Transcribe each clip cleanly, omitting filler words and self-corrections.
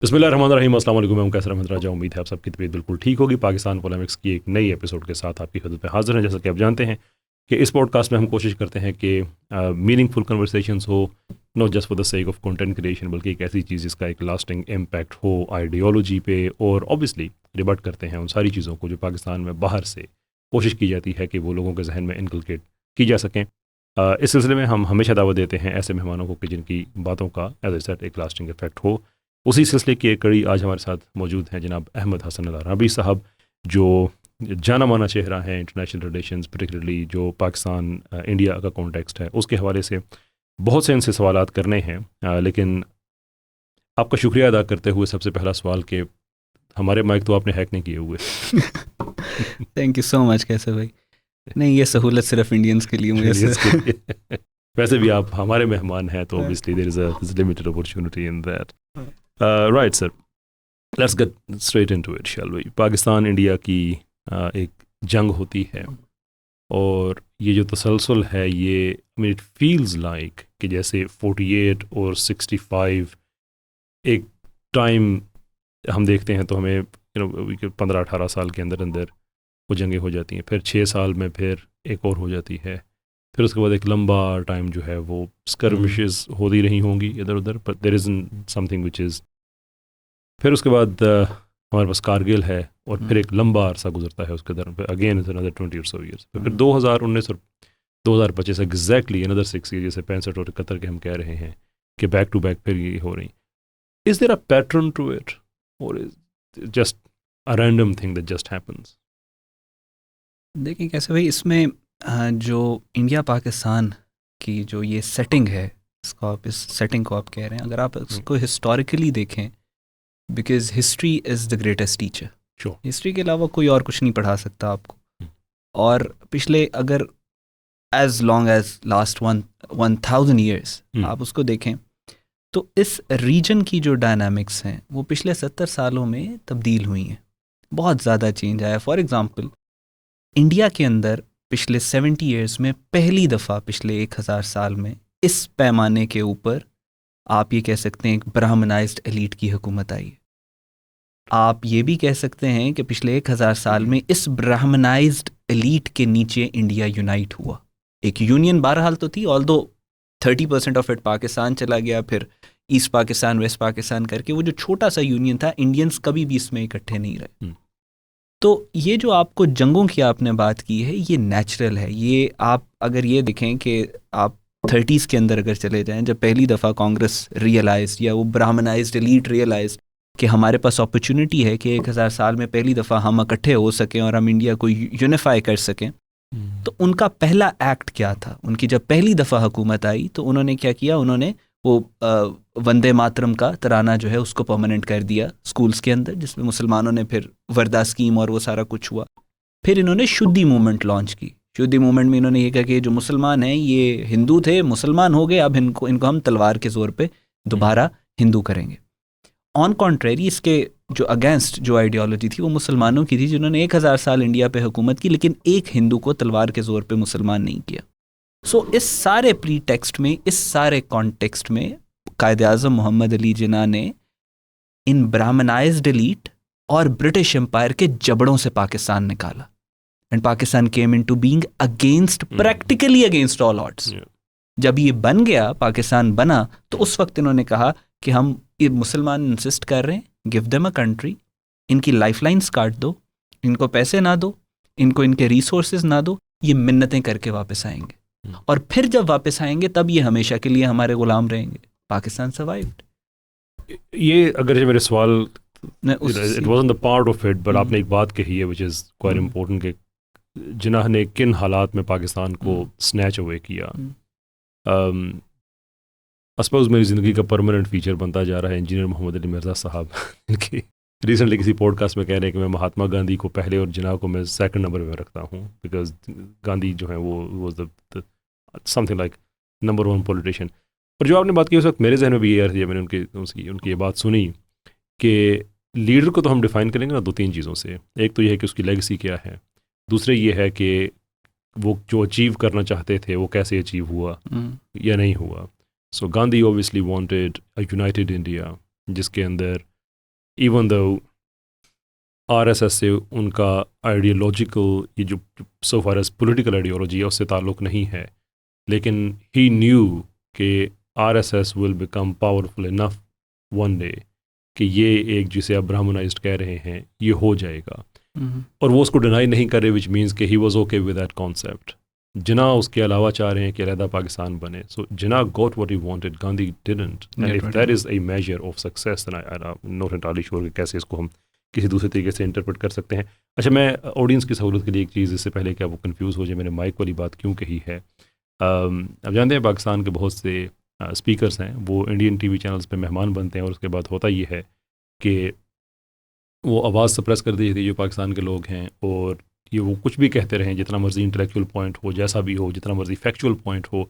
बिस्मिल्लाहिर्रहमानिर्रहीम, अस्सलाम वालेकुम। मैं कैसर अहमद राजा। उम्मीद है आप सबकी तबीयत बिल्कुल ठीक होगी। पाकिस्तान पोलेमिक्स की एक नई एपिसोड के साथ आपकी खिदमत में हाजिर हैं। जैसा कि आप जानते हैं कि इस पॉडकास्ट में हम कोशिश करते हैं कि मीनिंगफुल कन्वर्सेशंस हो, not just for the sake of content creation, बल्कि एक ऐसी चीज़ जिसका एक लास्टिंग इम्पैक्ट हो आइडियोलॉजी पे, और ऑब्वियसली डिबेट करते हैं उन सारी चीज़ों को जो पाकिस्तान में बाहर से कोशिश की जाती है कि वो लोगों के जहन में इनकलकेट की जा सकें। इस सिलसिले में हम हमेशा दावत देते हैं ऐसे मेहमानों को कि जिनकी बातों का एज ए सेट एक लास्टिंग इफेक्ट हो। उसी सिलसिले की एक कड़ी आज हमारे साथ मौजूद हैं जनाब अहमद हसन अल अरबी साहब, जो जाना माना चेहरा है इंटरनेशनल रिलेशंस, पर्टिकुलरली जो पाकिस्तान इंडिया का कॉन्टेक्स्ट है उसके हवाले से बहुत से इनसे सवालात करने हैं। लेकिन आपका शुक्रिया अदा करते हुए सबसे पहला सवाल कि हमारे माइक तो आपने हैक नहीं किए हुए। थैंक यू सो मच कैसे भाई। नहीं, ये सहूलत सिर्फ इंडियंस के लिए मुझे Indians के लिए। वैसे भी आप हमारे मेहमान हैं तो obviously there is a limited opportunity in that. Right sir, let's get straight into it shall we. Pakistan India की एक जंग होती है और ये जो तसलसल है ये इट फील्स लाइक कि जैसे 48 और 65 एक टाइम हम देखते हैं तो हमें 15-18 साल के अंदर अंदर वो जंगें हो जाती हैं, फिर 6 साल में फिर एक और हो जाती है, फिर उसके बाद एक लंबा टाइम जो है वो स्कर्मिशेस होती रही होंगी इधर उधर, but there is something which is, फिर उसके बाद हमारे पास कारगिल है और फिर एक लंबा अरसा गुजरता है उसके दर पे, अगेन इज अनदर 20 और सो ईयर्स, फिर 2019 और 2025 एग्जैक्टली अनदर 6 ईयर, जैसे 65 और 71 के हम कह रहे हैं कि बैक टू बैक फिर ये हो रही। Is there a pattern to it और is just a random thing that just happens? देखिए कैसे भाई, इसमें जो इंडिया पाकिस्तान की जो ये सेटिंग है, इसको आप इस सेटिंग को आप कह रहे हैं, अगर आप इसको हिस्टोरिकली देखें, because history is the greatest teacher. Sure. History के अलावा कोई और कुछ नहीं पढ़ा सकता आपको। और पिछले अगर as long as last 1000 years आप उसको देखें तो इस रीजन की जो डायनामिक्स हैं वो पिछले 70 सालों में तब्दील हुई हैं। बहुत ज़्यादा चेंज आया। फॉर एग्ज़ाम्पल, इंडिया के अंदर पिछले 70 ईयर्स में पहली दफ़ा पिछले 1000 साल में इस पैमाने के ऊपर आप ये कह सकते हैं एक ब्राह्मणाइज्ड एलीट की हुकूमत आई है। आप ये भी कह सकते हैं कि पिछले 1000 साल में इस ब्राह्मणाइज्ड एलीट के नीचे इंडिया यूनाइट हुआ। एक यूनियन बहरहाल तो थी, ऑल्दो 30% ऑफ इट पाकिस्तान चला गया, फिर ईस्ट पाकिस्तान वेस्ट पाकिस्तान करके वो जो छोटा सा यूनियन था, इंडियंस कभी भी इसमें इकट्ठे नहीं रहे। तो ये जो आपको जंगों की आपने बात की है ये नेचुरल है। ये आप अगर ये देखें कि आप 30s के अंदर अगर चले जाएं, जब पहली दफ़ा कांग्रेस रियलाइज या वो ब्राह्मणाइज्ड एलीट रियलाइज कि हमारे पास अपॉर्चुनिटी है कि 1000 साल में पहली दफ़ा हम इकट्ठे हो सकें और हम इंडिया को यूनिफाई कर सकें, तो उनका पहला एक्ट क्या था? उनकी जब पहली दफ़ा हुकूमत आई तो उन्होंने क्या किया, उन्होंने वो वंदे मातरम का तराना जो है उसको परमानेंट कर दिया स्कूल्स के अंदर, जिसमें मुसलमानों ने फिर वर्दा स्कीम और वो सारा कुछ हुआ। फिर इन्होंने शुद्धि मूवमेंट लॉन्च की। शुद्धि मूवमेंट में इन्होंने ये कहा कि जो मुसलमान हैं ये हिंदू थे, मुसलमान हो गए, अब इनको हम तलवार के ज़ोर पे दोबारा हिंदू करेंगे। ऑन कॉन्ट्रेरी इसके जो अगेंस्ट जो आइडियोलॉजी थी वो मुसलमानों की थी, जिन्होंने 1000 साल इंडिया पे हुकूमत की, लेकिन एक हिंदू को तलवार के ज़ोर पे मुसलमान नहीं किया। सो इस सारे प्री टेक्स्ट में, इस सारे कॉन्टेक्स्ट में कायद आज़म मोहम्मद अली जिन्ना ने इन ब्राह्मणाइज्ड एलीट और ब्रिटिश एम्पायर के जबड़ों से पाकिस्तान निकाला, and Pakistan came into being against, practically against all odds. जब ये बन गया, पाकिस्तान बना, तो उस वक्त इन्होंने कहा कि हम ये मुसलमान इंसिस्ट कर रहे हैं, गिव देम अ कंट्री, इनकी लाइफलाइंस काट दो, इनको पैसे ना दो, इनको इनके रिसोर्सेज ना दो, ये मिन्नतें करके वापस आएंगे, और फिर जब वापस आएंगे तब ये हमेशा के लिए हमारे गुलाम रहेंगे। पाकिस्तान सर्वाइव्ड। ये अगर मेरे सवाल it wasn't the part of it, but आपने एक बात कही है विच इज़ क्वाइट इम्पोर्टेंट कि जिन्ना ने किन हालात में पाकिस्तान को स्नैच अवे किया। आई सपोज मेरी ज़िंदगी का परमानेंट फीचर बनता जा रहा है इंजीनियर मोहम्मद अली मिर्ज़ा साहब, इनकी रिसेंटली किसी पॉडकास्ट में कह रहे हैं कि मैं महात्मा गांधी को पहले और जिन्ना को मैं सेकंड नंबर में रखता हूँ, बिकॉज गांधी जो है वो was the something like number 1 politician. और जो आपने बात की उस वक्त मेरे जहन में भी ये थी, मैंने उनकी ये बात सुनी कि लीडर को तो हम डिफ़ाइन करेंगे ना 2-3 चीज़ों से। एक तो ये है कि उसकी लेगेसी क्या है, दूसरे ये है कि वो जो अचीव करना चाहते थे वो कैसे अचीव हुआ या नहीं हुआ। So Gandhi obviously wanted a united India जिसके अंदर इवन दो आरएसएस से उनका आइडियोलॉजिकल ये जो सो फार एज पॉलिटिकल आइडियोलॉजी है उससे ताल्लुक़ नहीं है, लेकिन ही न्यू कि RSS will become powerful enough one day कि ये एक जिसे आप ब्राह्मणाइज्ड कह रहे हैं ये हो जाएगा, और वो उसको डिनाई नहीं कर रहे, विच मीन्स कि he was okay with that concept. Jinnah उसके अलावा चाह रहे हैं कि अलहदा पाकिस्तान बने, so Jinnah got what he wanted, Gandhi didn't, and if that is a measure of success then I not entirely sure कि कैसे इसको हम किसी दूसरे तरीके से इंटरप्रेट कर सकते हैं। अच्छा, मैं ऑडियंस की सहूलत के लिए एक चीज़, इससे पहले क्या वो कंफ्यूज हो जाए, मैंने माइक वाली बात क्यों कही है। अब जानते हैं पाकिस्तान के बहुत से स्पीकर्स हैं, वो इंडियन टीवी चैनल्स पे मेहमान बनते हैं, और उसके बाद होता ये है कि वो आवाज़ सप्रेस कर दी जाती है जो पाकिस्तान के लोग हैं, और ये वो कुछ भी कहते रहें, जितना मर्जी इंटेलेक्चुअल पॉइंट हो, जैसा भी हो, जितना मर्जी फैक्चुअल पॉइंट हो,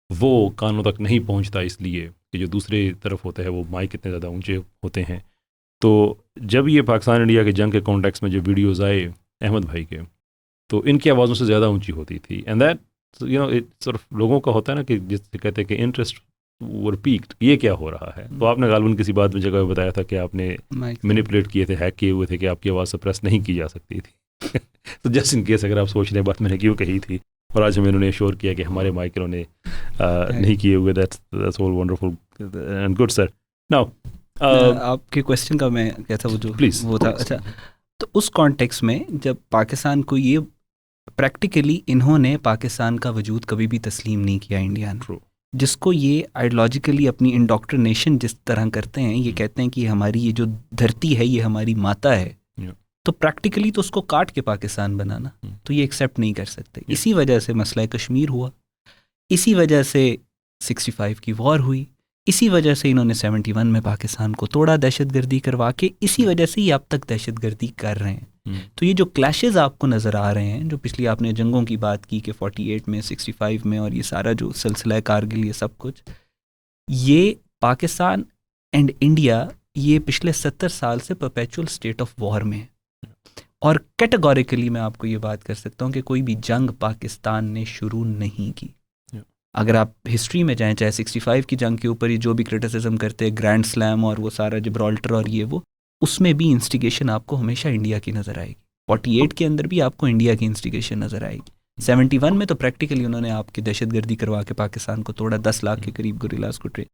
वो कानों तक नहीं पहुंचता, इसलिए कि जो दूसरे तरफ होता है वो माइक इतने ज़्यादा ऊंचे होते हैं। तो जब ये पाकिस्तान इंडिया के जंग के कॉन्टेक्स्ट में जो वीडियोस आए अहमद भाई के, तो इनकी आवाज़ों से ज़्यादा ऊंची होती थी, and that you know it सिर्फ लोगों का होता है ना कि जिससे कहते हैं कि इंटरेस्ट वर पीक्ड, ये क्या हो रहा है। तो आपने गालबन किसी बात में जगह बताया था कि आपने मैनिपुलेट किए थे, हैक किए हुए थे कि आपकी आवाज़ सप्रेस नहीं की जा सकती थी। तो जस्ट इन केस अगर आप सोच रहे हैं बात मैंने क्यों कही थी, और आज हमें उन्होंने श्योर किया कि हमारे माइक इन्होंने नहीं किए हुए, that's all wonderful and good sir. Now आपके क्वेश्चन का मैं कहता वो जो प्लीज वो था, अच्छा, तो उस कॉन्टेक्स्ट में जब पाकिस्तान को ये प्रैक्टिकली इन्होंने पाकिस्तान का वजूद कभी भी तस्लीम नहीं किया इंडिया ने, जिसको ये आइडियोलॉजिकली अपनी इंडोक्ट्रिनेशन जिस तरह करते हैं, ये कहते हैं कि हमारी ये जो धरती है ये हमारी माता है, तो प्रैक्टिकली तो उसको काट के पाकिस्तान बनाना, तो ये एक्सेप्ट नहीं कर सकते। इसी वजह से मसला कश्मीर हुआ, इसी वजह से 65 की वॉर हुई, इसी वजह से इन्होंने 71 में पाकिस्तान को तोड़ा दहशतगर्दी करवा के, इसी वजह से ये अब तक दहशतगर्दी कर रहे हैं। तो ये जो क्लैशेस आपको नज़र आ रहे हैं, जो पिछली आपने जंगों की बात की कि 48 में, 65 में, और ये सारा जो सिलसिला कारगिल, ये सब कुछ, ये पाकिस्तान एंड इंडिया ये पिछले 70 साल से परपेचुअल स्टेट ऑफ वॉर में है। और कैटेगोरिकली मैं आपको ये बात कर सकता हूँ कि कोई भी जंग पाकिस्तान ने शुरू नहीं की। अगर आप हिस्ट्री में जाएं, चाहे 65 की जंग के ऊपर ये जो भी क्रिटिसिज्म करते हैं, ग्रैंड स्लैम और वो सारा जिब्राल्टर और ये वो, उसमें भी इंस्टिगेशन आपको हमेशा इंडिया की नज़र आएगी। 48 के अंदर भी आपको इंडिया की इंस्टिगेशन नज़र आएगी। 71 में तो प्रैक्टिकली उन्होंने आपकी दहशतगर्दी करवा के पाकिस्तान को तोड़ा, 10 लाख के करीब गुरिल्लास को ट्रेन।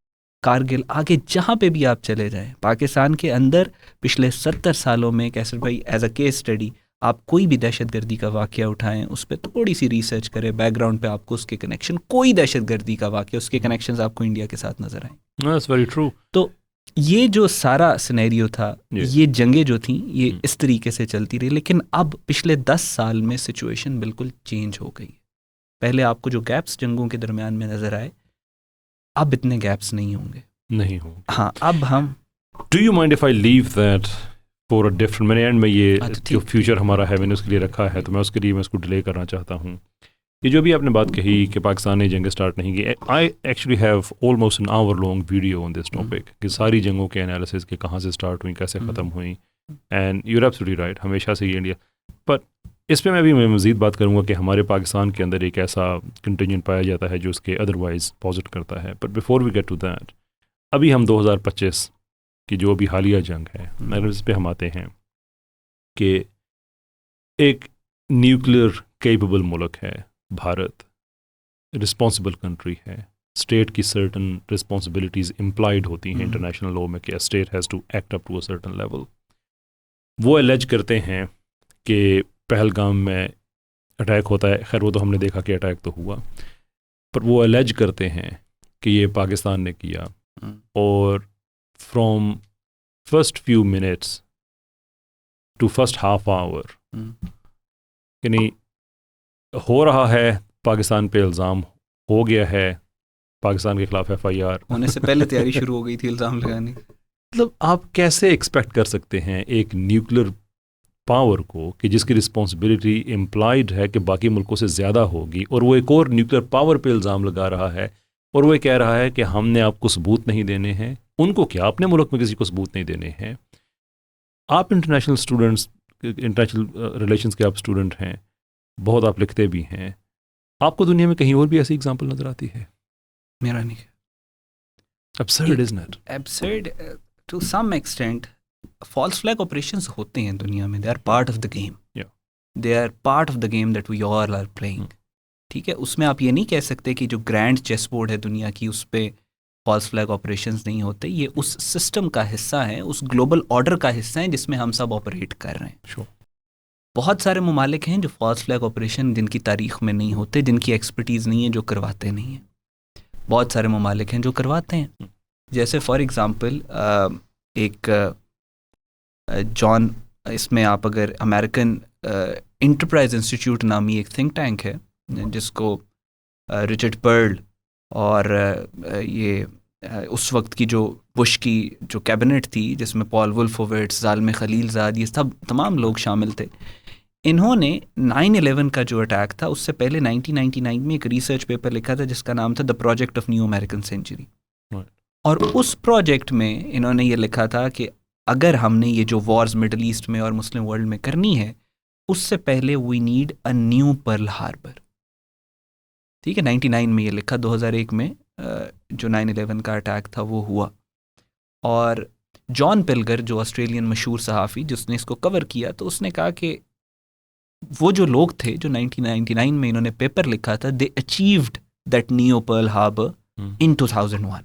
कारगिल, आगे जहाँ पे भी आप चले जाएं पाकिस्तान के अंदर पिछले 70 सालों में, कैसर भाई एज अ केस स्टडी आप कोई भी दहशतगर्दी का वाक़या उठाएं, उस पर थोड़ी सी रिसर्च करें, बैकग्राउंड पे आपको उसके कनेक्शन, कोई दहशतगर्दी का वाक़या, उसके कनेक्शंस आपको इंडिया के साथ नजर आए। That's very true. तो ये जो सारा सिनेरियो था, ये जंगें जो थी ये इस तरीके से चलती रही, लेकिन अब पिछले 10 साल में सिचुएशन बिल्कुल चेंज हो गई। पहले आपको जो गैप्स जंगों के दरमियान में नजर आए, अब इतने गैप्स नहीं होंगे। हाँ, अब हम do you mind if I leave that for a different, मैंने एंड में ये जो फ्यूचर हमारा है मैंने उसके लिए रखा है, तो मैं उसके लिए मैं उसको डिले करना चाहता हूँ। ये जो भी आपने बात कही कि पाकिस्तान ने जंग स्टार्ट नहीं की, I actually have almost an hour long video on this topic कि सारी जंगों के एनालिसिस के कहाँ से स्टार्ट हुई, कैसे ख़त्म हुई, and you are absolutely right, हमेशा से ये इंडिया। बट इस पर मैं मज़ीद बात करूँगा कि हमारे पाकिस्तान के अंदर एक ऐसा कंटिजेंट पाया जाता है जो उसके अदरवाइज पॉजिट करता है। But before we get to that, अभी हम 2025 की जो अभी हालिया जंग है, मैं इस पर हम आते हैं कि एक न्यूक्लियर कैपेबल मुल्क है भारत, रिस्पॉन्सिबल कंट्री है, स्टेट की सर्टन रिस्पॉन्सिबिलिटीज़ इम्प्लाइड होती हैं इंटरनेशनल लॉ में कि state has to act up to a certain level. वो एलेज करते हैं कि पहलगाम में अटैक होता है, खैर वो तो हमने देखा कि अटैक तो हुआ, पर वो एलेज करते हैं कि ये पाकिस्तान ने किया, और from first few minutes to first half hour यानी हो रहा है, पाकिस्तान पे इल्ज़ाम हो गया है, पाकिस्तान के खिलाफ FIR होने से पहले तैयारी शुरू हो गई थी इल्ज़ाम लगाने। मतलब आप कैसे एक्सपेक्ट कर सकते हैं एक न्यूक्लियर पावर को कि जिसकी रिस्पॉन्सिबिलिटी इम्प्लाइड है कि बाकी मुल्कों से ज़्यादा होगी, और वो एक और न्यूक्लियर पावर पे इल्ज़ाम लगा रहा है, और वो कह रहा है कि हमने आपको सबूत नहीं देने हैं। उनको क्या, अपने मुल्क में किसी को सबूत नहीं देने हैं। आप इंटरनेशनल स्टूडेंट्स, इंटरनेशनल रिलेशंस के आप स्टूडेंट हैं, बहुत आप लिखते भी हैं, आपको दुनिया में कहीं और भी ऐसी एग्जांपल नज़र आती है? मेरा नहीं। Absurd, isn't it? Absurd to some extent, false flag operations होते हैं दुनिया में, they are part of the game, Yeah. They are part of the game that we all are playing. ठीक है, उसमें आप ये नहीं कह सकते कि जो ग्रैंड चेस बोर्ड है दुनिया की उस पर फॉल्स फ्लैग ऑपरेशंस नहीं होते। ये उस सिस्टम का हिस्सा है, उस ग्लोबल ऑर्डर का हिस्सा है जिसमें हम सब ऑपरेट कर रहे हैं। Sure. बहुत सारे ममालिक हैं जो फॉल्स फ्लैग ऑपरेशन जिनकी तारीख में नहीं होते, जिनकी एक्सपर्टीज़ नहीं है, जो करवाते नहीं हैं। बहुत सारे ममालिक हैं जो करवाते हैं। जैसे फॉर एग्ज़ाम्पल एक जॉन, इसमें आप अगर अमेरिकन इंटरप्राइज इंस्टीट्यूट नामी एक थिंक टैंक है जिसको रिचर्ड पर्ल और ये उस वक्त की जो बुश की जो कैबिनेट थी जिसमें पॉल वुल्फोविट्स, ज़ाल्मे खलीलज़ाद, ये सब तमाम लोग शामिल थे। इन्होंने 9/11 का जो अटैक था उससे पहले 1999 में एक रिसर्च पेपर लिखा था जिसका नाम था the project of new American century. और उस प्रोजेक्ट में इन्होंने ये लिखा था कि अगर हमने ये जो वॉर्स मिडल ईस्ट में और मुस्लिम वर्ल्ड में करनी है उससे पहले we need a new Pearl Harbor. ठीक है, 99 में ये लिखा, 2001 में जो 9/11 का अटैक था वो हुआ। और जॉन पिल्गर जो ऑस्ट्रेलियन मशहूर सहाफ़ी जिसने इसको कवर किया, तो उसने कहा कि वो जो लोग थे जो 1999 में इन्होंने पेपर लिखा था, they achieved that new Pearl Harbor in 2001।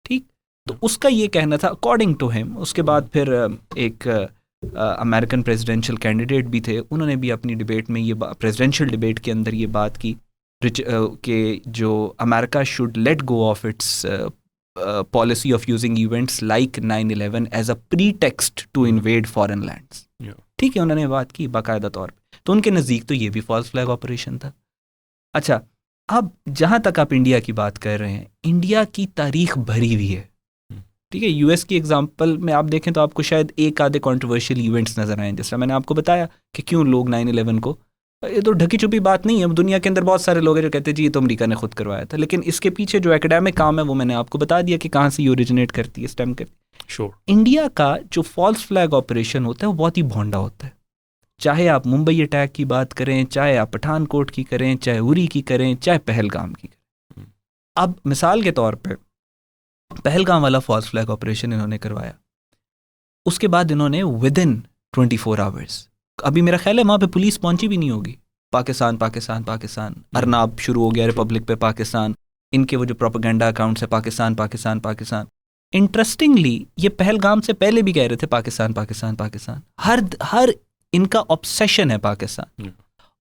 ठीक, तो उसका ये कहना था अकॉर्डिंग टू हिम। उसके बाद फिर एक अमेरिकन प्रेसिडेंशियल कैंडिडेट भी थे, उन्होंने भी अपनी डिबेट में ये प्रेसिडेंशियल डिबेट के अंदर ये बात की कि जो America should let go of its policy of using events like 9/11 as a pretext to invade foreign lands. ठीक है, उन्होंने बात की बाकायदा तौर पे। तो उनके नज़दीक तो ये भी फॉल्स फ्लैग ऑपरेशन था। अच्छा, अब जहाँ तक आप इंडिया की बात कर रहे हैं, इंडिया की तारीख भरी हुई है। ठीक है, यूएस की एग्जांपल में आप देखें तो आपको शायद एक आधे कंट्रोवर्शियल इवेंट्स नजर आए, जैसा मैंने आपको बताया कि क्यों लोग 9/11 को, ये तो ढकी छुपी बात नहीं है। दुनिया के अंदर बहुत सारे लोग हैं जो कहते हैं जी ये तो अमेरिका ने खुद करवाया था, लेकिन इसके पीछे जो एकेडमिक काम है वो मैंने आपको बता दिया कि कहाँ से ये ओरिजिनेट करती है, स्टेम करती है। Sure. इंडिया का जो फॉल्स फ्लैग ऑपरेशन होता है वो बहुत ही भोंडा होता है। चाहे आप मुंबई अटैक की बात करें, चाहे आप पठानकोट की करें, चाहे उरी की करें, चाहे पहलगाम की करें। अब मिसाल के तौर पे पहलगाम वाला फॉल्स फ्लैग ऑपरेशन इन्होंने करवाया, उसके बाद इन्होंने विदिन 24 आवर्स, अभी मेरा ख्याल है वहाँ पे पुलिस पहुंची भी नहीं होगी, पाकिस्तान पाकिस्तान पाकिस्तान, अरनाब शुरू हो गया रिपब्लिक पे पाकिस्तान, इनके वो जो प्रोपेगेंडा अकाउंट्स है पाकिस्तान पाकिस्तान पाकिस्तान। इंटरेस्टिंगली ये पहलगाम से पहले भी कह रहे थे पाकिस्तान पाकिस्तान पाकिस्तान, हर इनका ऑब्सेशन है पाकिस्तान।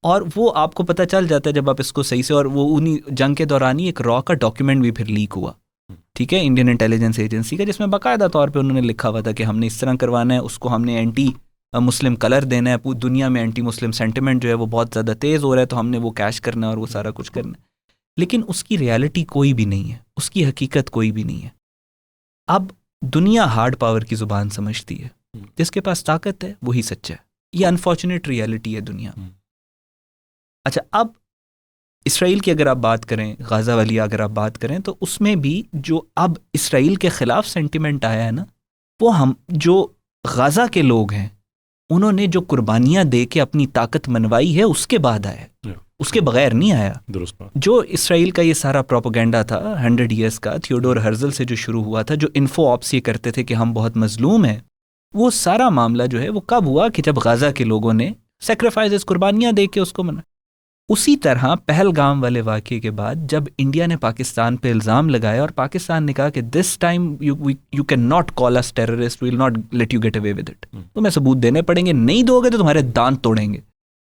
और वो आपको पता चल जाता है जब आप इसको सही से, और वो उन्हीं जंग के दौरान ही एक रॉ का डॉक्यूमेंट भी फिर लीक हुआ, ठीक है, इंडियन इंटेलिजेंस एजेंसी का, जिसमें बाकायदा तौर पे उन्होंने लिखा हुआ था कि हमने इस तरह करवाना है, उसको हमने एंटी मुस्लिम कलर देना है, पूरी दुनिया में एंटी मुस्लिम सेंटिमेंट जो है वो बहुत ज़्यादा तेज़ हो रहा है, तो हमने वो कैश करना है और वो सारा कुछ करना है। लेकिन उसकी रियलिटी कोई भी नहीं है, उसकी हकीकत कोई भी नहीं है। अब दुनिया हार्ड पावर की ज़ुबान समझती है, जिसके पास ताकत है वही सच्चा है। ये अनफॉर्चुनेट रियलिटी है दुनिया। अच्छा, अब इसराइल की अगर आप बात करें, गाज़ा वाली अगर आप बात करें, तो उसमें भी जो अब इसराइल के ख़िलाफ़ सेंटिमेंट आया है ना, वो हम जो गाज़ा के लोग हैं उन्होंने जो कुर्बानियाँ दे के अपनी ताकत मनवाई है उसके बाद आया, उसके बगैर नहीं आया। जो इसराइल का ये सारा प्रोपेगेंडा था 100 ईयर्स का, थियोडोर हर्जल से जो शुरू हुआ था, जो इन्फो ऑप्स ये करते थे कि हम बहुत मजलूम हैं, वो सारा मामला जो है वो कब हुआ कि जब गाज़ा के लोगों ने सेक्रीफाइसेस, कुर्बानियाँ दे के उसको मना। उसी तरह पहलगाम वाले वाक़े के बाद जब इंडिया ने पाकिस्तान पे इल्ज़ाम लगाया और पाकिस्तान ने कहा कि this time you can not call us terrorist, we will not let you get away with it, तुम्हें सबूत देने पड़ेंगे, नहीं दोगे तो तुम्हारे दांत तोड़ेंगे।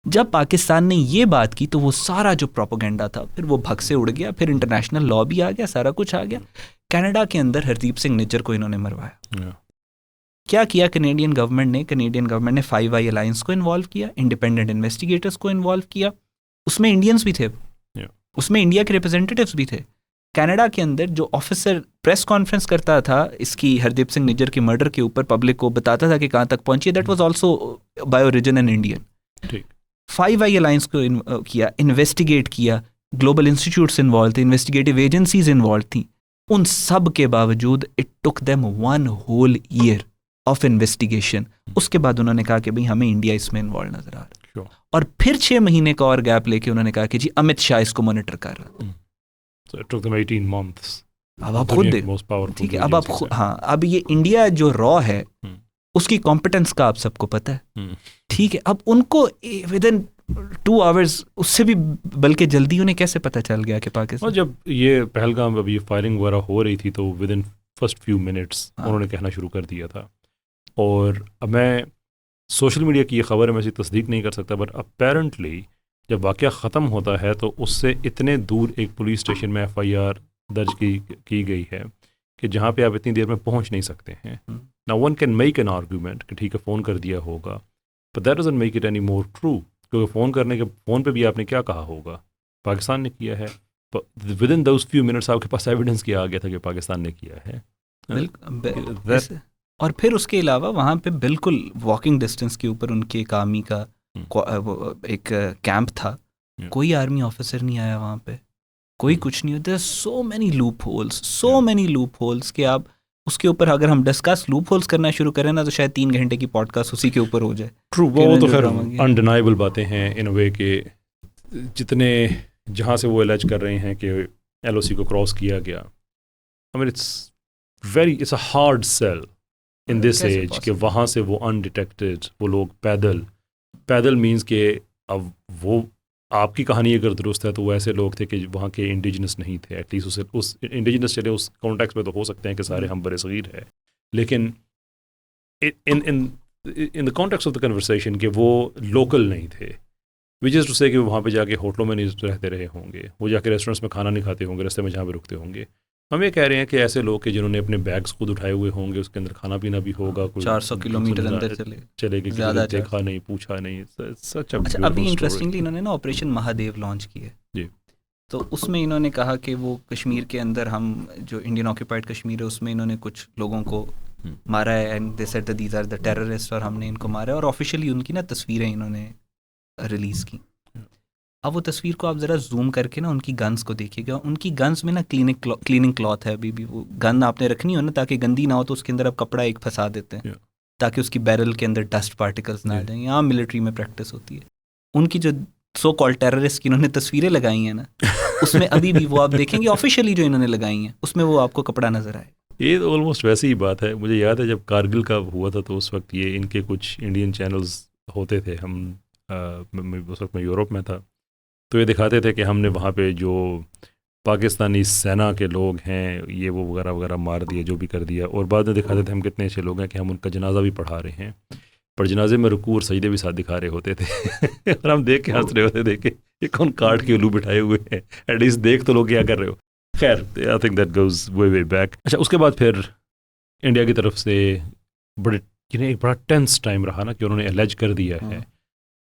जब पाकिस्तान ने ये बात की तो वो सारा जो प्रोपेगेंडा था फिर वो भग से उड़ गया, फिर इंटरनेशनल लॉ भी आ गया, सारा कुछ आ गया। कनाडा के अंदर हरदीप सिंह निज्जर को इन्होंने मरवाया। क्या किया कनेडियन गवर्नमेंट ने 5 आई अलायंस को इन्वॉल्व किया, इंडिपेंडेंट इन्वेस्टिगेटर्स को इन्वॉल्व किया, उसमें इंडियंस भी थे, उसमें इंडिया के रिप्रेजेंटेटिव्स भी थे। कनाडा के अंदर जो ऑफिसर प्रेस कॉन्फ्रेंस करता था इसकी हरदीप सिंह निज्जर के मर्डर के ऊपर, पब्लिक को बताता था कि कहाँ तक पहुंची, that was also by origin an Indian. 5 eye alliance को किया, इन्वेस्टिगेट किया, ग्लोबल इंस्टीट्यूट्स इन्वॉल्व थे, इन्वेस्टिगेटिव एजेंसीज इन्वॉल्व थी। उन सब के बावजूद it took them 1 whole year of investigation. उसके बाद उन्होंने कहा कि भाई हमें इंडिया इसमें इन्वॉल्व नजर आ रहा है, और फिर 6 महीने का और गैप लेके उन्होंने कहा कि जी अमित शाह इसको मॉनिटर कर रहा है। So it took them 18 months. अब आप खुद देखो, मोस्ट पावरफुल, ठीक है, अब आप हाँ, अब ये इंडिया जो रॉ है उसकी कॉम्पिटेंस का आप सबको पता है, ठीक है, अब उनको विद इन 2 आवर्स, उससे भी बल्कि जल्दी उन्हें कैसे पता चल गया कि पाकिस्तान, और जब ये पहलगाम अभी फायरिंग वगैरह हो रही थी तो with in first few minutes उन्होंने कहना शुरू कर दिया था। और अब मैं सोशल मीडिया की ये खबर है, मैं इसे तस्दीक नहीं कर सकता, बट अपेरेंटली जब वाक़या ख़त्म होता है तो उससे इतने दूर एक पुलिस स्टेशन में FIR दर्ज की गई है कि जहाँ पे आप इतनी देर में पहुँच नहीं सकते हैं। Now one can make an argument कि ठीक है फ़ोन कर दिया होगा, but that doesn't make it any more true, क्योंकि फ़ोन पे भी आपने क्या कहा होगा, पाकिस्तान ने किया है, with in those few minutes आपके पास एविडेंस क्या आ गया था कि पाकिस्तान ने किया है। और फिर उसके अलावा वहाँ पे बिल्कुल वॉकिंग डिस्टेंस के ऊपर उनके एक आर्मी का एक कैंप था, कोई आर्मी ऑफिसर नहीं आया वहाँ पे, कोई कुछ नहीं। There so many loophole कि आप उसके ऊपर अगर हम डिस्कस लूप होल्स करना शुरू करें ना तो शायद 3 घंटे की पॉडकास्ट उसी के ऊपर हो जाए। ट्रू, वो तो खैर अनडिनाइबल बातें हैं इन अ वे के जितने जहाँ से वो एलेज कर रहे हैं कि LOC को क्रॉस किया गया, I mean it's a hard sell in this age कि वहाँ से वो अनडिटेक्टेड वो लोग पैदल मीन्स के अब वो आपकी कहानी अगर दुरुस्त है तो वो ऐसे लोग थे कि वहाँ के इंडिजिनस नहीं थे, एटलीस्ट उस इंडिजिनस चले उस कॉन्टेक्स्ट में तो हो सकते हैं कि सारे हम बड़े सगीर है, लेकिन in the context of the conversation कि वो लोकल नहीं थे, विच इज़ टू से कि वहाँ पे जाके होटलों में नहीं रहते रहे होंगे, वो जाके रेस्टोरेंट्स में खाना नहीं खाते होंगे, रास्ते में जहाँ पे रुकते होंगे। हम ये कह रहे हैं कि ऐसे लोग कि जिन्होंने अपने बैग्स खुद उठाए हुए होंगे, उसके अंदर खाना पीना भी होगा, 400 किलोमीटर अंदर चले गए, ज़्यादा देखा नहीं पूछा नहीं, सच। अच्छा, अभी इंटरेस्टिंगली इन्होंने ना ऑपरेशन महादेव लॉन्च किया जी, तो उसमें इन्होंने कहा कि वो कश्मीर के अंदर हम जो इंडियन ऑक्यूपाइड कश्मीर है उसमें इन्होंने कुछ लोगों को मारा है and they said that these are the terrorist और हमने इनको मारा है, और ऑफिशियली उनकी ना तस्वीरें इन्होंने रिलीज़ की। अब वो तस्वीर को आप ज़रा जूम करके ना उनकी गन्स को देखिएगा, उनकी गन्स में ना क्लीनिंग क्लॉथ है, अभी भी वो गन आपने रखनी हो ना ताकि गंदी ना हो तो उसके अंदर आप कपड़ा एक फंसा देते हैं ताकि उसकी बैरल के अंदर डस्ट पार्टिकल्स ना आ जाएं। यहाँ मिलिट्री में प्रैक्टिस होती है। उनकी जो सो कॉल्ड टेररिस्ट की इन्होंने तस्वीरें लगाई हैं ना उसमें अभी भी वो आप देखेंगे ऑफिशियली जो इन्होंने लगाई हैं उसमें वो आपको कपड़ा नजर आए। ये ऑलमोस्ट वैसी ही बात है। मुझे याद है जब कारगिल का हुआ था तो उस वक्त ये इनके कुछ इंडियन चैनल्स होते थे, उस वक्त मैं यूरोप में था, तो ये दिखाते थे कि हमने वहाँ पे जो पाकिस्तानी सेना के लोग हैं ये वो वगैरह वगैरह मार दिए, जो भी कर दिया, और बाद में दिखाते थे हम कितने अच्छे लोग हैं कि हम उनका जनाजा भी पढ़ा रहे हैं, पर जनाजे में रुकू और सजदे भी साथ दिखा रहे होते थे और हम देख के हंस रहे होते थे कि ये कौन काट के उल्लू बिठाए हुए हैं, एटलीस्ट देख तो लोग क्या कर रहे हो। खैर, I think that goes way back. अच्छा, उसके बाद फिर इंडिया की तरफ से एक बड़ा टेंस टाइम रहा ना कि उन्होंने एलेज कर दिया है।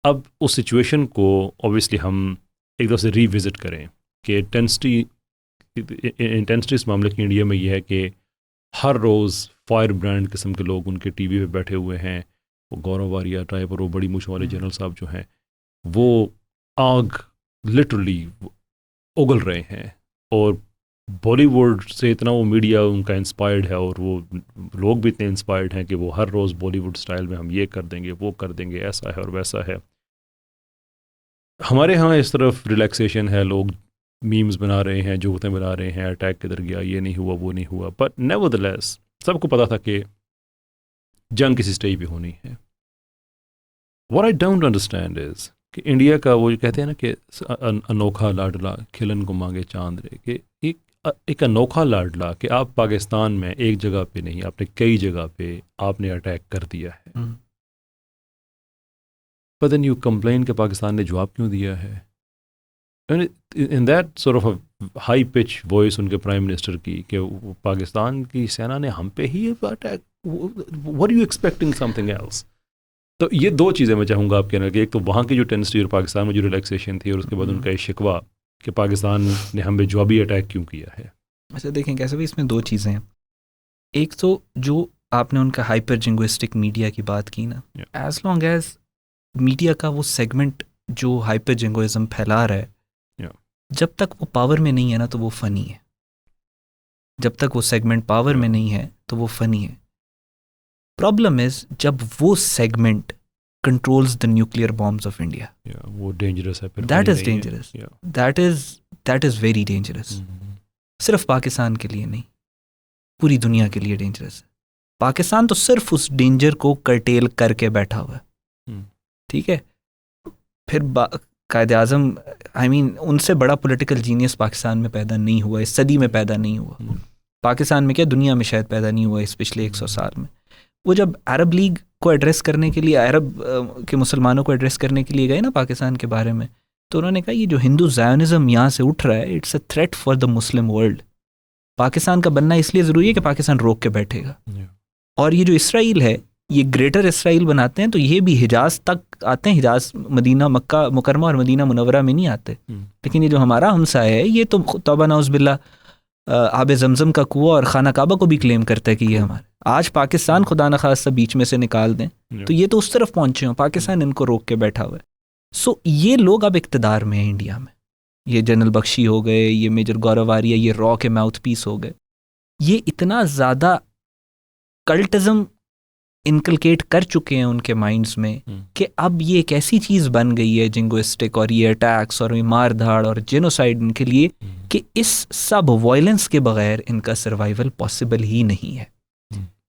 अब उस सिचुएशन को ऑब्वियसली हम एक दफ़ा से रीविज़िट करें कि इंटेंसिटी इस मामले की इंडिया में ये है कि हर रोज़ फायर ब्रांड किस्म के लोग उनके टीवी पे बैठे हुए हैं, वो गौरव वारिया टाइप और वो बड़ी मूंछ वाले जनरल साहब जो हैं वो आग लिटरली उगल रहे हैं, और बॉलीवुड से इतना वो मीडिया उनका इंस्पायर्ड है और वो लोग भी इतने इंस्पायर्ड हैं कि वो हर रोज़ बॉलीवुड स्टाइल में हम ये कर देंगे वो कर देंगे, ऐसा है और वैसा है। हमारे यहाँ इस तरफ रिलैक्सेशन है, लोग मीम्स बना रहे हैं, जोकतें बना रहे हैं, अटैक किधर गया, ये नहीं हुआ वो नहीं हुआ, बट नेवरदलेस सबको पता था कि जंग किसी स्टेज पे होनी है। What I don't understand is कि इंडिया का वो कहते हैं ना कि अनोखा लाडला खिलन को मांगे चांद रे, कि एक अनोखा लाडला कि आप पाकिस्तान में एक जगह पे नहीं, आपने कई जगह पे आपने अटैक कर दिया है, but then you complain कि पाकिस्तान ने जवाब क्यों दिया है। In that sort of a high pitch voice उनके प्राइम मिनिस्टर की कि पाकिस्तान की सेना ने हम पे ही attack, what are you expecting something else? तो ये दो चीज़ें मैं चाहूँगा आपके ना कि एक तो वहाँ की जो टेंसिटी और पाकिस्तान में जो रिलैक्सेशन थी, और उसके बाद उनका शिकवा कि पाकिस्तान ने हम पे जवाबी अटैक क्यों किया है। अच्छा देखें कैसे भी इसमें दो चीज़ें हैं। एक तो जो आपने उनका हाइपर जिंग्विस्टिक मीडिया की बात की ना, एज लॉन्ग एज मीडिया का वो सेगमेंट जो हाइपर जिंगोइज्म फैला रहा है, जब तक वो पावर में नहीं है ना तो वो फ़नी है, जब तक वो सेगमेंट पावर में नहीं है तो वो फ़नी है। प्रॉब्लम इज जब वो segment controls the nuclear bombs of India, वो डेंजरस है, that is dangerous, that is very dangerous. सिर्फ पाकिस्तान के लिए नहीं, पूरी दुनिया के लिए डेंजरस है। पाकिस्तान तो सिर्फ उस डेंजर को कर्टेल करके बैठा हुआ है, ठीक है। फिर कायद आज़म, आई मीन उनसे बड़ा पॉलिटिकल जीनियस पाकिस्तान में पैदा नहीं हुआ, इस सदी में पैदा नहीं हुआ। पाकिस्तान में क्या, दुनिया में शायद पैदा नहीं हुआ इस पिछले 100 साल में। वो जब अरब लीग को एड्रेस करने के लिए, अरब के मुसलमानों को एड्रेस करने के लिए गए ना पाकिस्तान के बारे में, तो उन्होंने कहा ये जो हिंदू ज़ायोनिज़म यहाँ से उठ रहा है, it's a threat for the Muslim world. Pakistan का बनना इसलिए ज़रूरी है कि पाकिस्तान रोक के बैठेगा। और ये जो इसराइल है, ये ग्रेटर इसराइल बनाते हैं, तो ये भी हिजाज तक आते हैं। हिजाज, मदीना, मक्का मुकरमा और मदीना मुनव्वरा में नहीं आते। लेकिन ये जो हमारा हमसा है, ये तो तौबा नाउज़ आब जमजम का कुआं और खाना काबा को भी क्लेम करता है कि ये हमारे। आज पाकिस्तान खुदा न खास्ता बीच में से निकाल दें तो ये तो उस तरफ पहुंचे हों, पाकिस्तान इनको रोक के बैठा हुआ है। सो ये लोग अब इक़्तिदार में हैं इंडिया में। ये जनरल बख्शी हो गए, ये मेजर गौरव आर्या, ये रॉ के माउथ पीस हो गए। ये इतना ज़्यादा कल्टिज़म इनकलकेट कर चुके हैं उनके माइंड्स में कि अब ये एक ऐसी चीज़ बन गई है जिंगोइस्टिक और ये अटैक्स और ये मार धाड़ और जेनोसाइड इनके लिए, कि इस सब वायलेंस के बगैर इनका सर्वाइवल पॉसिबल ही नहीं है,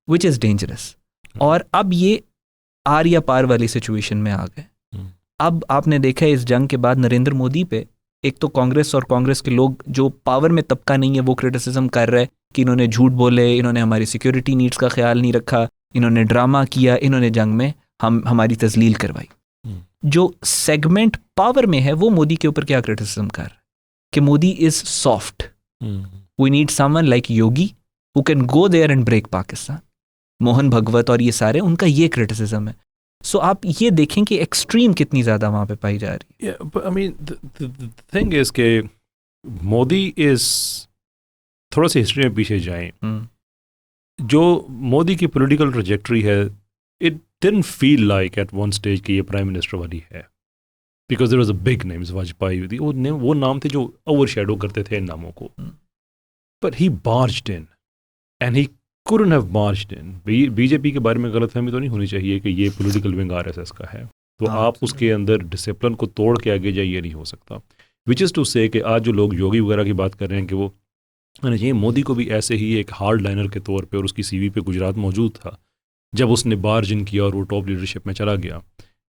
विच इज़ डेंजरस। और अब ये आर या पार वाली सिचुएशन में आ गए। अब आपने देखा है इस जंग के बाद नरेंद्र मोदी पे एक तो कांग्रेस और कांग्रेस के लोग जो पावर में तबका नहीं है वो क्रिटिसिज्म कर रहे हैं कि इन्होंने झूठ बोले, इन्होंने हमारी सिक्योरिटी नीड्स का ख्याल नहीं रखा, इन्होंने ड्रामा किया, इन्होंने जंग में हमारी तजलील करवाई। जो सेगमेंट पावर में है वो मोदी के ऊपर क्या क्रिटिसिज्म कर रहा है कि Modi is soft, we need someone like Yogi who can go there and break Pakistan. Mohan Bhagwat और ये सारे, उनका ये क्रिटिसिज्म है। सो आप ये देखें कि एक्सट्रीम कितनी ज़्यादा वहाँ पे पाई जा रही है। I mean the thing is के मोदी इज, थोड़ा सा हिस्ट्री में पीछे जाएं, जो मोदी की पॉलिटिकल ट्रैजेक्टरी है, it didn't feel like at one stage कि ये प्राइम मिनिस्टर वाली है, because there was a big names, Vajpayee, वो नाम थे जो ओवरशैडो करते थे इन नामों को। But he barged in and he couldn't have marched in। BJP के बारे में गलतफहमी तो नहीं होनी चाहिए कि ये पॉलिटिकल विंग आरएसएस का है, तो आप उसके अंदर डिसिप्लिन को तोड़ के आगे जाइए, नहीं हो सकता। विच इज़ टू से कि आज जो लोग योगी वगैरह की बात कर रहे हैं कि वो चाहिए, मोदी को भी ऐसे ही एक हार्ड लाइनर के तौर पे, और उसकी सीवी पे गुजरात मौजूद था जब उसने बार्ज इन किया और वो टॉप लीडरशिप में चला गया।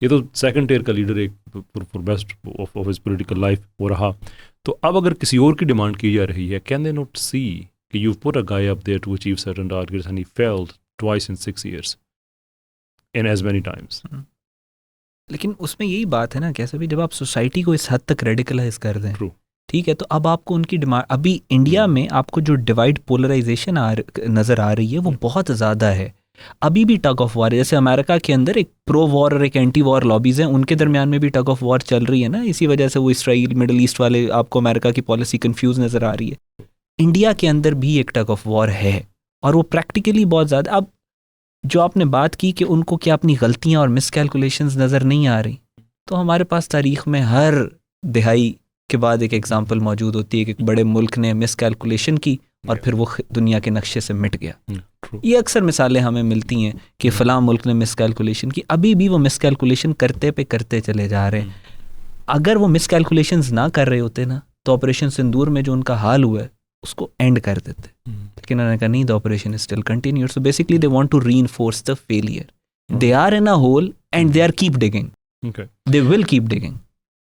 ये तो सेकंड टियर का लीडर एक for best of his political life वो रहा। तो अब अगर किसी और की डिमांड की जा रही है, कैन दे नॉट सी कि you've put a guy up there to achieve certain targets and he failed twice in 6 years in as many times। लेकिन उसमें यही बात है ना, कैसे भी जब आप सोसाइटी को इस हद तक रेडिकलाइज कर दें, ठीक है, तो अब आपको उनकी डिमांड, अभी इंडिया में आपको जो डिवाइड पोलराइजेशन नज़र आ रही है वो बहुत ज़्यादा है। अभी भी टग ऑफ वॉर है, जैसे अमेरिका के अंदर एक प्रो वॉर और एक एंटी वॉर लॉबीज़ हैं, उनके दरमियान में भी टग ऑफ वॉर चल रही है ना। इसी वजह से वो इसराइल, मिडल ईस्ट वाले, आपको अमेरिका की पॉलिसी कंफ्यूज नज़र आ रही है। इंडिया के अंदर भी एक टग ऑफ वॉर है और वो प्रैक्टिकली बहुत ज़्यादा। अब जो आपने बात की कि उनको क्या अपनी गलतियां और मिसकैलकुलेशंस नज़र नहीं आ रही, तो हमारे पास तारीख़ में हर दिहाई के बाद एक एग्जांपल मौजूद होती है कि एक बड़े मुल्क ने मिसकैलकुलेशन की और फिर वो दुनिया के नक्शे से मिट गया। ये अक्सर मिसालें हमें मिलती हैं कि फ़लाँ मुल्क ने मिसकैलकुलेशन की, अभी भी वो मिसकैलकुलेशन करते चले जा रहे हैं। अगर वो मिसकैलकुलेशंस ना कर रहे होते ना, तो ऑपरेशन सिंदूर में जो उनका हाल हुआ है उसको एंड कर देते, लेकिन उन्होंने कहा नहीं, the operation is still continue. So basically they want to reinforce the failure. They are in a hole and they are keep digging, they will keep digging.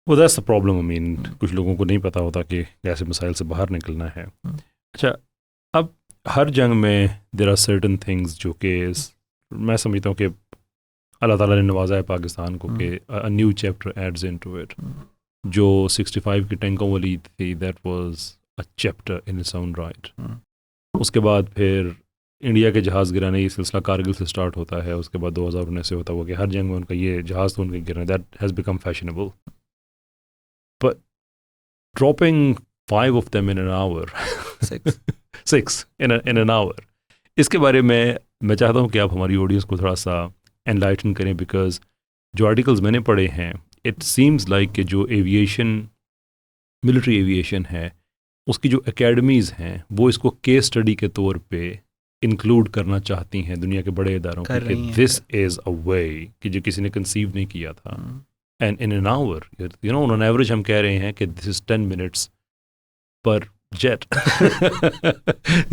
वो that's the problem. I mean कुछ लोगों को नहीं पता होता कि ऐसे मसाइल से बाहर निकलना है। अच्छा, अब हर जंग में देयर आर सर्टेन थिंग्स जो कि मैं समझता हूँ कि अल्लाह ताला ने नवाजा है पाकिस्तान को कि a new chapter adds into it. जो 65 की टैंकों वाली थी, that was a chapter in its own right। उसके बाद फिर इंडिया के जहाज़ गिराने ये सिलसिला कारगिल से स्टार्ट होता है। उसके बाद 2019 से होता हुआ कि हर जंग में उनका ये जहाज़ तो उनके गिरना, that has become fashionable. But dropping 5 of them in an hour, 6 in an hour, इसके बारे में मैं चाहता हूँ कि आप हमारी ऑडियंस को थोड़ा सा एनलाइटन करें, बिकॉज जो आर्टिकल्स मैंने पढ़े हैं, इट सीम्स लाइक कि जो एविएशन, मिलिट्री एविएशन है, उसकी जो एकेडमीज़ हैं वो इसको केस स्टडी के तौर पे इंक्लूड करना चाहती हैं दुनिया के बड़े इदारों कि दिस इज़ अ वे कि जो किसी ने कंसीव नहीं किया था। And in an hour, you know, on average हम कह रहे हैं कि दिस इज़ 10 minutes पर जेट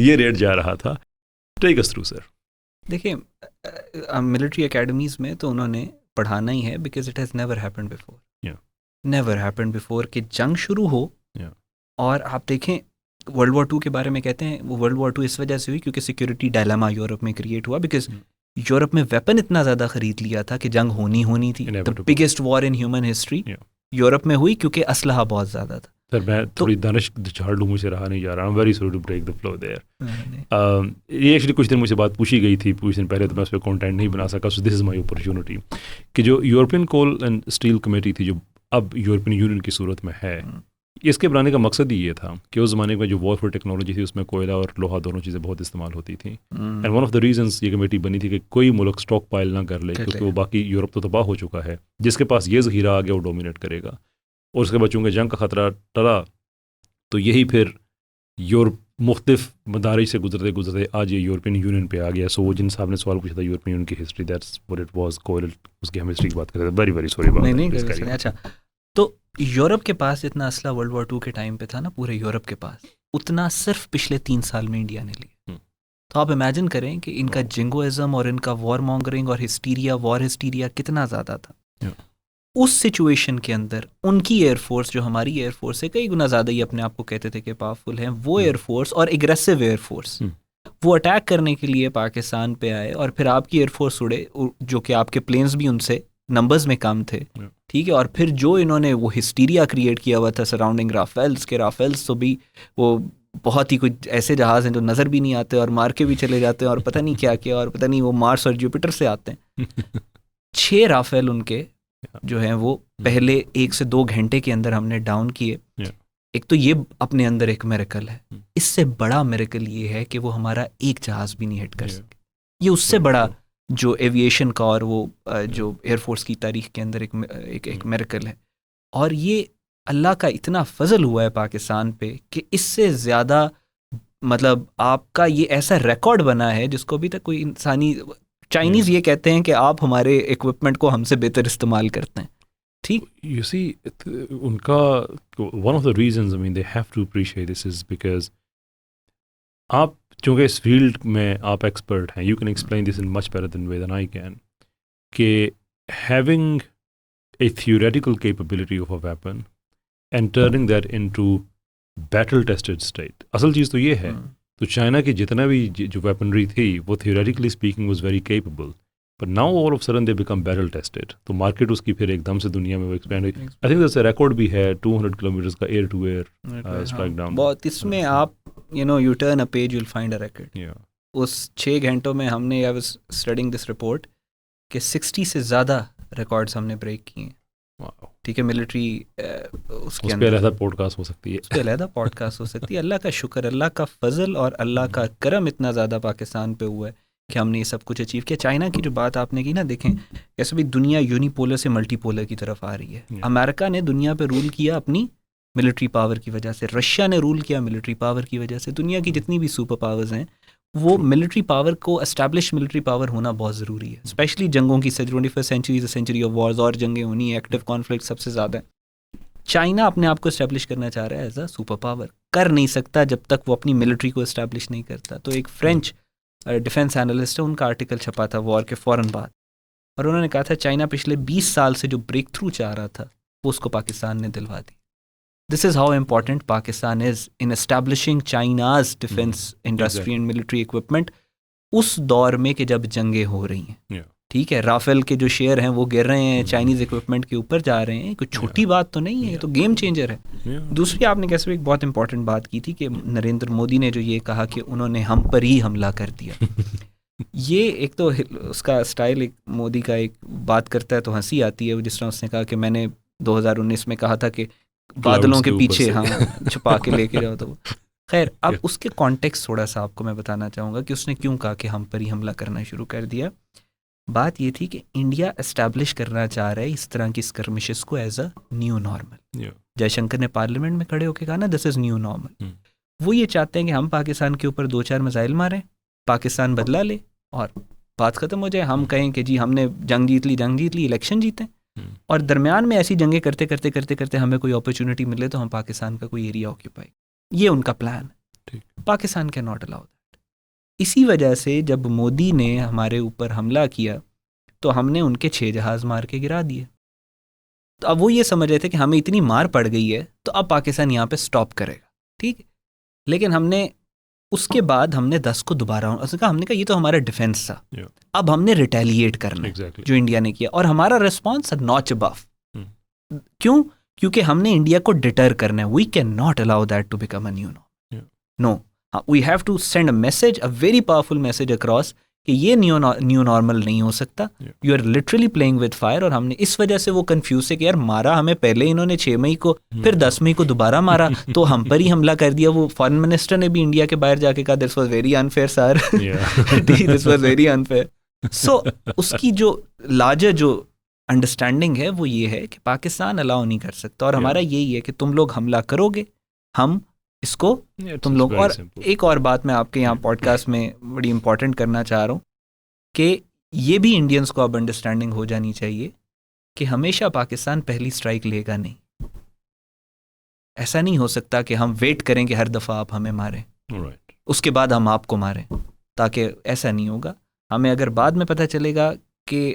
ये रेट जा रहा था. Take us through sir. देखिए मिलिट्री एकेडमीज में तो उन्होंने पढ़ाना ही है because it has never happened before. Never happened before कि जंग शुरू हो. और आप देखें वर्ल्ड वॉर 2 के बारे में कहते हैं वो वर्ल्ड वॉर 2 इस वजह से हुई क्योंकि सिक्योरिटी डायलेमा यूरोप में क्रिएट हुआ बिकॉज यूरोप में वेपन इतना ज़्यादा खरीद लिया था कि जंग होनी थी. The biggest war in human history Europe में हुई क्योंकि असलहा बहुत ज़्यादा था. सर मैं थोड़ी दानिश झाड़ लूँ, मुझे रहा नहीं जा रहा. Very sorry to break the flow there. ये एक्चुअली कुछ दिन मुझे बात पूछी गई थी कुछ दिन पहले, तो मैं उस पर कॉन्टेंट नहीं बना सका. So this is my opportunity कि जो European coal and steel committee थी जो अब यूरोपियन यूनियन की सूरत में है, इसके बनाने का मकसद ही ये था कि उस ज़माने में जो वॉरफेयर टेक्नोलॉजी थी उसमें कोयला और लोहा दोनों चीज़ें बहुत इस्तेमाल होती थी. And one of the reasons ये कमेटी बनी थी कि कोई मुल्क स्टॉक पाइल ना कर ले क्योंकि वो बाकी यूरोप तो तबाह हो चुका है. जिसके पास ये ज़खीरा आ गया वो डोमिनेट करेगा. और उसके बाद चूँकि जंग का ख़तरा टला तो यही फिर यूरोप मुख्तलिफ मदारिज से गुजरते गुजरते आज ये यूरोपियन यूनियन पे आ गया. सो वो जिन साहब ने सवाल पूछा था यूरोपियन यूनियन की history, that's what it was कोयल, उसकी हम हिस्ट्री की बात करते थे. वेरी वेरी सॉरी नहीं. अच्छा, तो यूरोप के पास इतना असला वर्ल्ड वॉर 2 के टाइम पे था ना, पूरे यूरोप के पास, उतना सिर्फ पिछले 3 साल में इंडिया ने लिया. तो आप इमेजिन करें कि इनका जिंगोइज्म और इनका वॉर मॉन्गरिंग और हिस्टीरिया, वॉर हिस्टीरिया कितना ज़्यादा था. उस सिचुएशन के अंदर उनकी एयरफोर्स, जो हमारी एयरफोर्स है, कई गुना ज़्यादा ही अपने आप को कहते थे कि पावरफुल हैं, वो एयरफोर्स और एग्रेसिव एयरफोर्स वो अटैक करने के लिए पाकिस्तान पे आए. और फिर आपकी एयरफोर्स उड़े जो कि आपके प्लेन्स भी उनसे नंबर्स में कम थे. ठीक है. और फिर जो इन्होंने वो हिस्टीरिया क्रिएट किया हुआ था सराउंडिंग राफेल्स तो भी वो बहुत ही कुछ ऐसे जहाज़ हैं जो नज़र भी नहीं आते और मार के भी चले जाते हैं और पता नहीं क्या किया और पता नहीं वो मार्स और जुपिटर से आते हैं. 6 राफेल उनके जो हैं वो पहले 1 से 2 घंटे के अंदर हमने डाउन किए. एक तो ये अपने अंदर एक मिरेकल है. इससे बड़ा मिरेकल ये है कि वो हमारा एक जहाज़ भी नहीं हिट कर सके. ये उससे बड़ा जो एविएशन का और वो जो एयरफोर्स की तारीख के अंदर एक मिरेकल है. और ये अल्लाह का इतना फजल हुआ है पाकिस्तान पे कि इससे ज़्यादा मतलब आपका ये ऐसा रिकॉर्ड बना है जिसको अभी तक कोई इंसानी, चाइनीज़ ये कहते हैं कि आप हमारे इक्विपमेंट को हमसे बेहतर इस्तेमाल करते हैं. ठीक. यू सी उनका one of the reasons I mean they have to appreciate this is because आप चूँकि इस फील्ड में आप एक्सपर्ट हैं, you can explain this in much better than way than I can, कि having a theoretical capability of a weapon and turning that into battle tested state. असल चीज़ तो ये है. तो चाइना की जितना भी जो वेपनरी थी वो theoretically speaking was very capable, but now all of sudden they become battle tested. तो मार्केट उसकी फिर एकदम से दुनिया में वो एक्सपेंड हुई. I think that's a record भी है 200 किलोमीटर का air to air strike down. बहुत इसमें आप you turn a page you will find a record. उस 6 घंटों में हमने, I was studying this report, कि 60 से ज़्यादा रिकॉर्ड्स हमने ब्रेक किए हैं. ठीक है. मिलिट्री उसके अंदर अलग पॉडकास्ट हो सकती है, उस पर अलग पॉडकास्ट हो सकती है. अल्लाह का शुक्र, अल्लाह का फजल और अल्लाह का करम इतना ज़्यादा पाकिस्तान पे हुआ है कि हमने ये सब कुछ अचीव किया. चाइना की जो बात आपने की ना, देखें कैसे भी दुनिया यूनिपोलर से मल्टीपोलर की तरफ आ रही है. अमेरिका ने दुनिया पे रूल किया अपनी मिलिट्री पावर की वजह से, रशिया ने रूल किया मिलिट्री पावर की वजह से. दुनिया की जितनी भी सुपर पावर्स हैं वो मिलिट्री पावर को, एस्टैब्लिश मिलिट्री पावर होना बहुत ज़रूरी है. स्पेशली जंगों की 21st century, century of Wars, और जंगें होनी है, एक्टिव कॉन्फ्लिक्ट सबसे ज़्यादा है. चाइना अपने आप को एस्टैब्लिश करना चाह रहा है एज अ सुपर पावर. कर नहीं सकता जब तक वो अपनी मिलिट्री को एस्टैब्लिश नहीं करता. तो एक फ्रेंच डिफेंस एनालिस्ट है, उनका आर्टिकल छपा था वॉर के फ़ौरन बाद, और उन्होंने कहा था चाइना पिछले 20 साल से जो ब्रेक थ्रू चाह रहा था वो उसको पाकिस्तान ने दिलवा दी. This is how important Pakistan is in establishing China's defence industry and military equipment उस दौर में कि जब जंगें हो रही हैं. ठीक है. राफेल के जो शेयर हैं वो गिर रहे हैं, चाइनीज़ इक्विपमेंट के ऊपर जा रहे हैं. कोई छोटी बात तो नहीं है, ये तो गेम चेंजर है. दूसरी, आपने कैसे एक बहुत इंपॉर्टेंट बात की थी कि नरेंद्र मोदी ने जो ये कहा कि उन्होंने हम पर ही हमला कर दिया. ये एक तो उसका स्टाइल, एक मोदी का एक बात करता है तो हंसी आती है. जिस तरह उसने कहा कि मैंने 2019 में कहा था कि बादलों के पीछे छुपा के लेके जाओ. तो खैर, अब उसके कॉन्टेक्स्ट थोड़ा सा आपको मैं बताना चाहूँगा कि उसने क्यों कहा कि हम पर ही हमला करना शुरू कर दिया. बात ये थी कि इंडिया एस्टैब्लिश करना चाह रहा है इस तरह की स्कर्मिशेस को as a new normal. Jaishankar ने पार्लियामेंट में खड़े होकर कहा ना, दिस इज़ न्यू नॉर्मल. वो ये चाहते हैं कि हम पाकिस्तान के ऊपर 2-4 मिसाइल मारें, पाकिस्तान बदला ले और बात ख़त्म हो जाए. हम कहें कि जी हमने जंग जीत ली, इलेक्शन जीतें, और दरमियान में ऐसी जंगें करते करते हमें कोई अपॉर्चुनिटी मिले तो हम पाकिस्तान का कोई एरिया ऑक्यूपाई. ये उनका प्लान है। Pakistan can not allow that. इसी वजह से जब मोदी ने हमारे ऊपर हमला किया तो हमने उनके 6 जहाज़ मार के गिरा दिए। तो अब वो ये समझ रहे थे कि हमें इतनी मार पड़ गई है तो अब पाकिस्तान यहाँ पे स्टॉप करेगा, ठीक है। लेकिन हमने उसके बाद हमने 10 को दोबारा हमने कहा ये तो हमारा डिफेंस था, अब हमने रिटेलिएट करना है, जो इंडिया ने किया। और हमारा रिस्पॉन्स नॉच अबव। क्यों? क्योंकि हमने इंडिया को डिटर करना है। We can not allow that to become a new no. We have to send a message, a very powerful message across कि ये न्यू नॉर्मल नहीं हो सकता। You are literally playing with fire. और हमने इस वजह से वो कंफ्यूज है कि यार मारा हमें पहले इन्होंने 6 मई को, फिर 10 मई को दोबारा मारा, तो हम पर ही हमला कर दिया। वो फॉरेन मिनिस्टर ने भी इंडिया के बाहर जाके कहा this was very unfair sir, this was very unfair. So उसकी जो लार्जर जो अंडरस्टैंडिंग है वो ये है कि पाकिस्तान अलाउ नहीं कर सकता। और हमारा यही है कि तुम लोग हमला करोगे, हम इसको तुम लोग। और एक और बात मैं आपके यहाँ पॉडकास्ट में बड़ी इंपॉर्टेंट करना चाह रहा हूँ कि ये भी इंडियंस को अब अंडरस्टैंडिंग हो जानी चाहिए कि हमेशा पाकिस्तान पहली स्ट्राइक लेगा नहीं। ऐसा नहीं हो सकता कि हम वेट करें कि हर दफ़ा आप हमें मारें, उसके बाद हम आपको मारें, ताकि ऐसा नहीं होगा। हमें अगर बाद में पता चलेगा कि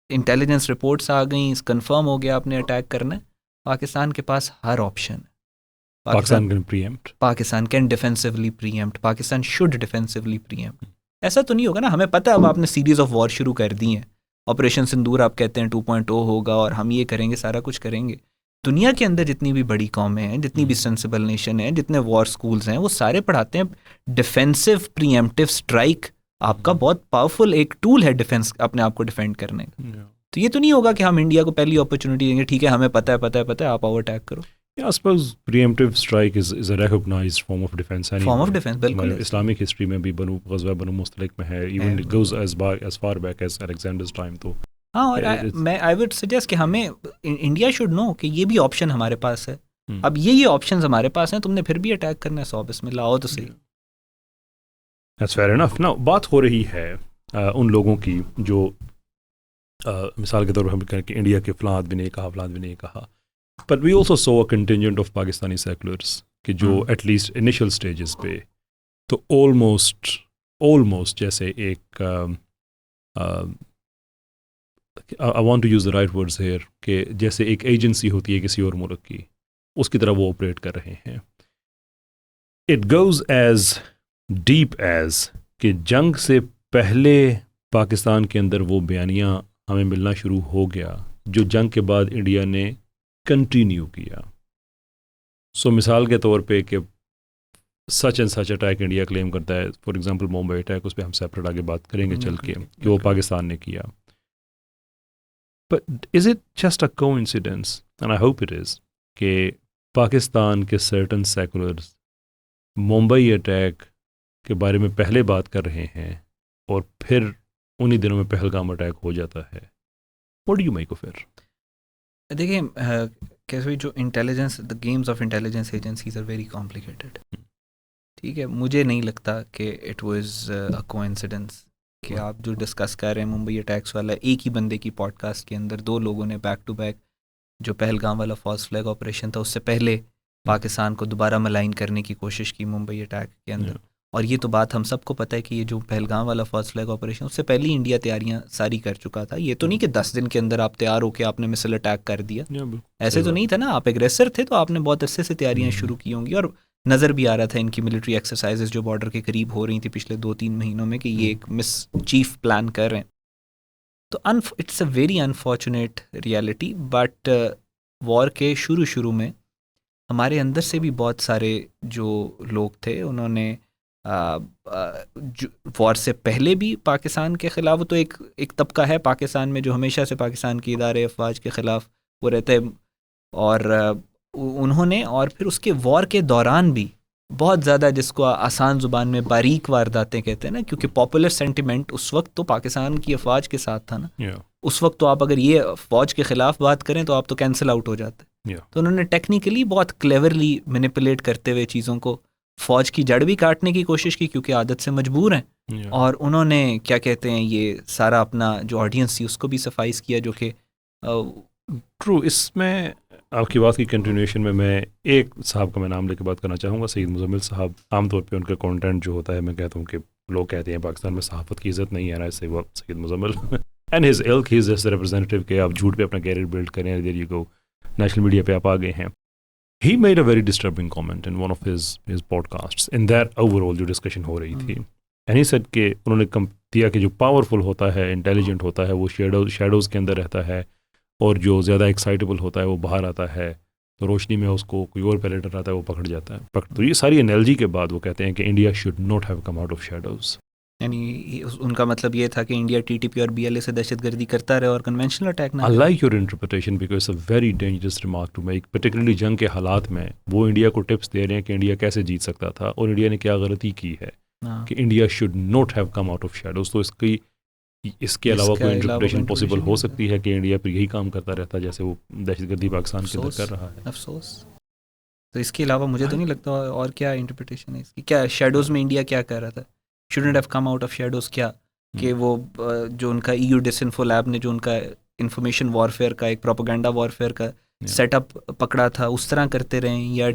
इंटेलिजेंस रिपोर्ट्स आ गई, कंफर्म हो गया आपने अटैक करना है, पाकिस्तान के पास हर ऑप्शन है। Pakistan can pre-empt, Pakistan can defensively pre-empt, Pakistan should defensively pre-empt. ऐसा तो नहीं होगा ना, हमें पता है अब आपने सीरीज ऑफ वॉर शुरू कर दी है, ऑपरेशन सिंदूर आप कहते हैं 2.0 होगा और हम ये करेंगे, सारा कुछ करेंगे। दुनिया के अंदर जितनी भी बड़ी कौमें हैं, जितनी भी सेंसिबल नेशन हैं, जितने वॉर स्कूल्स हैं, वो सारे पढ़ाते हैं डिफेंसिव प्रीएम्प्टिव स्ट्राइक आपका बहुत पावरफुल एक टूल है डिफेंस, अपने आप को डिफेंड करने का। तो ये तो नहीं होगा कि हम इंडिया को पहली अपॉर्चुनिटी देंगे, ठीक है हमें पता है आप ओवर अटैक करो। Yeah, I suppose preemptive strike is a recognized form of defense. Form of defense, बिल्कुल। Islamic history में भी ग़ज़वा बनु मुस्तलिक में है, even it goes as far back as Alexander's time. तो हाँ, और I would suggest कि हमें इंडिया शुड नो कि ये भी ऑप्शन हमारे पास है। अब ये ऑप्शंस हमारे पास हैं, तुमने फिर भी अटैक करना है 100 में लाओ तो सही। That's fair enough. Now बात हो रही है उन लोगों की जो मिसाल के तौर पर हम कहें कि इंडिया के फलां आदमी ने कहा, फलां आदमी ने कहा, but we also saw a contingent of Pakistani seculars कि जो at least initial stages पे तो almost जैसे एक I want to use the right words here कि जैसे एक एजेंसी होती है किसी और मुल्क की, उसकी तरह वो ऑपरेट कर रहे हैं। It goes as deep as कि जंग से पहले पाकिस्तान के अंदर वो बयानियाँ हमें मिलना शुरू हो गया जो जंग के बाद इंडिया ने कंटिन्यू किया। सो मिसाल के तौर पे कि such and such attack India claim करता है, फॉर एग्जांपल मुंबई अटैक, उस पर हम सेपरेट आगे बात करेंगे चल के कि वो पाकिस्तान ने किया। But is it just a coincidence, and I hope it is, कि पाकिस्तान के सर्टन सेकुलर्स मुंबई अटैक के बारे में पहले बात कर रहे हैं और फिर उन्हीं दिनों में पहलगाम अटैक हो जाता है। What do you make of it? देखिए कैसे जो intelligence, the games of intelligence agencies are very complicated. ठीक है, मुझे नहीं लगता कि इट वाज अ कोइंसिडेंस कि आप जो डिस्कस कर रहे हैं मुंबई अटैक्स वाला, एक ही बंदे की पॉडकास्ट के अंदर 2 लोगों ने बैक टू बैक जो पहलगाम वाला फॉल्स फ्लैग ऑपरेशन था उससे पहले पाकिस्तान को दोबारा मलाइन करने की कोशिश की मुंबई अटैक के अंदर। और ये तो बात हम सबको पता है कि ये जो पहलगाम वाला फर्स्ट फ्लैग ऑपरेशन, उससे पहले ही इंडिया तैयारियां सारी कर चुका था। ये तो नहीं कि 10 दिन के अंदर आप तैयार होकर आपने मिसाइल अटैक कर दिया, ऐसे तो नहीं था ना। आप एग्रेसर थे तो आपने बहुत अच्छे से तैयारियां शुरू की होंगी। और नज़र भी आ रहा था इनकी मिलिट्री एक्सरसाइजेज जो बॉर्डर के करीब हो रही थी पिछले 2-3 महीनों में कि ये एक मिसचीफ प्लान कर रहे हैं। तो it's a very unfortunate reality. But war के शुरू में हमारे अंदर से भी बहुत सारे जो लोग थे उन्होंने वॉर से पहले भी पाकिस्तान के ख़िलाफ़, तो एक तबका है पाकिस्तान में जो हमेशा से पाकिस्तान के इदारे अफवाज के ख़िलाफ़ वो रहता है, और उन्होंने और फिर उसके वॉर के दौरान भी बहुत ज़्यादा, जिसको आसान ज़ुबान में बारीक वारदातें कहते हैं ना, क्योंकि पॉपुलर सेंटिमेंट उस वक्त तो पाकिस्तान की अफवाज के साथ था ना। उस वक्त तो आप अगर ये फ़ौज के ख़िलाफ़ बात करें तो आप तो कैंसिल आउट हो जाते। तो उन्होंने टेक्निकली बहुत क्लेवरली मैनिपुलेट करते हुए चीज़ों को फ़ौज की जड़ भी काटने की कोशिश की, क्योंकि आदत से मजबूर हैं। और उन्होंने क्या कहते हैं ये सारा अपना जो ऑडियंस थी उसको भी सफाइस किया, जो कि ट्रू। इसमें आपकी बात की कंटिन्यूएशन में मैं एक साहब का मैं नाम लेके बात करना चाहूँगा, सईद मुज़म्मिल साहब। आमतौर पे उनका कंटेंट जो होता है, मैं कहता हूँ कि लोग कहते हैं पाकिस्तान में सहाफ़त की इज़्ज़त नहीं है ना, इससे वो Syed Muzammil and his ilk, he is just representative के आप झूठ पे अपना कैरियर बिल्ड करें, there you go, national media पे आप आ गए हैं। He made a very disturbing comment in one of his podcasts in that overall जो डिस्कशन हो रही थी, एंड ही सेड कि उन्होंने कम दिया कि जो पावरफुल होता है, इंटेलिजेंट होता है, वो शेडोज़ के अंदर रहता है, और जो ज़्यादा एक्साइटेबल होता है वो बाहर आता है, तो रोशनी में उसको कोई और प्रेडेटर आता है वो पकड़ जाता है। तो ये सारी एनालॉजी के बाद वो कहते हैं कि India should not have come out of shadows. यानी उनका मतलब ये था कि इंडिया टीटीपी और बीएलए से दहशतगर्दी करता रहे और कन्वेंशनल अटैक ना आई करे। Like your interpretation because it's a very dangerous remark to make, particularly जंग के हालात में वो इंडिया को टिप्स दे रहे हैं कि इंडिया कैसे जीत सकता था और इंडिया ने क्या गलती की है कि India should not have come out of shadows. तो इसके अलावा कोई इंटरप्रिटेशन पॉसिबल हो सकती है कि इंडिया पर यही काम करता रहता है जैसे वो दहशतगर्दी पाकिस्तान के अंदर कर रहा है। अफसोस। तो इसके अलावा मुझे तो नहीं लगता और क्या इंटरप्रिटेशन है इसकी। क्या शेडोज़ में इंडिया क्या कर रहा था, shouldn't have come out of shadows, क्या कि वो जो उनका EU डिसइंफो लैब ने जो उनका इंफॉर्मेशन वॉरफेयर का एक प्रोपेगेंडा वॉरफेयर का सेटअप पकड़ा था उस तरह करते रहे, या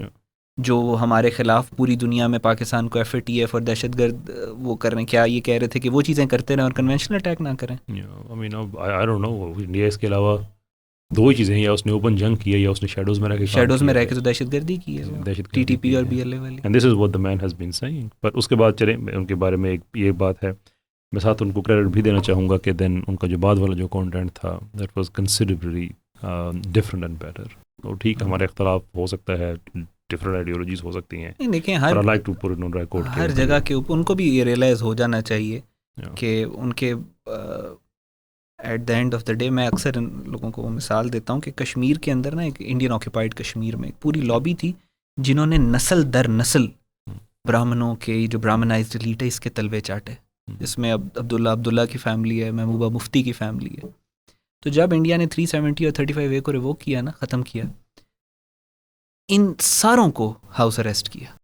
जो हमारे खिलाफ पूरी दुनिया में पाकिस्तान को FATF और दहशतगर्द वो कर रहे हैं, क्या ये कह रहे थे कि वो चीज़ें करते रहें और कन्वेंशनल अटैक ना करें? आई डोंट नो, इंडिया इसके अलावा दो ही चीज़ें हैं, या उसने ओपन जंग की है या उसने शेडोज़ में रह के तो दहशतगर्दी की है, TTP और BLA वाली। And this is what the man has been saying. पर उसके बाद चले उनके बारे में एक ये बात है, मैं साथ उनको क्रेडिट भी देना चाहूँगा कि देन उनका जो बाद वाला जो कंटेंट था that was considerably different and better. तो ठीक, हमारे इख्तलाफ हो सकता है, डिफरेंट आइडियोलॉजीज हो सकती हैं, नहीं देखें, हर like to put it on record, हर जगह के ऊपर उनको भी ये रियलाइज़ हो जाना चाहिए कि उनके eight the end of the day, मैं अक्सर इन लोगों को मिसाल देता हूँ कि कश्मीर के अंदर ना एक इंडियन ऑक्यूपाइड कश्मीर में एक पूरी लॉबी थी जिन्होंने नस्ल दर नस्ल ब्राह्मणों के, जो ब्राह्मणाइज्ड एलीट है, इसके तलवे चाटे, जिसमें अब्दुल्ला की फैमिली है, महबूबा मुफ्ती की फैमिली है। तो जब इंडिया ने 370 और 35A को रिवोक किया ना, ख़त्म किया, इन सारों को हाउस अरेस्ट किया,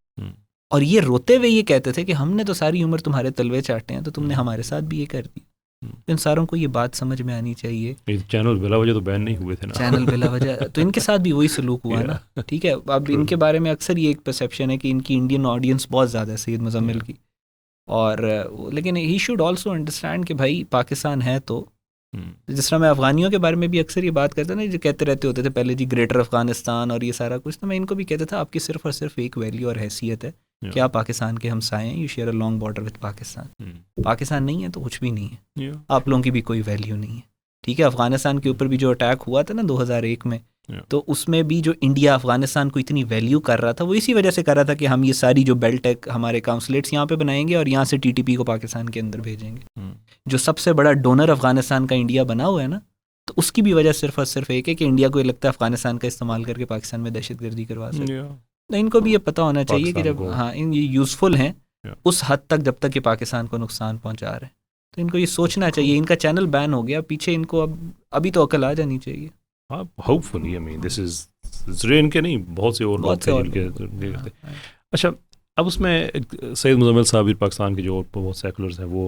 और ये रोते हुए ये कहते थे कि हमने तो सारी उम्र तुम्हारे तलवे चाटे हैं, तो तुमने हमारे साथ भी ये कर दिया। इन सारों को ये बात समझ में आनी चाहिए। चैनल बिला वजह तो बैन नहीं हुए थे ना, चैनल बिला वजह, तो इनके साथ भी वही सलूक हुआ ना, ठीक है। अब इनके बारे में अक्सर ये एक परसेप्शन है कि इनकी इंडियन ऑडियंस बहुत ज़्यादा है सईद मुज़म्मिल की, और लेकिन ही शुड ऑल्सो अंडरस्टैंड कि भाई पाकिस्तान है तो, जिस तरह मैं अफ़गानियों के बारे में भी अक्सर ये बात करता ना, जो कहते रहते होते थे पहले जी ग्रेटर अफ़गानिस्तान और ये सारा कुछ, तो मैं इनको भी कहता था आपकी सिर्फ और सिर्फ एक वैल्यू और हैसियत है कि आप पाकिस्तान के हमसाए हैं, you share a long border with Pakistan. Pakistan नहीं है तो कुछ भी नहीं है, आप लोगों की भी कोई वैल्यू नहीं है, ठीक है। अफ़गानिस्तान के ऊपर भी जो अटैक हुआ था ना 2001 में, तो उसमें भी जो इंडिया अफ़गानिस्तान को इतनी वैल्यू कर रहा था वो इसी वजह से कर रहा था कि हम ये सारी जो बेल्ट है, हमारे काउंसलेट्स यहाँ पे बनाएंगे और यहाँ से TTP को पाकिस्तान के अंदर भेजेंगे। जो सबसे बड़ा डोनर अफ़गानिस्तान का इंडिया बना हुआ है ना, तो उसकी भी वजह सिर्फ और सिर्फ एक है कि इंडिया को ये लगता है अफ़गानिस्तान का इस्तेमाल करके पाकिस्तान में दहशतगर्दी करवा सकते। तो इनको भी ये पता होना चाहिए कि जब ये यूज़फुल हैं उस हद तक, जब तक ये पाकिस्तान को नुकसान पहुँचा रहे हैं, तो इनको ये सोचना चाहिए। इनका चैनल बैन हो गया, पीछे इनको अभी तो अकल आ जानी चाहिए। हाँ, hopefully, I mean this is इनके नहीं, बहुत से और लोग थे। अच्छा, अब उसमें सईद मुज़म्मिल साहब भी पाकिस्तान के जो बहुत सेकुलर्स हैं, वो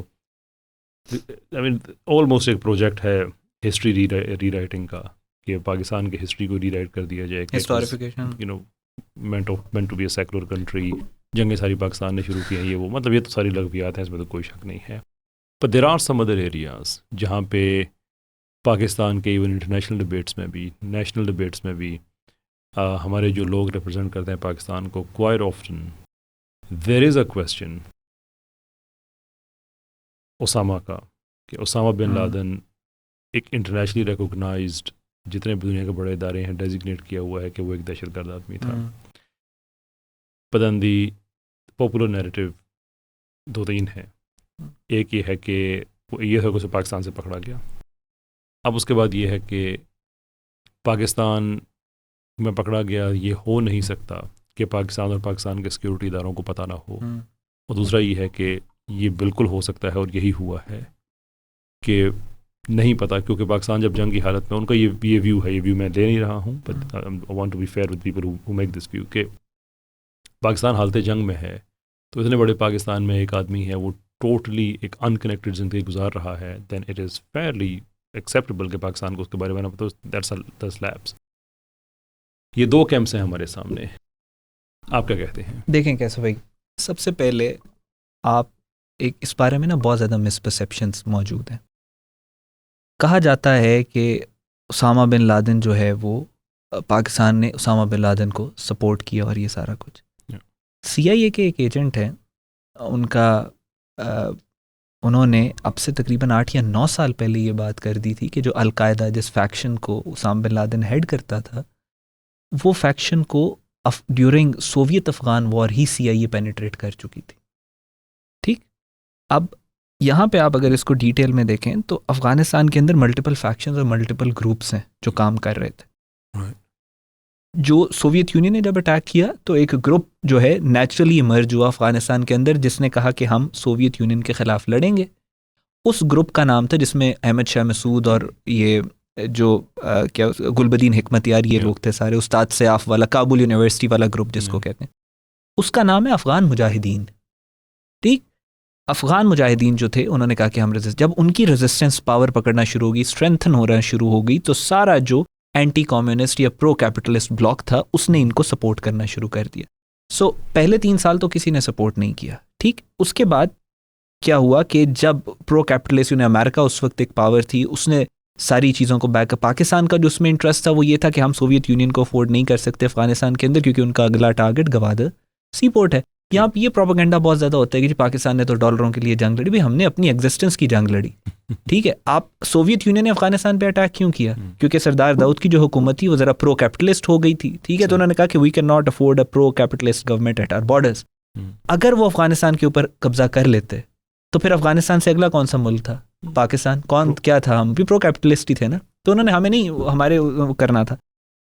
आई मीन ऑलमोस्ट एक प्रोजेक्ट है हिस्ट्री रीराइटिंग का, कि पाकिस्तान की हिस्ट्री को रीराइट कर दिया जाए, historification, you know, meant to be a secular country, जंगें सारी पाकिस्तान ने शुरू की हैं, ये वो, मतलब ये तो सारी लगवियात हैं, इसमें तो कोई शक नहीं है। पर there are some other areas जहाँ पे पाकिस्तान के इवन इंटरनेशनल डिबेट्स में भी, नेशनल डिबेट्स में भी हमारे जो लोग रिप्रेजेंट करते हैं पाकिस्तान को, quite often there is a question Osama का, कि ओसामा बिन लादेन एक इंटरनेशनली रिकॉग्नाइज्ड, जितने भी दुनिया के बड़े इदारे हैं, डेजिग्नेट किया हुआ है कि वो एक दहशतगर्द आदमी था। पतंदी पॉपुलर नैरेटिव दो तीन है। एक ये है कि वो ये है कि उसे पाकिस्तान से पकड़ा गया। अब उसके बाद ये है कि पाकिस्तान में पकड़ा गया, ये हो नहीं सकता कि पाकिस्तान और पाकिस्तान के सिक्योरिटी इदारों को पता ना हो। और दूसरा ये है कि ये बिल्कुल हो सकता है और यही हुआ है कि नहीं पता, क्योंकि पाकिस्तान जब जंग की हालत में, उनका ये व्यू है, ये व्यू मैं ले नहीं रहा हूँ, but I want to be fair with people who make this view, कि पाकिस्तान हालत जंग में है, तो इतने बड़े पाकिस्तान में एक आदमी है वो टोटली एक अनकनेक्टेड ज़िंदगी गुजार रहा है, then it is fairly acceptable कि पाकिस्तान को उसके बारे में ना पता, दैट्स द स्लैब्स। ये दो कैंप्स हैं हमारे सामने, आप क्या कहते हैं? देखें कैसे भाई, सबसे पहले आप एक इस बारे में ना बहुत ज़्यादा मिसपरसेप्शंस मौजूद हैं। कहा जाता है कि उसामा बिन लादेन जो है वो पाकिस्तान ने उसामा बिन लादेन को सपोर्ट किया और ये सारा कुछ। CIA के एक एजेंट हैं, उनका उन्होंने अब से तकरीबन 8 या 9 साल पहले ये बात कर दी थी कि जो अलकायदा जिस फैक्शन को उसामा बिन लादेन हेड करता था, वो फैक्शन को ड्यूरिंग सोवियत अफ़गान वॉर ही CIA पेनिट्रेट कर चुकी थी। ठीक, अब यहाँ पे आप अगर इसको डिटेल में देखें तो अफ़गानिस्तान के अंदर मल्टीपल फैक्शंस और मल्टीपल ग्रुप्स हैं जो काम कर रहे थे। जो सोवियत यूनियन ने जब अटैक किया तो एक ग्रुप जो है नेचुरली इमर्ज हुआ अफ़गानिस्तान के अंदर, जिसने कहा कि हम सोवियत यूनियन के ख़िलाफ़ लड़ेंगे। उस ग्रुप का नाम था जिसमें अहमद शाह मसूद और ये जो क्या गुलबदीन हिकमतयार ये लोग थे सारे, उस्ताद सयाफ वाला काबुल यूनिवर्सिटी वाला ग्रुप जिसको कहते हैं, उसका नाम है अफ़गान मुजाहिदीन। ठीक, अफ़गान मुजाहिदीन जो थे उन्होंने कहा कि हम जब उनकी रेजिस्टेंस पावर पकड़ना शुरू होगी, स्ट्रेंथन हो रहा शुरू हो गई, तो सारा जो एंटी कम्युनिस्ट या प्रो कैपिटलिस्ट ब्लॉक था उसने इनको सपोर्ट करना शुरू कर दिया। सो पहले 3 साल तो किसी ने सपोर्ट नहीं किया। ठीक, उसके बाद क्या हुआ कि जब प्रो कैपिटलिस्ट अमेरिका उस वक्त एक पावर थी, उसने सारी चीज़ों को बैकअप, पाकिस्तान का जो उसमें इंटरेस्ट था वो ये था कि हम सोवियत यूनियन को अफोर्ड नहीं कर सकते अफगानिस्तान के अंदर, क्योंकि उनका अगला टारगेट गवादर सी पोर्ट है। यहाँ पे ये प्रोपेगेंडा बहुत ज़्यादा होता है कि पाकिस्तान ने तो डॉलरों के लिए जंग लड़ी, भाई हमने अपनी एग्जिस्टेंस की जंग लड़ी। ठीक है, आप सोवियत यूनियन ने अफगानिस्तान पे अटैक क्यों किया? क्योंकि सरदार दाऊद की जो हुकूमत थी वो ज़रा प्रो कैपिटलिस्ट हो गई थी। ठीक है, तो उन्होंने कहा कि we can not afford a pro capitalist government at our borders. अगर वो अफगानिस्तान के ऊपर कब्जा कर लेते तो फिर अफगानिस्तान से अगला कौन सा मुल्क था? पाकिस्तान। कौन क्या था? हम भी प्रो कैपिटलिस्ट ही थे ना, तो उन्होंने हमें नहीं, हमारे करना था।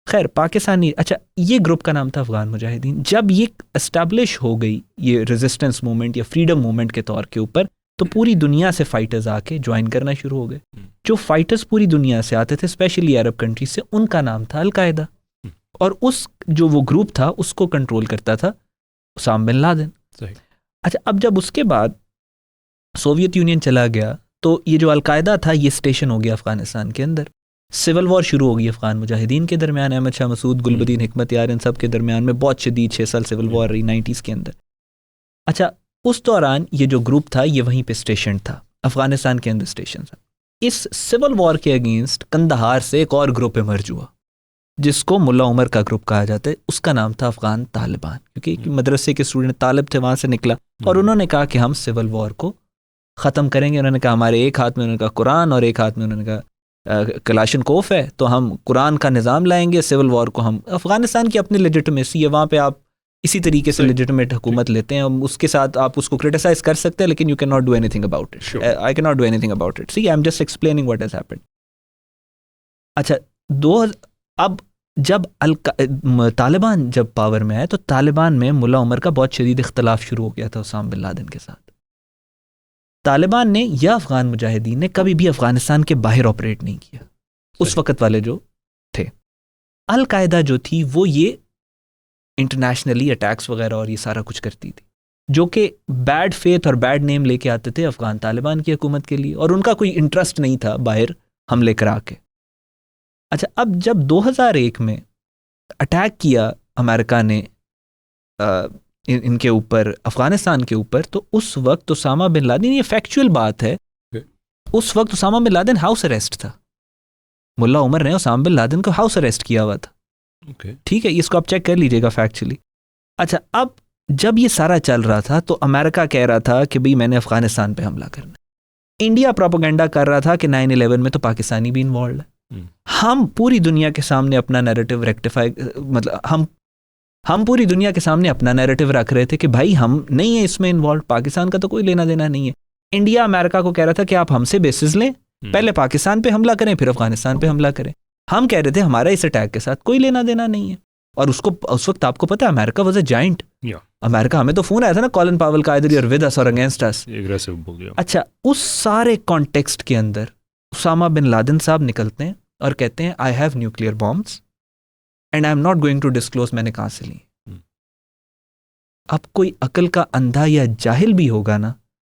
खैर, पाकिस्तानी, अच्छा, ये ग्रुप का नाम था अफगान मुजाहिदीन। जब ये एस्टैब्लिश हो गई ये रेजिस्टेंस मूवमेंट या फ्रीडम मूवमेंट के तौर के ऊपर, तो पूरी दुनिया से फाइटर्स आके ज्वाइन करना शुरू हो गए। जो फाइटर्स पूरी दुनिया से आते थे, स्पेशली अरब कंट्रीज से, उनका नाम था अलकायदा। और उस जो वो ग्रुप था उसको कंट्रोल करता था उसामा बिन लादेन। अच्छा, अब जब उसके बाद सोवियत यूनियन चला गया तो ये जो अलकायदा था ये स्टेशन हो गया अफगानिस्तान के अंदर। सिविल वॉर शुरू हो गई अफगान मुजाहिदीन के दरमियान, अहमद शाह मसूद, गुलबदीन हिकमतयार, इन सब के दरमियान में बहुत शदीद 6 साल सिविल वॉर रही 90s के अंदर। अच्छा, उस दौरान ये जो ग्रुप था ये वहीं पे स्टेशन था, अफगानिस्तान के अंदर स्टेशन था। इस सिविल वॉर के अगेंस्ट कंदहार से एक और ग्रुप इमर्ज हुआ जिसको मुल्ला उमर का ग्रुप कहा जाता है। उसका नाम था अफगान तालिबान, क्योंकि मदरसे के स्टूडेंट तालिब थे, वहाँ से निकला। और उन्होंने कहा कि हम सिविल वॉर को ख़त्म करेंगे। उन्होंने कहा हमारे एक हाथ में उन्होंने कहा कुरान और एक हाथ में उन्होंने कहा कलाशनकोफ है, तो हम कुरान का निज़ाम लाएंगे, सिविल वॉर को हम, अफगानिस्तान की अपनी लेजिटिमेसी है, वहाँ पे आप इसी तरीके से लेजिटिमेट हुकूमत लेते हैं, उसके साथ आप उसको क्रिटिसाइज कर सकते हैं, लेकिन you can not do anything about it. I can not do anything about it. See, I am just explaining what has happened. अच्छा, अब जब तालिबान जब पावर में आए तो तालिबान में मुल्ला उमर का बहुत शदीद इख्तलाफ शुरू हो गया था उसामा बिन लादेन के साथ। तालिबान ने या अफगान मुजाहिदीन ने कभी भी अफगानिस्तान के बाहर ऑपरेट नहीं किया उस वक्त वाले जो थे। अलकायदा जो थी वो ये इंटरनेशनली अटैक्स वगैरह और ये सारा कुछ करती थी, जो कि बैड फेथ और बैड नेम लेके आते थे अफगान तालिबान की हुकूमत के लिए, और उनका कोई इंटरेस्ट नहीं था बाहर हमले करा के। अच्छा, अब जब 2001 में अटैक किया अमेरिका ने इनके ऊपर, अफगानिस्तान के ऊपर, तो उस वक्त उसामा बिन लादेन, ये फैक्चुअल बात है, उस वक्त Usama bin Laden house arrest था। मुल्ला उमर ने उसामा बिन लादेन को हाउस अरेस्ट किया हुआ था। ठीक है, इसको आप चेक कर लीजिएगा फैक्चुअली। अच्छा, अब जब ये सारा चल रहा था तो अमेरिका कह रहा था कि भाई मैंने अफगानिस्तान पे हमला करना। इंडिया प्रोपेगेंडा कर रहा था कि 9/11 में तो पाकिस्तानी भी इन्वॉल्व है। हम पूरी दुनिया के सामने अपना नैरेटिव रेक्टिफाई, मतलब हम पूरी दुनिया के सामने अपना नैरेटिव रख रहे थे कि भाई हम नहीं है इसमें इन्वॉल्व, पाकिस्तान का तो कोई लेना देना नहीं है। इंडिया अमेरिका को कह रहा था कि आप हमसे बेसिस लें, पहले पाकिस्तान पे हमला करें फिर अफगानिस्तान पे हमला करें। हम कह रहे थे हमारा इस अटैक के साथ कोई लेना देना नहीं है। और उसको उस वक्त आपको पता है America was a giant. America, हमें तो फोन आया था ना कॉलिन पावेल का, either you are with us और अगेंस्ट अस। अच्छा, उस सारे कॉन्टेक्स्ट के अंदर उसामा बिन लादेन साहब निकलते हैं और कहते हैं I have nuclear bombs and I am not going to disclose मैंने कहाँ से ली। अब कोई अकल का अंधा या जाहिल भी होगा ना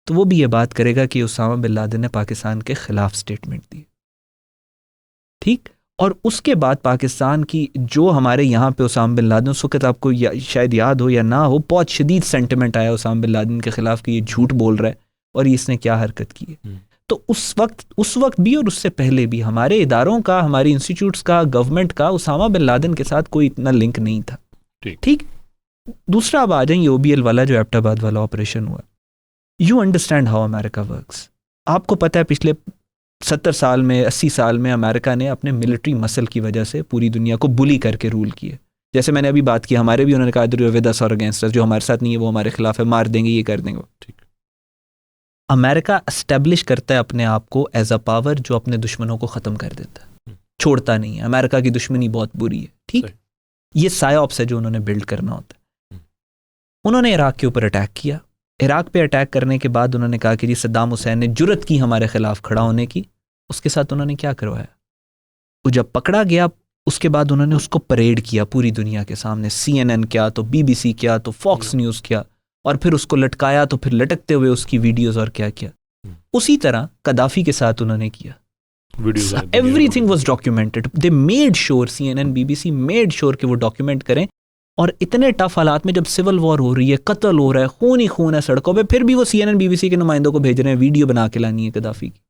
तो वो भी ये बात करेगा कि उसामा बिन लादेन ने पाकिस्तान के खिलाफ स्टेटमेंट दी। ठीक, और उसके बाद पाकिस्तान की जो हमारे यहाँ पे उसामा बिन लादेन, उस वक्त आपको शायद याद हो या ना हो, बहुत शदीद सेंटिमेंट आया उसामा बिन लादेन के ख़िलाफ़ कि ये झूठ बोल रहा है और इसने क्या हरकत की है। तो उस वक्त भी और उससे पहले भी हमारे इदारों का, हमारी इंस्टीट्यूट्स का, गवर्नमेंट का उसामा बिन लादेन के साथ कोई इतना लिंक नहीं था। ठीक। दूसरा अब आ जाएंगे OBL वाला जो एबटाबाद वाला ऑपरेशन हुआ। You understand how America works. आपको पता है पिछले 70 साल में, 80 साल में अमेरिका ने अपने मिलिट्री मसल की वजह से पूरी दुनिया को बुली करके रूल किए। जैसे मैंने अभी बात की, हमारे भी उन्होंने कहा विद अस और अगेंस्ट अस, जो हमारे साथ नहीं है वो हमारे खिलाफ है, मार देंगे, ये कर देंगे। ठीक। अमेरिका एस्टेब्लिश करता है अपने आप को एज अ पावर जो अपने दुश्मनों को ख़त्म कर देता है, छोड़ता नहीं है। अमेरिका की दुश्मनी बहुत बुरी है। ठीक। ये साइऑप्स है जो उन्होंने बिल्ड करना होता है। उन्होंने इराक के ऊपर अटैक किया। इराक पे अटैक करने के बाद उन्होंने कहा कि जी सद्दाम हुसैन ने जुर्रत की हमारे खिलाफ खड़ा होने की। उसके साथ उन्होंने क्या करवाया, वो जब पकड़ा गया उसके बाद उन्होंने उसको परेड किया पूरी दुनिया के सामने। CNN क्या, तो BBC क्या, तो फॉक्स न्यूज़ क्या, और फिर उसको लटकाया तो फिर लटकते हुए उसकी वीडियोस और क्या किया। उसी तरह कदाफी के साथ उन्होंने किया। Everything was documented. They made sure, CNN BBC made sure कि वो डॉक्यूमेंट करें। और इतने टफ हालात में जब सिविल वॉर हो रही है, कत्ल हो रहा है, खून ही खून है सड़कों पे, फिर भी वो CNN BBC के नुमाइंदों को भेज रहे हैं वीडियो बना के लानी है कदाफी की,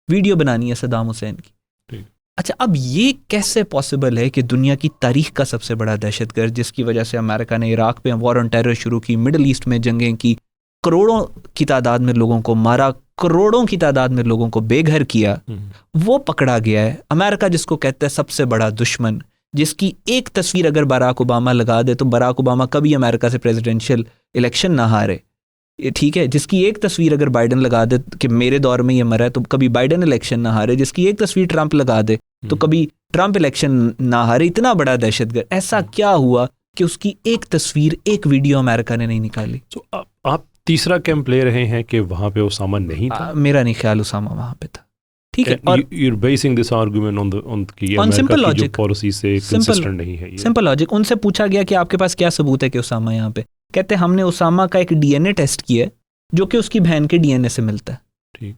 वीडियो बनानी है सद्दाम हुसैन की। अच्छा, अब ये कैसे पॉसिबल है कि दुनिया की तारीख का सबसे बड़ा दहशतगर्द, जिसकी वजह से अमेरिका ने इराक पे वॉर ऑन टेरर शुरू की, मिडल ईस्ट में जंगें की, करोड़ों की तादाद में लोगों को मारा, करोड़ों की तादाद में लोगों को बेघर किया, वो पकड़ा गया है। अमेरिका जिसको कहते हैं सबसे बड़ा दुश्मन, जिसकी एक तस्वीर अगर बराक ओबामा लगा दे तो बराक ओबामा कभी अमेरिका से प्रेसिडेंशियल इलेक्शन ना हारे। ठीक है, जिसकी एक तस्वीर अगर बाइडन लगा दे कि मेरे दौर में ये मरा है तो कभी बाइडन इलेक्शन ना हारे, जिसकी एक तस्वीर ट्रंप लगा दे तो कभी ट्रंप इलेक्शन ना हारे। इतना बड़ा दहशतगर्द, ऐसा क्या हुआ कि उसकी एक तस्वीर, एक वीडियो अमेरिका ने नहीं निकाली? तो आप तीसरा कैंप ले रहे हैं कि वहां पे उसामा नहीं था? मेरा नहीं ख्याल उसामा वहां पे था। ठीक है, और you're basing this argument on simple logic, policy से consistent नहीं है ये। Simple logic. उनसे पूछा गया कि आपके पास क्या सबूत है कि उसामा यहाँ पे, कहते हमने उसामा का एक DNA टेस्ट किया जो कि उसकी बहन के DNA से मिलता है।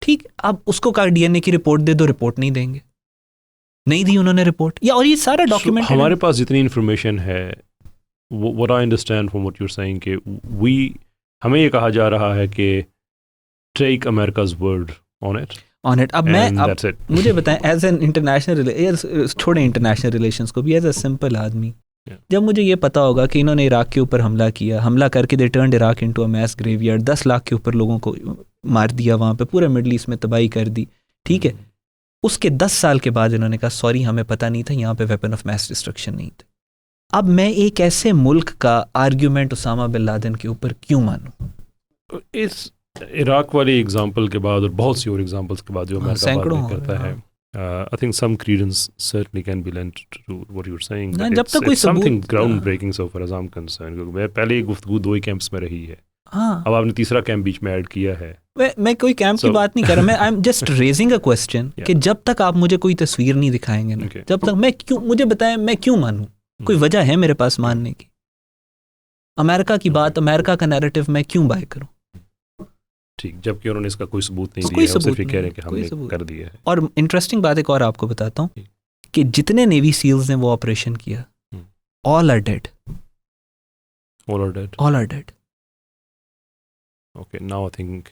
ठीक, अब उसको कहा DNA की रिपोर्ट दे दो, रिपोर्ट नहीं देंगे, नहीं दी उन्होंने रिपोर्ट। या और ये सारा डॉक्यूमेंट हमारे पास जितनी इन्फॉर्मेशन है, what I understand from what you're saying कि हमें ये कहा जा रहा है कि take America's word on it। अब मुझे बताएं, एज एन इंटरनेशनल, छोड़े इंटरनेशनल रिलेशंस को भी, एज अ सिंपल आदमी, जब मुझे ये पता होगा कि इन्होंने इराक के ऊपर हमला किया, हमला करके they turned Iraq into a mass graveyard, 10 lakh के ऊपर लोगों को मार दिया, वहाँ पे पूरे मिडल ईस्ट में तबाही कर दी। ठीक है, उसके 10 साल के बाद इन्होंने कहा सॉरी हमें पता नहीं था, यहाँ पे वेपन ऑफ मैस डिस्ट्रक्शन नहीं थे। अब मैं एक ऐसे मुल्क का आर्ग्यूमेंट उसामा बिन लादेन के ऊपर क्यों मानूं? इस इराक वाली एग्जांपल के बाद और बहुत सी और एग्जांपल्स के बाद जो अमेरिका बाद में करता है, I think some credence certainly can be lent to what you're saying. जब तक कोई something ground breaking so far as I'm concerned, क्योंकि मैं पहले ही गुफ्तगू 2 ही कैंप्स में रही है। अब आपने तीसरा कैंप बीच में ऐड किया है। मैं कोई कैंप की बात नहीं कर रहा, मैं I am just raising a question कि जब तक आप मुझे कोई तस्वीर नहीं दिखाएंगे ना, जब तक मैं क्यों, मुझे बताएं मैं क्यों मानूं? कोई वजह है मेरे पास मानने की? अमेरिका की बात, अमेरिका का नैरेटिव मैं क्यों बाय करूं? ठीक, जबकि उन्होंने इसका कोई सबूत नहीं दिया है, सिर्फ कह रहे हैं कि हमने कर दिया है। और इंटरेस्टिंग बात एक और आपको बताता हूं कि जितने नेवी सील्स ने वो ऑपरेशन किया, all are dead. Okay, now I think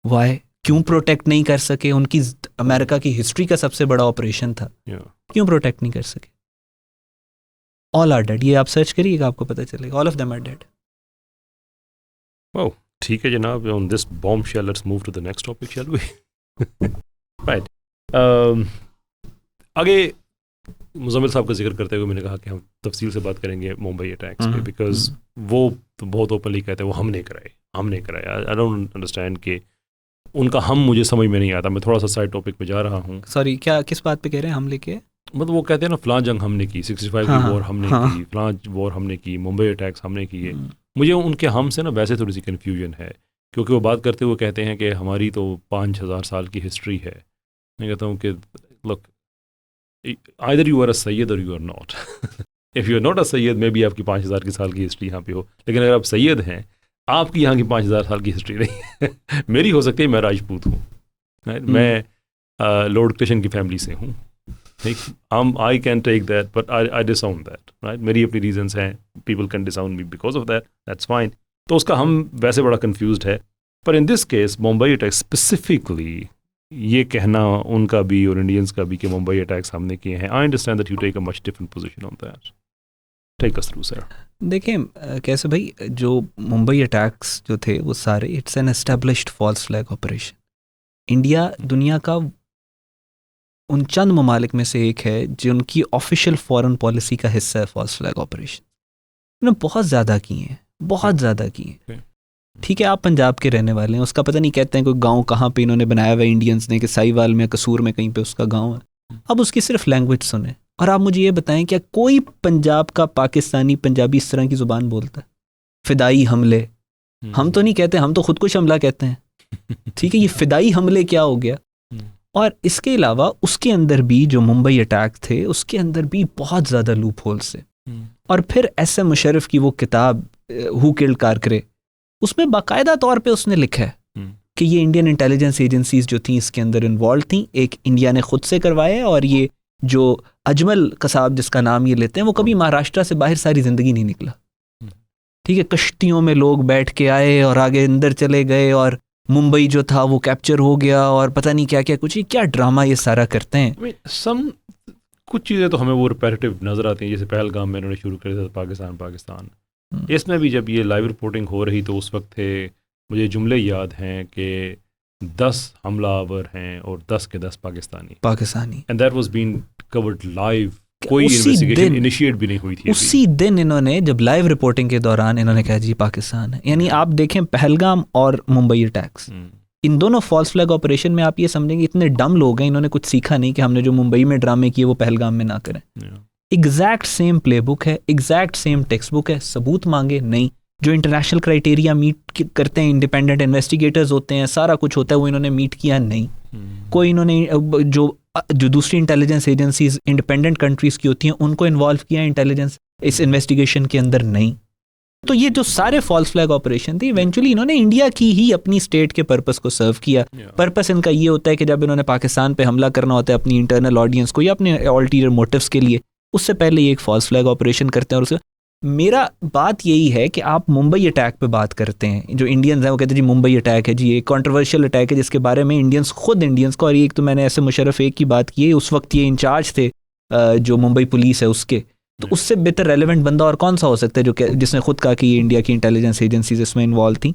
why? क्यों प्रोटेक्ट नहीं कर सके? उनकी अमेरिका की हिस्ट्री का सबसे बड़ा ऑपरेशन था, क्यों प्रोटेक्ट नहीं कर सके? All are dead. ये आप सर्च करिएगा, आपको पता चलेगा, all of them are dead. Wow, ठीक है जनाब, on this bombshell let's move to the next topic, shall we? Right. आगे मुज़म्मिल साहब का जिक्र करते हुए मैंने कहा कि हम तफसील से बात करेंगे मुंबई अटैक्स पे, बिकॉज वो तो बहुत ओपनली कहते हैं वो हमने कराया। आई डोंट अंडरस्टैंड कि उनका हम मुझे समझ में नहीं आता। मैं थोड़ा सा साइड टॉपिक पे जा रहा हूँ। सॉरी, क्या किस बात पे कह रहे हैं हमले के? मतलब वो कहते हैं ना फलां जंग हमने की, 65 की वॉर हमने की, फलां वॉर हमने की, मुंबई अटैक्स हमने किए। मुझे उनके हम से ना वैसे थोड़ी सी कन्फ्यूजन है, क्योंकि वो बात करते हुए कहते हैं कि हमारी तो 5,000 साल की हिस्ट्री है। मैं कहता हूँ कि look, either you are a Syed और you are not. If you are not a Syed may be आपकी 5,000 साल की हिस्ट्री यहाँ पे हो, लेकिन अगर आप सैयद हैं, आपकी यहाँ की 5,000 साल की हिस्ट्री नहीं है। मेरी हो सकती है, मैं राजपूत हूँ, मैं लॉर्ड कृष्ण की फैमिली से हूँ, I can take that, but I disown that, right? मेरी अपनी reasons हैं, people can disown me because of that, that's fine. तो उसका हम वैसे बड़ा confused है, पर in this case Mumbai attack specifically ये कहना उनका भी और इंडियंस का भी कि मुंबई अटैक्स हमने किए हैं, I understand that you take a much different position on that. Take us through, sir. देखें कैसे भाई, जो मुंबई अटैक्स जो थे वो सारे it's an established false flag operation. India दुनिया का उन चंद ममालिक में से एक है जिनकी ऑफिशियल फॉरेन पॉलिसी का हिस्सा है फॉल्स फ्लैग ऑपरेशन. उन्होंने बहुत ज़्यादा किए हैं, बहुत ज़्यादा किए हैं. ठीक है, आप पंजाब के रहने वाले हैं, उसका पता नहीं कहते हैं कोई गांव कहाँ पे इन्होंने बनाया हुआ है इंडियंस ने, कि साहिवाल में, कसूर में, कहीं पे उसका गांव है. अब उसकी सिर्फ लैंग्वेज सुने और आप मुझे ये बताएं क्या कोई पंजाब का पाकिस्तानी पंजाबी इस तरह की ज़ुबान बोलता है? फिदाई हमले हम तो नहीं कहते, हम तो खुदकुश हमला कहते हैं. ठीक है, ये फिदाई हमले क्या हो गया? और इसके अलावा उसके अंदर भी जो मुंबई अटैक थे उसके अंदर भी बहुत ज़्यादा लूप होल्स थे. और फिर एस एम मुशर्रफ की वो किताब हु किल्ड कारकरे, उसमें बाकायदा तौर पे उसने लिखा है कि ये इंडियन इंटेलिजेंस एजेंसीज जो थी इसके अंदर इन्वॉल्व थी. एक इंडिया ने खुद से करवाया, और ये जो अजमल कसाब जिसका नाम ये लेते हैं वो कभी महाराष्ट्र से बाहर सारी ज़िंदगी नहीं निकला. ठीक है, कश्तियों में लोग बैठ के आए और आगे अंदर चले गए और मुंबई जो था वो कैप्चर हो गया और पता नहीं क्या क्या कुछ, ये क्या ड्रामा ये सारा करते हैं. कुछ चीज़ें तो हमें वो रिपेटिटिव नज़र आती हैं, जैसे पहलगाम में इन्होंने शुरू कर दिया था पाकिस्तान. इसमें भी जब ये लाइव रिपोर्टिंग हो रही तो उस वक्त थे, मुझे जुमले याद हैं कि 10 हमलावर हैं और 10 के 10 Pakistani. And that was been covered live, कोई इन्वेस्टिगेशन इनिशिएट भी नहीं हुई थी. उसी दिन इन्होंने जब लाइव रिपोर्टिंग के दौरान इन्होंने कहा जी पाकिस्तान है. यानी आप देखें पहलगाम और मुंबई अटैक्स, इन दोनों फॉल्स फ्लैग ऑपरेशन में आप ये समझेंगे इतने डम लोग हैं, इन्होंने कुछ सीखा नहीं कि हमने जो मुंबई में ड्रामे किए वो पहलगाम में ना करें. एग्जैक्ट सेम प्लेबुक है, एग्जैक्ट सेम टेक्स्ट बुक है. सबूत मांगे नहीं, जो इंटरनेशनल क्राइटेरिया मीट करते हैं, इंडिपेंडेंट इन्वेस्टिगेटर्स होते हैं, सारा कुछ होता है, वो इन्होंने मीट किया नहीं. कोई इन्होंने जो दूसरी इंटेलिजेंस एजेंसीज इंडिपेंडेंट कंट्रीज की होती हैं उनको इन्वॉल्व किया इंटेलिजेंस इस इन्वेस्टिगेशन के अंदर नहीं. तो ये जो सारे फॉल्स फ्लैग ऑपरेशन थे इवेंचुअली इन्होंने इंडिया की ही अपनी स्टेट के पर्पस को सर्व किया. पर्पस इनका ये होता है कि जब इन्होंने पाकिस्तान पे हमला करना होता है अपनी इंटरनल ऑडियंस को या अपने अल्टीरियर मोटिव्स के लिए, उससे पहले ये एक फॉल्स फ्लैग ऑपरेशन करते हैं. और उससे मेरा बात यही है कि आप मुंबई अटैक पे बात करते हैं, जो इंडियंस हैं वो कहते हैं जी मुंबई अटैक है जी, ये कंट्रोवर्शियल अटैक है जिसके बारे में इंडियंस को, और एक तो मैंने ऐसे मुशर्रफ एक की बात की है, उस वक्त ये इंचार्ज थे जो मुंबई पुलिस है उसके, तो उससे बेहतर रेलेवेंट बंदा और कौन सा हो सकता है जो जिसने खुद कहा कि ये इंडिया की इंटेलिजेंस एजेंसीज इसमें इन्वॉल्व थी.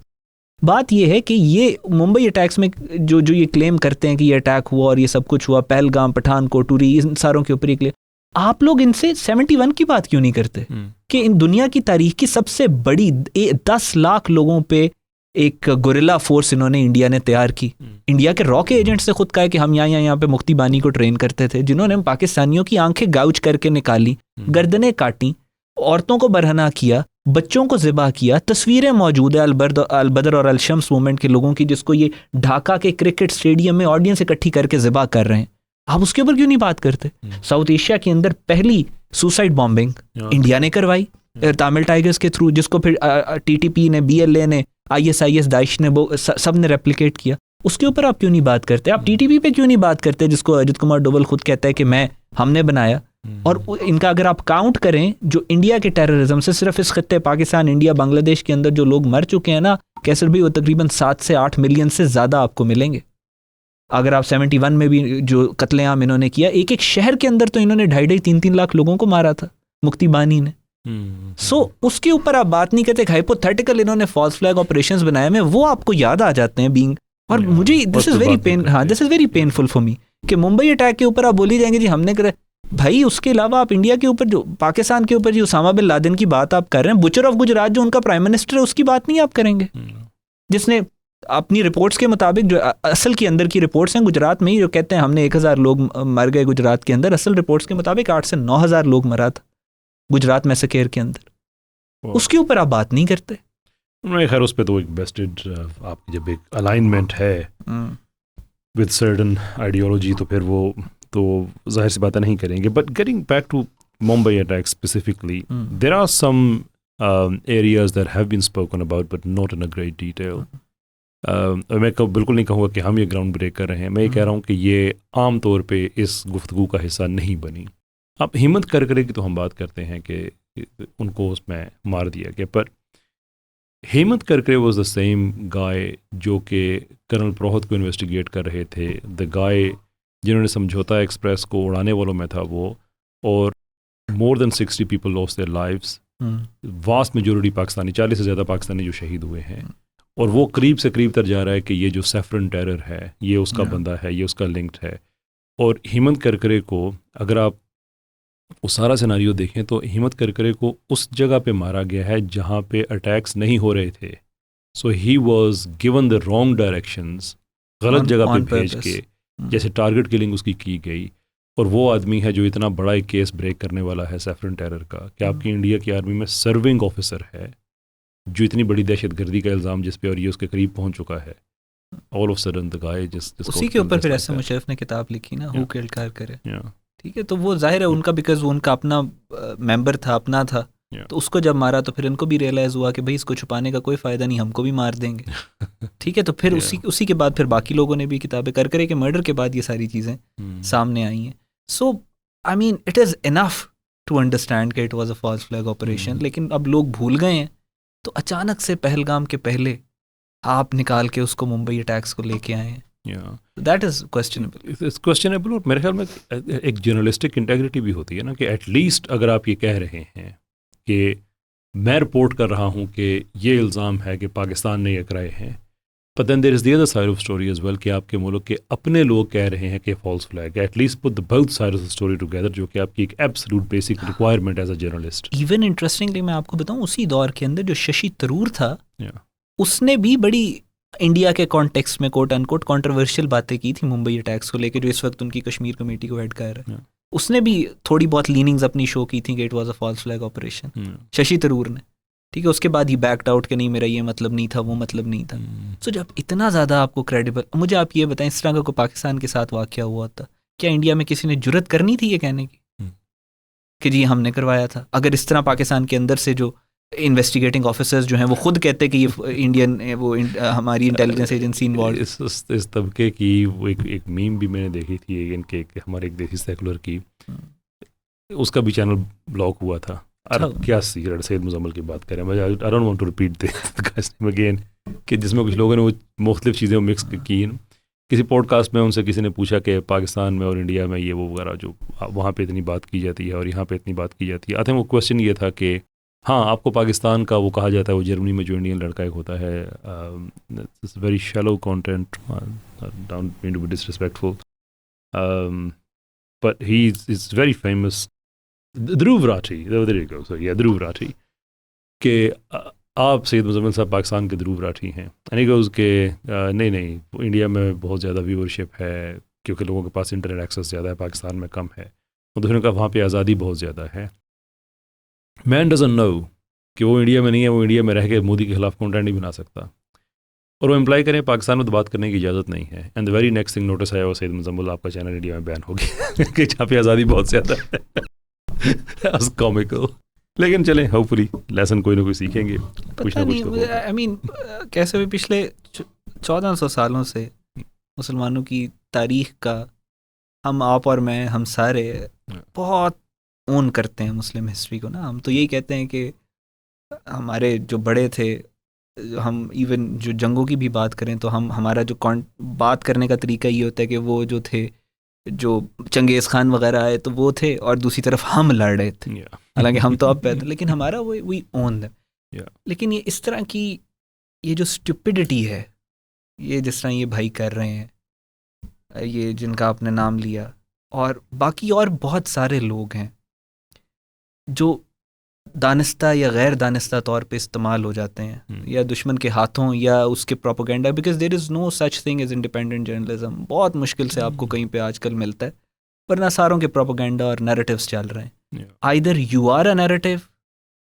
बात ये है कि ये मुंबई अटैक्स में जो ये क्लेम करते हैं कि ये अटैक हुआ और ये सब कुछ हुआ, पहलगाम, पठानकोट, उरी, इन सारों के ऊपर ये, आप लोग इनसे 71 की बात क्यों नहीं करते कि इन दुनिया की तारीख की सबसे बड़ी 10 लाख लोगों पे एक गोरिल्ला फोर्स इन्होंने इंडिया ने तैयार की. इंडिया के रॉ के एजेंट से खुद कहा है कि हम यहाँ पे मुक्ति बानी को ट्रेन करते थे, जिन्होंने पाकिस्तानियों की आंखें गाउच करके निकाली, गर्दनें काटी, औरतों को बरहना किया, बच्चों को ज़िबा किया. तस्वीरें मौजूद है अलबदर और अलशम्स मूवमेंट के लोगों की, जिसको ये ढाका के क्रिकेट स्टेडियम में ऑडियंस इकट्ठी करके ज़िबा कर रहे हैं. आप उसके ऊपर क्यों नहीं बात करते? साउथ एशिया के अंदर पहली सुसाइड बॉम्बिंग इंडिया ने करवाई तमिल टाइगर्स के थ्रू, जिसको फिर टीटीपी ने, बीएलए ने, आईएसआईएस, दाइश ने, वो सब ने रेप्लिकेट किया. उसके ऊपर आप क्यों नहीं बात करते? आप टीटीपी पे क्यों नहीं बात करते जिसको अजित कुमार डोभाल खुद कहता है कि हमने बनाया. और इनका अगर आप काउंट करें जो इंडिया के टेररिज्म से सिर्फ इस खत्ते पाकिस्तान, इंडिया, बांग्लादेश के अंदर जो लोग मर चुके हैं ना कैसर भी, वो तकरीबन 7 से 8 मिलियन से ज़्यादा आपको मिलेंगे. अगर आप 71 में भी जो कत्लेआम इन्होंने किया, एक एक शहर के अंदर तो इन्होंने 2.5-3 लाख लोगों को मारा था मुक्ति बानी ने. उसके ऊपर आप बात नहीं करते. हाइपोथेटिकल इन्होंने फॉल्स फ्लैग ऑपरेशंस बनाए में वो आपको याद आ जाते हैं बीइंग. और मुझे this is very painful for me कि मुंबई अटैक के ऊपर आप बोली जाएंगे जी हमने करे. भाई उसके अलावा आप इंडिया के ऊपर, जो पाकिस्तान के ऊपर जो उसामा बिन लादेन की बात आप कर रहे हैं, बुचर ऑफ गुजरात जो उनका प्राइम मिनिस्टर है उसकी बात नहीं आप करेंगे, जिसने अपनी रिपोर्ट्स के मुताबिक, जो असल की अंदर की रिपोर्ट्स हैं गुजरात में ही, जो कहते हैं हमने 1000 लोग मर गए गुजरात के अंदर, असल रिपोर्ट्स के मुताबिक 8 से 9,000 लोग मरा था गुजरात मैसेकेर के अंदर. उसके ऊपर आप बात नहीं करते. नहीं, खैर उस पर तो एक वेस्टेड आपकी जब एक अलाइनमेंट है विद सर्टन आइडियोलॉजी, तो फिर वो तो जाहिर सी बातें नहीं करेंगे. But getting back to Mumbai attack specifically, there are some areas that have been spoken about but not in a great detail. मैं बिल्कुल नहीं कहूँगा कि हम ये ग्राउंड ब्रेक कर रहे हैं, मैं ये कह रहा हूँ कि ये आम तौर पे इस गुफ्तगू का हिस्सा नहीं बनी। अब हिम्मत करकरे की तो हम बात करते हैं कि उनको उसमें मार दिया गया, पर Hemant Karkare was the same guy जो कि कर्नल प्रोहत को इन्वेस्टिगेट कर रहे थे, द गाय जिन्होंने समझौता एक्सप्रेस को उड़ाने वालों में था वो, और more than 60 people lost their lives, vast majority Pakistani, 40 से ज़्यादा पाकिस्तानी जो शहीद हुए हैं, और वो करीब से करीब तर जा रहा है कि ये जो सैफरन टेरर है ये उसका बंदा है, ये उसका लिंक्ड है। और हेमंत करकरे को अगर आप वो सारा सिनारियो देखें तो हेमंत करकरे को उस जगह पे मारा गया है जहाँ पे अटैक्स नहीं हो रहे थे। So he was given the wrong directions, गलत जगह पे भेज के जैसे टारगेट किलिंग उसकी की गई। और वो आदमी है जो इतना बड़ा एक केस ब्रेक करने वाला है सैफरन टेरर का, कि आपकी इंडिया की आर्मी में सर्विंग ऑफिसर है जो इतनी बड़ी दहशतगर्दी का इल्ज़ाम जिस पे और ये उसके करीब पहुंच चुका है। All of sudden the guy उसी के ऊपर फिर एस एम मुशर्रफ ने किताब लिखी ना, हु किल्ड करकरे, ठीक है, तो वो जाहिर है उनका, बिकॉज वो उनका अपना मेंबर था, अपना था, तो उसको जब मारा तो फिर इनको भी रियलाइज़ हुआ कि भाई इसको छुपाने का कोई फ़ायदा नहीं, हमको भी मार देंगे। ठीक है, तो फिर उसी के बाद फिर बाकी लोगों ने भी किताबें करकरे के मर्डर के बाद ये सारी चीज़ें सामने आई हैं। So I mean it is enough to understand कि it was a false flag operation, लेकिन अब लोग भूल गए हैं। तो अचानक से पहलगाम के पहले आप निकाल के उसको मुंबई अटैक्स को लेके आए हैं, that is questionable. It's questionable. और मेरे ख्याल में एक जर्नलिस्टिक इंटेग्रिटी भी होती है ना, कि एटलीस्ट अगर आप ये कह रहे हैं कि मैं रिपोर्ट कर रहा हूँ कि ये इल्ज़ाम है कि पाकिस्तान ने ये कराए हैं, but then there is the other side of story as well कि आपके मुल्क के अपने लोग कह रहे हैं कि फॉल्स फ्लैग है। At least put the both side of the story together, जो कि आपकी एक absolute basic requirement as a journalist. Even interestingly मैं आपको बताऊँ, उसी दौर के अंदर जो शशि थरूर था, उसने भी बड़ी इंडिया के कॉन्टेक्स्ट में कोट अनकोट कंट्रोवर्शियल बातें की थी मुंबई अटैक्स को लेकर, जो इस वक्त उनकी कश्मीर कमेटी को हेड कर रहा है। उसने भी थोड़ी बहुत लीनिंग्स अपनी शो की थी कि it was a false flag operation, Shashi Tharoor ने, ठीक है। उसके बाद ही बैक्ड आउट कि नहीं, मेरा ये मतलब नहीं था, वो मतलब नहीं था। सो जब इतना ज़्यादा आपको क्रेडिबल, मुझे आप ये बताएं, इस तरह का कोई पाकिस्तान के साथ वाक़या हुआ था, क्या इंडिया में किसी ने जुर्रत करनी थी ये कहने की कि जी हमने करवाया था? अगर इस तरह पाकिस्तान के अंदर से जो इन्वेस्टिगेटिंग ऑफिसर्स जो हैं वो खुद कहते हैं कि ये इंडियन हमारी इंटेलिजेंस एजेंसी इन्वॉल्व, इस तबके की वो एक मीम भी मैंने देखी थी इनके, हमारे एक देसी सेकुलर की, उसका भी चैनल ब्लॉक हुआ था। क्या सीक्रेट सैयद मुजम्मिल की बात करें, मैं I don't want to repeat this again, कि जिसमें कुछ लोगों ने वो मुख्तलिफ चीज़ें मिक्स की। किसी पॉडकास्ट में उनसे किसी ने पूछा कि पाकिस्तान में और इंडिया में ये वो वगैरह जो वहाँ पे इतनी बात की जाती है और यहाँ पे इतनी बात की जाती है, आई थिंक वो क्वेश्चन ये था कि हाँ, आपको पाकिस्तान का वो कहा जाता है, वो जर्मनी में जो इंडियन लड़का एक होता है, very shallow content, don't mean to be disrespectful, but he is very famous, Dhruv Rathee, there you go, so या ध्रुव राठी, के आप सैयद मुजम्मिल साहब पाकिस्तान के ध्रुव राठी हैं। यानी कि उसके नहीं इंडिया में बहुत ज़्यादा व्यूअरशिप है क्योंकि लोगों के पास इंटरनेट एक्सेस ज़्यादा है, पाकिस्तान में कम है, और दूसरे का वहाँ पे आज़ादी बहुत ज़्यादा है। मैन डजंट नो कि वो इंडिया में नहीं है, वो इंडिया में रह के मोदी के खिलाफ कंटेंट नहीं बना सकता, और वो इम्प्लाई करें पाकिस्तान में तो बात करने की इजाज़त नहीं है। And the very next thing notice आया वो सैयद मुजम्मिल आपका चैनल इंडिया में बैन हो गया कि जहाँ पे आज़ादी बहुत ज़्यादा है। कॉमिकल, लेकिन चलें, होपफुली लेसन कोई ना कोई सीखेंगे, कुछ ना कुछ। आई मीन कैसे भी पिछले 1400 सालों से मुसलमानों की तारीख का हम, आप और मैं, हम सारे बहुत ओन करते हैं मुस्लिम हिस्ट्री को ना। हम तो यही कहते हैं कि हमारे जो बड़े थे, हम इवन जो जंगों की भी बात करें तो हमारा जो बात करने का तरीका ये होता है कि वो जो थे, जो चंगेज़ खान वगैरह आए तो वो थे, और दूसरी तरफ हम लड़ रहे थे, हालांकि हम तो अब पैदा, लेकिन हमारा वी ओन देम। लेकिन ये इस तरह की ये जो स्टुपिडिटी है, ये जिस तरह ये भाई कर रहे हैं, ये जिनका आपने नाम लिया, और बाकी और बहुत सारे लोग हैं जो दानिस्ता या गैर दानिस्ता तौर पे इस्तेमाल हो जाते हैं या दुश्मन के हाथों या उसके propaganda, because there is no such thing as independent journalism. बहुत मुश्किल से आपको कहीं पे आजकल मिलता है, वरना सारों के प्रोपेगेंडा और नैरेटिव्स चल रहे हैं। Either you are a narrative,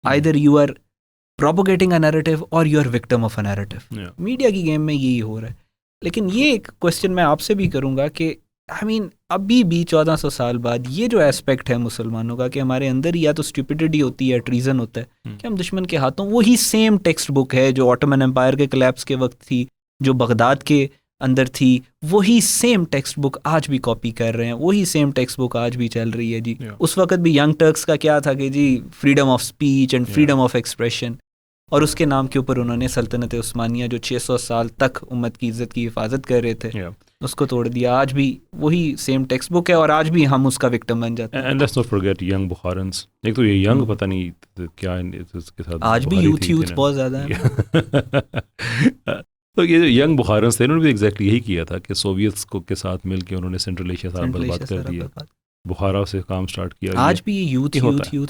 either you are propagating a narrative, और you are victim of a narrative. Media की गेम में यही हो रहा है। लेकिन ये एक क्वेश्चन मैं आपसे भी करूँगा कि आई मीन अभी भी 1400 साल बाद ये जो एस्पेक्ट है मुसलमानों का कि हमारे अंदर या तो स्टुपिडिटी होती है, ट्रीजन होता है कि हम दुश्मन के हाथों, वही सेम टेक्स्ट बुक है जो ऑटोमन एम्पायर के कोलैप्स के वक्त थी, जो बगदाद के अंदर थी, वही सेम टेक्स्ट बुक आज भी कॉपी कर रहे हैं, वही सेम टेक्स्ट बुक आज भी चल रही है जी। उस वक्त भी यंग टर्क्स का क्या था कि जी freedom of speech and freedom of expression, और उसके नाम के ऊपर उन्होंने सल्तनत उस्मानिया जो 600 साल तक उम्मत की इज्जत की हिफाजत कर रहे थे, उसको तोड़ दिया। आज भी वही सेम टेक्स्ट बुक है और आज भी हम उसका विक्टिम बन जाते हैं। And let's not forget young Bukharans. एक तो ये यंग पता नहीं क्या इसके साथ आज भी यूथ बहुत ज़्यादा है। तो ये जो यंग बुखारन्स थे, उन्होंने भी एग्जैक्टली यही किया था कि सोवियट्स को के साथ मिलकर उन्होंने सेंट्रल एशिया सारा बर्बाद कर दिया, बुखारा से काम स्टार्ट किया। आज भी ये यूथ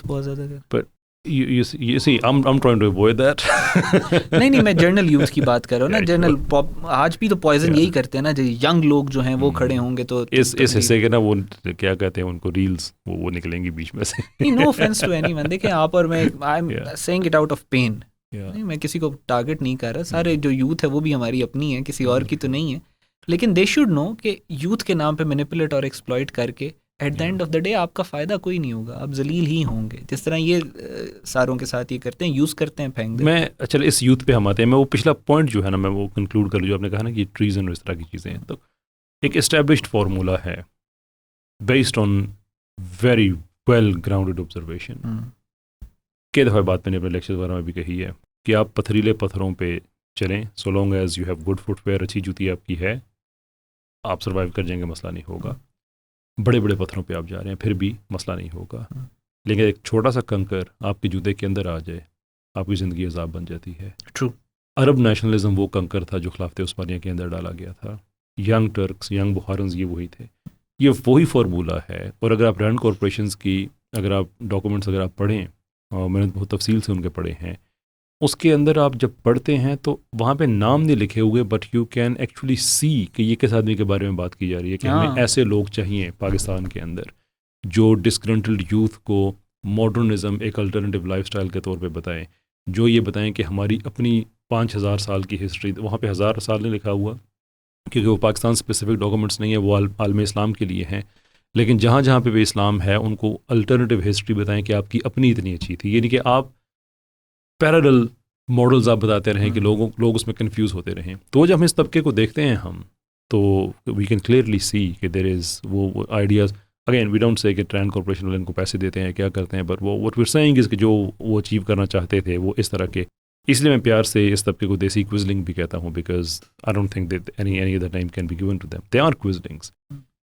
बहुत ज़्यादा है। पर you see, I'm trying to avoid that. नहीं, मैं जर्नल यूथ की बात कर रहा हूँ ना। जर्नल आज भी तो पॉइजन यही करते हैं ना, जो यंग लोग जो हैं वो खड़े होंगे तो इस हिस्से के ना वो क्या कहते हैं उनको, रील्स वो निकलेंगी बीच में से। नो ऑफेंस टू एनीवन, देखिए आप और मैं, I am saying it out of pain. नहीं, मैं किसी को टारगेट नहीं कर रहा, सारे जो यूथ है वो भी हमारी अपनी है, किसी और की तो नहीं है। लेकिन दे शुड नो कि यूथ के नाम पे मैनिपुलेट और एक्सप्लॉइट करके eight the end of the day आपका फ़ायदा कोई नहीं होगा, आप जलील ही होंगे। जिस तरह ये सारों के साथ ये करते हैं, यूज़ करते हैं, फेंक देते हैं। मैं चल इस यूथ पे हम आते हैं। मैं वो पिछला पॉइंट जो है ना, मैं वो कंक्लूड कर लूँ जो आपने कहा ना कि ट्रीजन और इस तरह की चीज़ें हैं। तो एक एस्टेब्लिश्ड फार्मूला है based on very well grounded observation. कई दफ़ा बात मैंने अपने लेक्चर वगैरह में भी कही है कि आप पथरीले पत्थरों पे चलें, so long as you have good footwear, अच्छी जूती आपकी है, आप सर्वाइव कर जाएंगे, मसला नहीं होगा। बड़े बड़े पत्थरों पे आप जा रहे हैं, फिर भी मसला नहीं होगा। लेकिन एक छोटा सा कंकर आपके जूते के अंदर आ जाए, आपकी ज़िंदगी अज़ाब बन जाती है। ट्रू। अरब नेशनलिज्म वो कंकर था जो खिलाफत उस्मानिया के अंदर डाला गया था। यंग टर्क्स, यंग बुखारन्स, ये वही थे, ये वही फार्मूला है। और अगर आप रैंड कॉरपोरेशंस की अगर आप डॉक्यूमेंट्स अगर आप पढ़ें, और मैंने बहुत तफसील से उनके पढ़े हैं, उसके अंदर आप जब पढ़ते हैं तो वहाँ पे नाम नहीं लिखे हुए, but you can actually see कि ये किस आदमी के बारे में बात की जा रही है कि हमें ऐसे लोग चाहिए पाकिस्तान के अंदर जो डिस्ग्रंटल्ड यूथ को मॉडर्निज्म एक अल्टरनेटिव लाइफस्टाइल के तौर पे बताएं, जो ये बताएं कि हमारी अपनी 5000 साल की हिस्ट्री, वहाँ पे 1000 साल नहीं लिखा हुआ क्योंकि वो पाकिस्तान स्पेसिफिक डॉक्यूमेंट्स नहीं है, वो आलम इस्लाम के लिए हैं। लेकिन जहाँ जहाँ पे भी इस्लाम है उनको अल्टरनेटिव हिस्ट्री बताएं कि आपकी अपनी इतनी अच्छी थी। यानी कि आप पैरेलल मॉडल्स आप बताते रहें कि लोग उसमें कंफ्यूज होते रहें। तो जब हम इस तबके को देखते हैं हम, तो वी कैन क्लियरली सी कि देयर इज़ वो ideas. Again we don't say कि ट्रैंड कॉर्पोरेशन वाले इनको पैसे देते हैं, क्या करते हैं, बट वो what we are saying is कि जो वो अचीव करना चाहते थे वो इस तरह के। इसलिए मैं प्यार से इस तबके को देसी क्विजलिंग भी कहता हूँ, because I don't think that any other name can be given to them. They are quislings.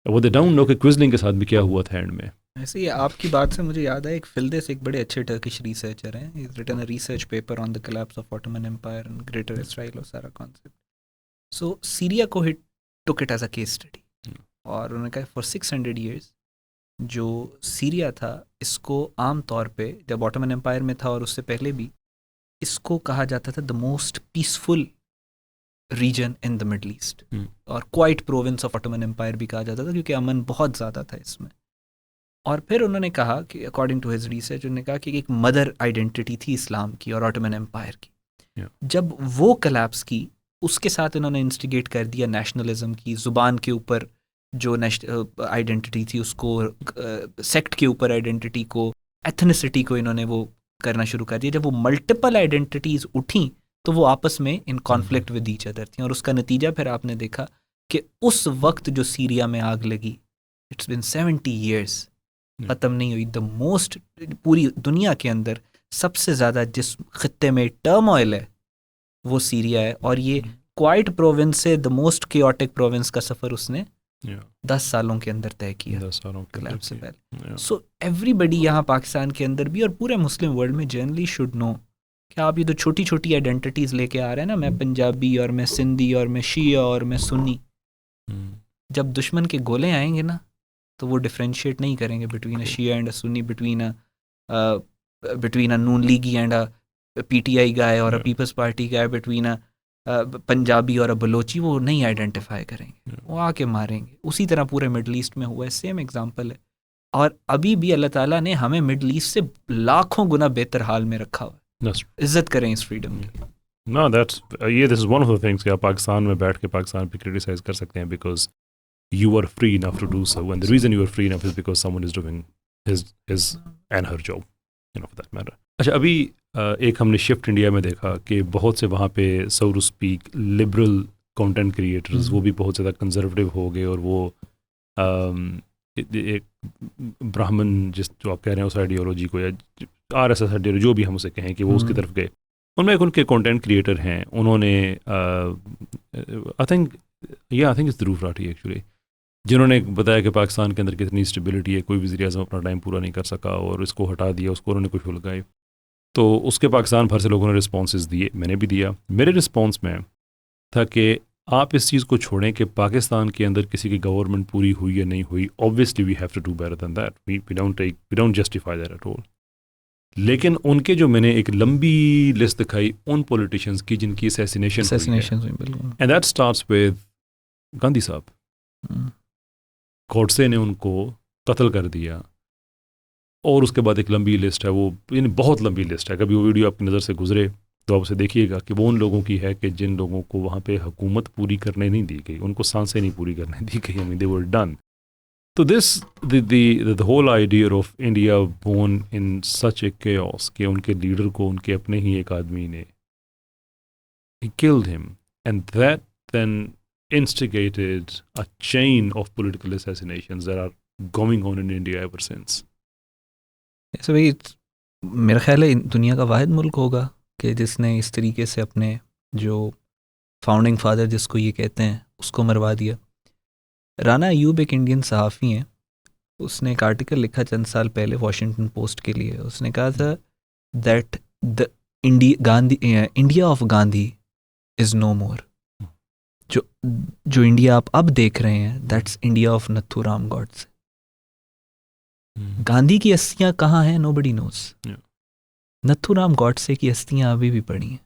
वो दे डोंट नो कि क्विजलिंग के साथ भी क्या हुआ था एंड में। ऐसे ही आपकी बात से मुझे याद है, एक फिल्देस एक बड़े अच्छे टर्किश रिसर्चर हैं, he is written a research paper on the collapse of Ottoman empire and greater Israel और सारा कॉन्सेप्ट। सो सीरिया को he took it as a case study, और उन्होंने कहा फॉर 600 ईयर्स जो सीरिया था, इसको आम तौर पे जब ऑटोमन एम्पायर में था और उससे पहले भी, इसको कहा जाता था the most peaceful region in the Middle East, और quiet province of Ottoman empire भी कहा जाता था क्योंकि अमन बहुत ज़्यादा था इसमें। और फिर उन्होंने कहा कि अकॉर्डिंग टू हिज रिसर्च, उन्होंने कहा कि एक मदर आइडेंटिटी थी इस्लाम की और ऑटोमन एम्पायर की। जब वो कलैप्स की, उसके साथ इन्होंने इंस्टिगेट कर दिया नेशनलिज्म की, ज़ुबान के ऊपर जो आइडेंटिटी थी उसको, सेक्ट के ऊपर आइडेंटिटी को, एथनिसिटी को इन्होंने वो करना शुरू कर दिया। जब वो मल्टीपल आइडेंटिटीज़ उठी तो वो आपस में in conflict with each other थी, और उसका नतीजा फिर आपने देखा कि उस वक्त जो सीरिया में आग लगी, इट्स बिन 70 ईयर्स, ख़त्म नहीं हुई। द मोस्ट, पूरी दुनिया के अंदर सबसे ज़्यादा जिस खत्ते में टर्मोइल है वो सीरिया है, और ये क्वाइट प्रोविंस से द मोस्ट केओटिक प्रोविंस का सफ़र उसने 10 सालों के अंदर तय किया, 10 सालों कोलैप्स से पहले। सो एवरीबडी यहाँ पाकिस्तान के अंदर भी और पूरे मुस्लिम वर्ल्ड में जनरली शुड नो कि आप ये तो छोटी छोटी आइडेंटिटीज़ लेके आ रहे हैं ना, मैं पंजाबी और मैं सिंधी और मैं शिया और मैं सुन्नी, जब दुश्मन के गोले आएंगे ना तो वो डिफ्रेंशिएट नहीं करेंगे between a Shia and a Sunni, between a Noon लीगी एंड अ पीटीआई गाय और a People's Party guy, between a Punjabi और अ बलोची, वो नहीं आइडेंटिफाई करेंगे, वो आके मारेंगे। उसी तरह पूरे मिडल ईस्ट में हुआ है, सेम एग्जांपल है। और अभी भी अल्लाह ताला ने हमें मिडल ईस्ट से लाखों गुना बेहतर हाल में रखा हुआ है। इज्जत करें इस फ्रीडम की। No, this is one of the things कि आप पाकिस्तान में बैठ के पाकिस्तान पे क्रिटिसाइज कर सकते हैं because you are free enough to do so, and the reason you are free enough is because someone is doing his and her job, you know, for that matter. अच्छा, अभी एक हमने शिफ्ट इंडिया में देखा कि बहुत से वहाँ पे so to speak liberal content creators वो भी बहुत ज़्यादा कंजर्वेटिव हो गए, और वो एक ब्राह्मण जो आप कह रहे हैं उस आइडियोलॉजी को, या RSS आइडियोलॉजी जो भी हम उसे कहें कि वो उसकी तरफ गए। उनमें उनके कंटेंट क्रिएटर हैं, उन्होंने I think it's Dhruv Rathee actually, जिन्होंने बताया कि पाकिस्तान के अंदर कितनी स्टेबिलिटी है, कोई वज़ीर आज़म अपना टाइम पूरा नहीं कर सका और इसको हटा दिया, उसको उन्होंने कुछ लगाए। तो उसके पाकिस्तान भर से लोगों ने रिस्पॉन्सेज दिए, मैंने भी दिया। मेरे रिस्पॉन्स में था कि आप इस चीज़ को छोड़ें कि पाकिस्तान के अंदर किसी की गवर्नमेंट पूरी हुई या नहीं हुई, obviously we have to do better than that, we don't justify that at all. लेकिन उनके जो मैंने एक लंबी लिस्ट दिखाई उन पॉलिटिशियंस की जिनकी असैसिनेशन हुई, and that starts with Gandhi साहब। गॉडसे ने उनको कत्ल कर दिया, और उसके बाद एक लंबी लिस्ट है, वो बहुत लंबी लिस्ट है, कभी वो वीडियो आपकी नज़र से गुजरे तो आप उसे देखिएगा कि वो उन लोगों की है कि जिन लोगों को वहाँ पे हुकूमत पूरी करने नहीं दी गई, उनको सांसें नहीं पूरी करने दी गई, I mean they were done. तो this the whole idea of India born in such a chaos कि उनके लीडर को उनके अपने ही एक आदमी ने killed him, and that then instigated a chain of political assassinations that are going on in India ever since. ऐसे भाई मेरा ख्याल है दुनिया का वाहिद मुल्क होगा कि जिसने इस तरीके से अपने जो फाउंडिंग फादर जिसको ये कहते हैं उसको मरवा दिया। राना अयूब एक इंडियन सहाफ़ी हैं, उसने एक आर्टिकल लिखा चंद साल पहले वॉशिंगटन पोस्ट के लिए। उसने कहा था that the India of Gandhi is no more. जो इंडिया आप अब देख रहे हैं that's India of Nathuram Godse. Gandhi की अस्थियां कहाँ हैं नोबडी नोज। नथुराम गॉडसे की अस्थियां अभी भी पड़ी हैं,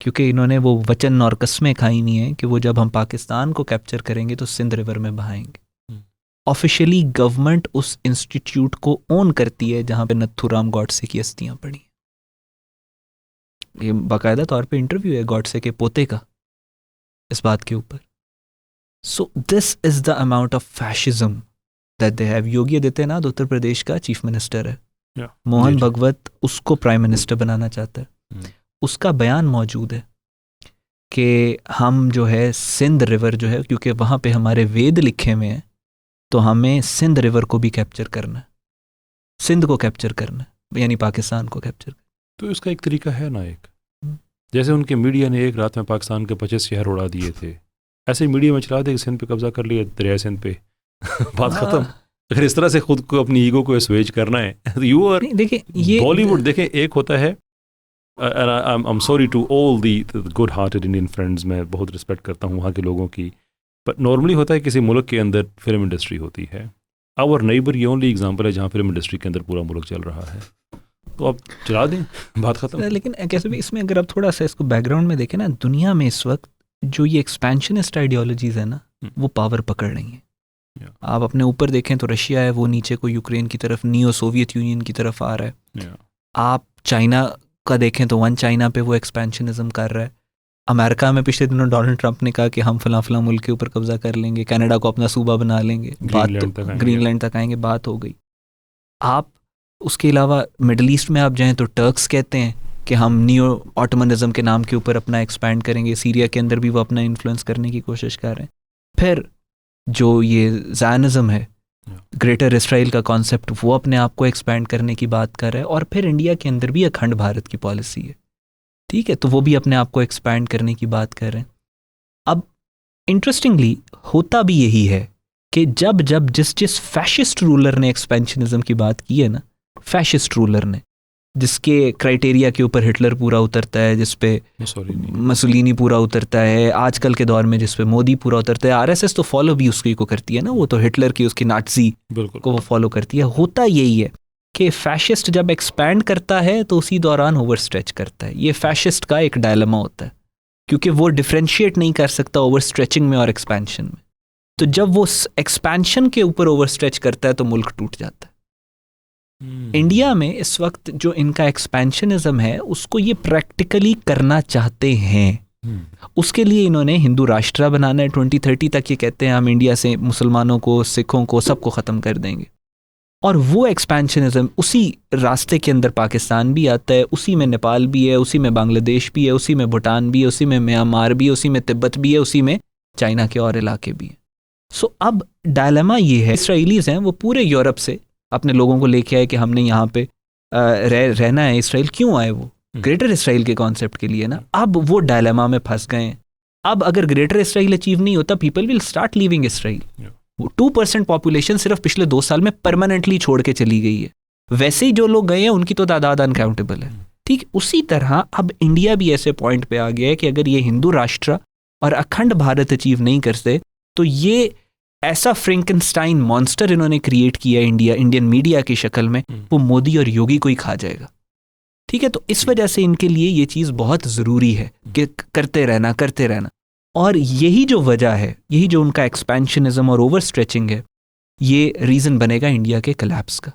क्योंकि इन्होंने वो वचन और कस्में खाई नहीं है कि वो जब हम पाकिस्तान को कैप्चर करेंगे तो सिंध रिवर में बहाएंगे। ऑफिशियली गवर्नमेंट उस इंस्टीट्यूट को ओन करती है जहां पे नथुराम गॉडसे की अस्थियां पड़ी। ये बाकायदा तौर पे इंटरव्यू है गॉडसे के पोते का इस बात के ऊपर। So this is the amount of fascism that they have. Yogi Adityanath Uttar Pradesh का चीफ मिनिस्टर है, मोहन भगवत उसको प्राइम मिनिस्टर बनाना चाहता है। उसका बयान मौजूद है कि हम जो है सिंध रिवर जो है, क्योंकि वहाँ पे हमारे वेद लिखे हुए हैं, तो हमें सिंध रिवर को भी कैप्चर करना है, सिंध को कैप्चर करना है, यानी पाकिस्तान को कैप्चर करना। तो इसका एक तरीका है ना, एक जैसे उनके मीडिया ने एक रात में पाकिस्तान के 25 शहर उड़ा दिए थे, ऐसे ही मीडिया में चला दे कि सिंध पे कब्जा कर लिया, दरिया सिंध पे बात खत्म। अगर इस तरह से खुद को अपनी ईगो को एस्वेज करना है तो यू आर, देखिए ये बॉलीवुड देखें, एक होता है, I am sorry to all the good hearted Indian friends, मैं बहुत रिस्पेक्ट करता हूँ वहाँ के लोगों की, बट नॉर्मली होता है किसी मुल्क के अंदर फिल्म इंडस्ट्री होती है, आवर नेबर ये ओनली एग्जाम्पल है जहाँ फिल्म इंडस्ट्री के अंदर पूरा मुल्क चल रहा है, तो आप चला दें, बात खत्म। लेकिन कैसे भी इसमें अगर आप थोड़ा सा इसको बैकग्राउंड में देखें ना, दुनिया में इस वक्त जो ये एक्सपेंशनिस्ट आइडियोलॉजीज है ना, वो पावर पकड़ रही हैं। आप अपने ऊपर देखें तो रशिया है, वो नीचे को यूक्रेन की तरफ, नियो सोवियत यूनियन की तरफ आ रहा है। आप चाइना का देखें तो वन चाइना पे वो एक्सपेंशनिज्म कर रहा है। अमेरिका में पिछले दिनों डोनाल्ड ट्रंप ने कहा कि हम फला फला मुल्क के ऊपर कब्जा कर लेंगे, कनाडा को अपना सूबा बना लेंगे, ग्रीनलैंड तक आएंगे, बात हो गई। आप उसके अलावा मिडल ईस्ट में आप जाएं तो टर्क्स कहते हैं कि हम नियो ऑटोमनिज्म के नाम के ऊपर अपना एक्सपैंड करेंगे। सीरिया के अंदर भी वो अपना इन्फ्लुएंस करने की कोशिश कर रहे हैं। फिर जो ये ज़ायनिज़्म है, ग्रेटर इसराइल का कॉन्सेप्ट, वो अपने आप को एक्सपैंड करने की बात कर रहा है। और फिर इंडिया के अंदर भी अखंड भारत की पॉलिसी है, ठीक है, तो वो भी अपने आप को एक्सपैंड करने की बात कर रहे हैं। अब इंटरेस्टिंगली होता भी यही है कि जब जब जिस फैशिस्ट रूलर ने एक्सपेंशनिज्म की बात की है ना, फैशिस्ट रूलर ने, जिसके क्राइटेरिया के ऊपर हिटलर पूरा उतरता है, जिस पे मसोलिनी पूरा उतरता है, आजकल के दौर में जिस पे मोदी पूरा उतरता है, आरएसएस तो फॉलो भी उसकी को करती है ना, वो तो हिटलर की उसकी नाटजी को वो फॉलो करती है। होता यही है कि फैशिस्ट जब एक्सपैंड करता है तो उसी दौरान ओवर स्ट्रेच करता है। ये फैशिस्ट का एक डायलेमा होता है, क्योंकि वो डिफ्रेंशिएट नहीं कर सकता ओवर स्ट्रेचिंग में और एक्सपेंशन में। तो जब वो एक्सपेंशन के ऊपर ओवर स्ट्रेच करता है तो मुल्क टूट जाता है। इंडिया में इस वक्त जो इनका एक्सपेंशनिज्म है उसको ये प्रैक्टिकली करना चाहते हैं। उसके लिए इन्होंने हिंदू राष्ट्र बनाना है 2030 तक। ये कहते हैं हम इंडिया से मुसलमानों को, सिखों को, सबको ख़त्म कर देंगे। और वो एक्सपेंशनिज्म, उसी रास्ते के अंदर पाकिस्तान भी आता है, उसी में नेपाल भी है, उसी में बांग्लादेश भी है, उसी में भूटान भी है, उसी में म्यांमार भी है, उसी में तिब्बत भी है, उसी में चाइना के और इलाके भी हैं। सो अब डायलेमा ये है, इसराइलीज़ हैं वो पूरे यूरोप से अपने लोगों को लेके आए कि हमने यहाँ पे रहना है। इसराइल क्यों आए? वो ग्रेटर इसराइल के कॉन्सेप्ट के लिए ना। अब वो डायलेमा में फंस गए हैं। अब अगर ग्रेटर इसराइल अचीव नहीं होता, people will start leaving Israel. 2% population सिर्फ पिछले 2 साल में परमानेंटली छोड़ के चली गई है। वैसे ही जो लोग गए हैं उनकी तो तादाद अनकाउंटेबल है। ठीक उसी तरह अब इंडिया भी ऐसे पॉइंट पे आ गया है कि अगर ये हिंदू राष्ट्र और अखंड भारत अचीव नहीं करते तो ये ऐसा फ्रैंकेनस्टाइन मॉन्स्टर इन्होंने क्रिएट किया इंडियन मीडिया की शक्ल में, वो मोदी और योगी को ही खा जाएगा। ठीक है, तो इस वजह से इनके लिए ये चीज़ बहुत ज़रूरी है कि करते रहना। और यही जो वजह है, यही जो उनका एक्सपेंशनिज्म और ओवर स्ट्रेचिंग है, ये रीज़न बनेगा इंडिया के कोलैप्स का।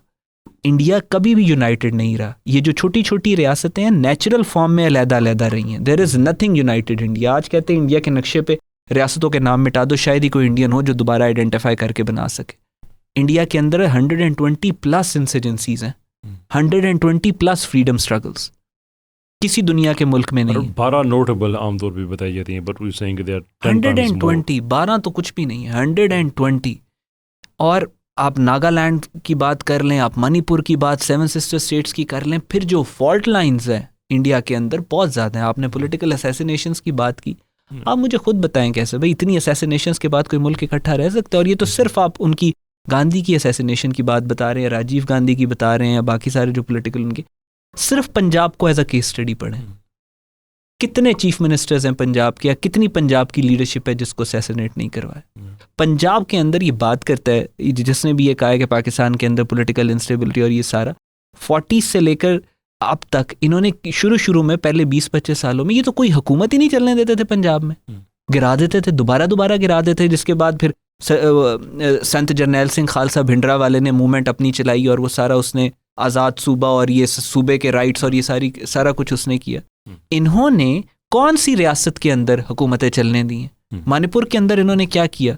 इंडिया कभी भी यूनाइटेड नहीं रहा। ये जो छोटी छोटी रियासतें हैं नेचुरल फॉर्म में अलग-अलग रही हैं। There is nothing united India. आज कहते हैं इंडिया के नक्शे पे रियासतों के नाम मिटा दो, शायद ही कोई इंडियन हो जो दोबारा आइडेंटिफाई करके बना सके। इंडिया के अंदर 120+ इंसर्जेंसीज हैं, 120+ फ्रीडम स्ट्रगल्स। किसी दुनिया के मुल्क में नहीं। 12 नोटेबल आमतौर पे बताई जाती हैं, but we saying they are 120, 12 तो कुछ भी नहीं है, 120। और आप नागालैंड की बात कर लें, आप मणिपुर की बात, 7 सिस्टर स्टेट्स की कर लें, फिर जो फॉल्ट लाइंस हैं इंडिया के अंदर बहुत ज़्यादा हैं। आपने पॉलिटिकल असैसिनेशंस की बात की, आप मुझे खुद बताएं कैसे भाई इतनी असैसिनेशंस के बाद कोई मुल्क इकट्ठा रह सकता है? और ये तो सिर्फ आप उनकी गांधी की असैसिनेशन की बात बता रहे हैं, राजीव गांधी की बता रहे हैं, या बाकी सारे जो पॉलिटिकल उनके। सिर्फ पंजाब को एज अ केस स्टडी पढ़ें। कितने चीफ मिनिस्टर्स हैं पंजाब के, या कितनी पंजाब की लीडरशिप है जिसको असैसिनेट नहीं करवाया? पंजाब के अंदर ये बात करता है, जिसने भी ये कहा है कि पाकिस्तान के अंदर पॉलिटिकल इंस्टेबिलिटी और ये सारा 40 से लेकर अब तक इन्होंने शुरू में पहले 20-25 सालों में ये तो कोई हुकूमत ही नहीं चलने देते थे पंजाब में, गिरा देते थे, दोबारा गिरा देते थे। जिसके बाद फिर संत जरनैल सिंह खालसा भिंडरा वाले ने मूवमेंट अपनी चलाई और वो सारा उसने आज़ाद सूबा और ये सूबे के राइट्स और ये सारा कुछ उसने किया। इन्होंने कौन सी रियासत के अंदर हुकूमतें चलने दी हैं? मणिपुर के अंदर इन्होंने क्या किया?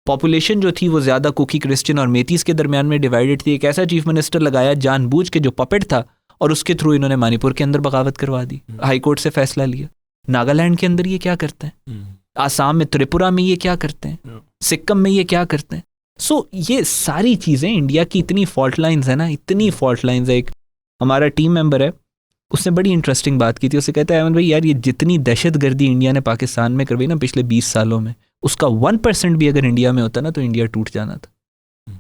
पॉपुलेशन जो थी वो ज़्यादा कुकी, क्रिश्चियन और मेतीस के दरमियान में डिवाइडेड थी। एक ऐसा चीफ मिनिस्टर लगाया जानबूझ के जो पपेट था, और उसके थ्रू इन्होंने मणिपुर के अंदर बगावत करवा दी, हाई कोर्ट से फैसला लिया। नागालैंड के अंदर ये क्या करते हैं? आसाम में, त्रिपुरा में ये क्या करते हैं? सिक्किम में ये क्या करते हैं? सो ये सारी चीज़ें इंडिया की इतनी फॉल्ट लाइन्स है ना, इतनी फॉल्ट लाइन्स है। एक हमारा टीम मेंबर है, उसने बड़ी इंटरेस्टिंग बात की थी। उसे कहता है अमन भाई यार, ये जितनी दहशतगर्दी इंडिया ने पाकिस्तान में करवाई ना पिछले 20 सालों में, उसका 1% भी अगर इंडिया में होता ना तो इंडिया टूट जाना था।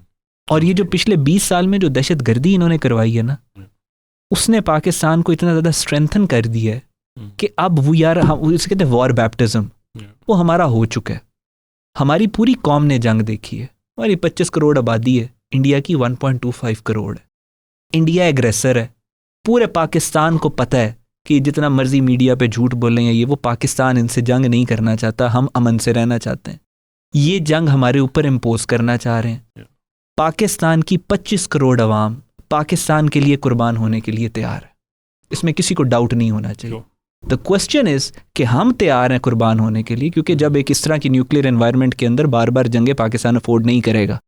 और ये जो पिछले 20 साल में जो दहशतगर्दी इन्होंने करवाई है ना, उसने पाकिस्तान को इतना ज़्यादा स्ट्रेंथन कर दिया है कि अब वो यार, उसे कहते हैं वॉर बैप्टिज्म, वो हमारा हो चुका है। हमारी पूरी कौम ने जंग देखी है। हमारी 25 करोड़ आबादी है, इंडिया की 1.25 करोड़ है। इंडिया एग्रेसर है। पूरे पाकिस्तान को पता है कि जितना मर्जी मीडिया पे झूठ बोलें या ये वो, पाकिस्तान इनसे जंग नहीं करना चाहता, हम अमन से रहना चाहते हैं। ये जंग हमारे ऊपर इम्पोज करना चाह रहे हैं। पाकिस्तान की 25 करोड़ अवाम पाकिस्तान के लिए कुर्बान होने के लिए तैयार है, इसमें किसी को डाउट नहीं होना चाहिए। द क्वेश्चन इज कि हम तैयार हैं कुर्बान होने के लिए, क्योंकि जब एक इस तरह की न्यूक्लियर एनवायरनमेंट के अंदर बार बार जंगे पाकिस्तान अफोर्ड नहीं करेगा,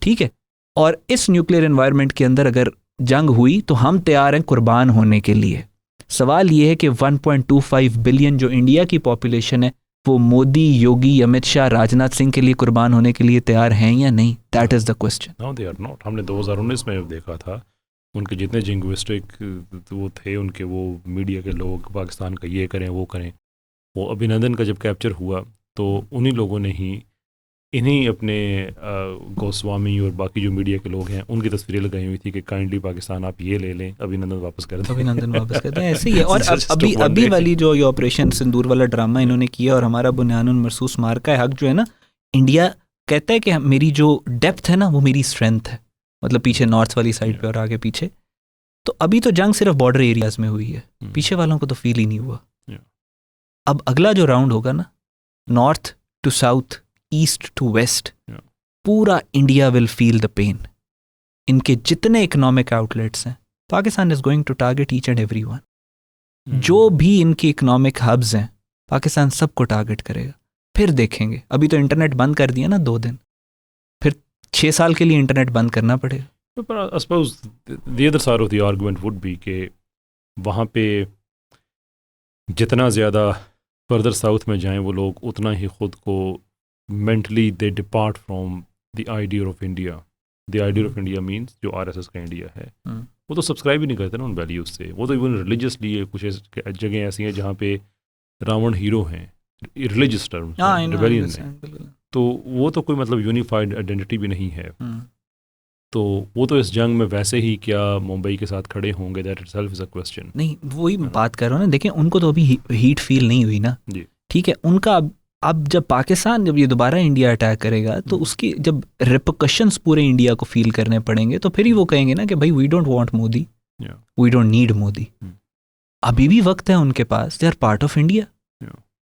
ठीक है। और इस न्यूक्लियर एनवायरनमेंट के अंदर अगर जंग हुई तो हम तैयार हैं कुर्बान होने के लिए। सवाल ये है कि 1.25 बिलियन जो इंडिया की पॉपुलेशन है, वो मोदी, योगी, अमित शाह, राजनाथ सिंह के लिए कुर्बान होने के लिए तैयार हैं या नहीं? That is the question. No they are not. हमने 2019 में देखा था, उनके जितने जिंग्विस्टिक वो थे, उनके वो मीडिया के लोग पाकिस्तान का ये करें वो करें, वो अभिनंदन का जब कैप्चर हुआ तो उन्हीं लोगों ने ही इन्हीं अपने गोस्वामी और बाकी जो मीडिया के लोग हैं उनकी तस्वीरें लगाई हुई थी कि काइंडली पाकिस्तान आप ये ले लें, अभिनंदन वापस कर दें, अभिनंदन वापस कर दें। ऐसे ही है। और अभी वाली जो ये ऑपरेशन सिंदूर वाला ड्रामा इन्होंने किया, और हमारा बुनियानुन मरसूस मार्का हक जो है ना, इंडिया कहता है कि मेरी जो डेप्थ है ना वो मेरी स्ट्रेंथ है, मतलब पीछे नॉर्थ वाली साइड पे और आगे पीछे। तो अभी तो जंग सिर्फ बॉर्डर एरियाज में हुई है, पीछे वालों को तो फील ही नहीं हुआ। अब अगला जो राउंड होगा ना, north to south, east to west, पूरा India will feel the pain. इनके जितने इकोनॉमिक आउटलेट्स हैं, Pakistan is going to target each and every one. जो भी इनके इकोनॉमिक हब्स हैं, पाकिस्तान सबको टारगेट करेगा। फिर देखेंगे, अभी तो इंटरनेट बंद कर दिया ना 2 दिन, फिर 6 साल के लिए इंटरनेट बंद करना पड़ेगा। But I suppose the other side of the argument would be कि वहाँ पे जितना ज़्यादा फर्दर साउथ में जाएं वो लोग उतना ही ख़ुद को mentally they depart from the idea of India. The idea of India means जो RSS का इंडिया है वो तो सब्सक्राइब ही नहीं करते ना उन वैल्यूज़ से. वो तो इवन रिलीजियसली कुछ जगह ऐसी हैं जहाँ पे रावण हीरो हैं रिलीजियस टर्म्स रिबेलियन में, तो वो तो कोई मतलब यूनिफाइड आइडेंटिटी भी नहीं है. तो वो तो इस जंग में वैसे ही क्या मुंबई के साथ खड़े होंगे, that itself is a question. नहीं वही बात कर रहा हूँ ना, देखें उनको तो अभी हीट फील नहीं हुई ना. ठीक है, उनका अब जब पाकिस्तान जब ये दोबारा इंडिया अटैक करेगा तो उसकी जब रिपरकशंस पूरे इंडिया को फील करने पड़ेंगे तो फिर ही वो कहेंगे ना कि भाई we don't want Modi, we don't need Modi. अभी भी वक्त है उनके पास, they are part of India.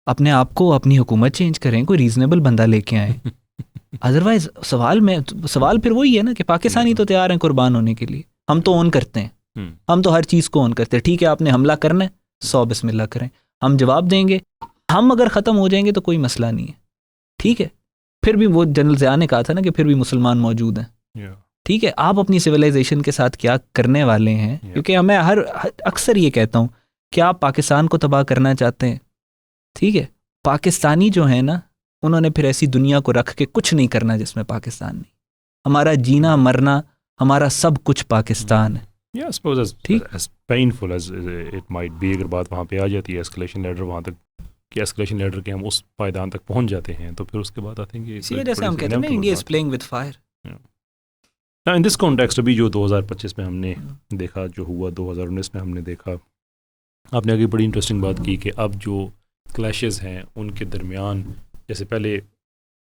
अपने आप को अपनी हुकूमत चेंज करें, कोई रीजनेबल बंदा लेके आए. अदरवाइज सवाल फिर वही है ना कि पाकिस्तानी तो तैयार हैं कुर्बान होने के लिए, हम तो ओन करते हैं, हम तो हर चीज़ को ओन करते हैं. ठीक है, आपने हमला करना है 100 बिस्मिल्लाह करें, हम जवाब देंगे. हम अगर ख़त्म हो जाएंगे तो कोई मसला नहीं है. ठीक है, फिर भी वो जनरल ज़िया ने कहा था ना कि फिर भी मुसलमान मौजूद हैं. ठीक है, आप अपनी सिविलाइजेशन के साथ क्या करने वाले हैं? क्योंकि मैं अक्सर ये कहता हूँ कि आप पाकिस्तान को तबाह करना चाहते हैं. ठीक है, पाकिस्तानी जो है ना उन्होंने फिर ऐसी दुनिया को रख के कुछ नहीं करना जिसमें पाकिस्तान नहीं. हमारा जीना मरना, हमारा सब कुछ पाकिस्तान है. Yeah, I suppose as painful as it might be, अगर बात वहाँ पे आ जाती है एस्केलेशन लेडर वहाँ तक कि एस्केलेशन लेडर के हम उस पायदान तक पहुँच जाते हैं, तो फिर उसके बाद आई थिंक इसी वजह से हम कहते हैं ना India is playing with fire. In this context अभी जो 2025 में हमने देखा, जो हुआ 2019 में हमने देखा, आपने आगे बड़ी इंटरेस्टिंग बात की कि अब जो क्लैशेस हैं उनके दरमियान, जैसे पहले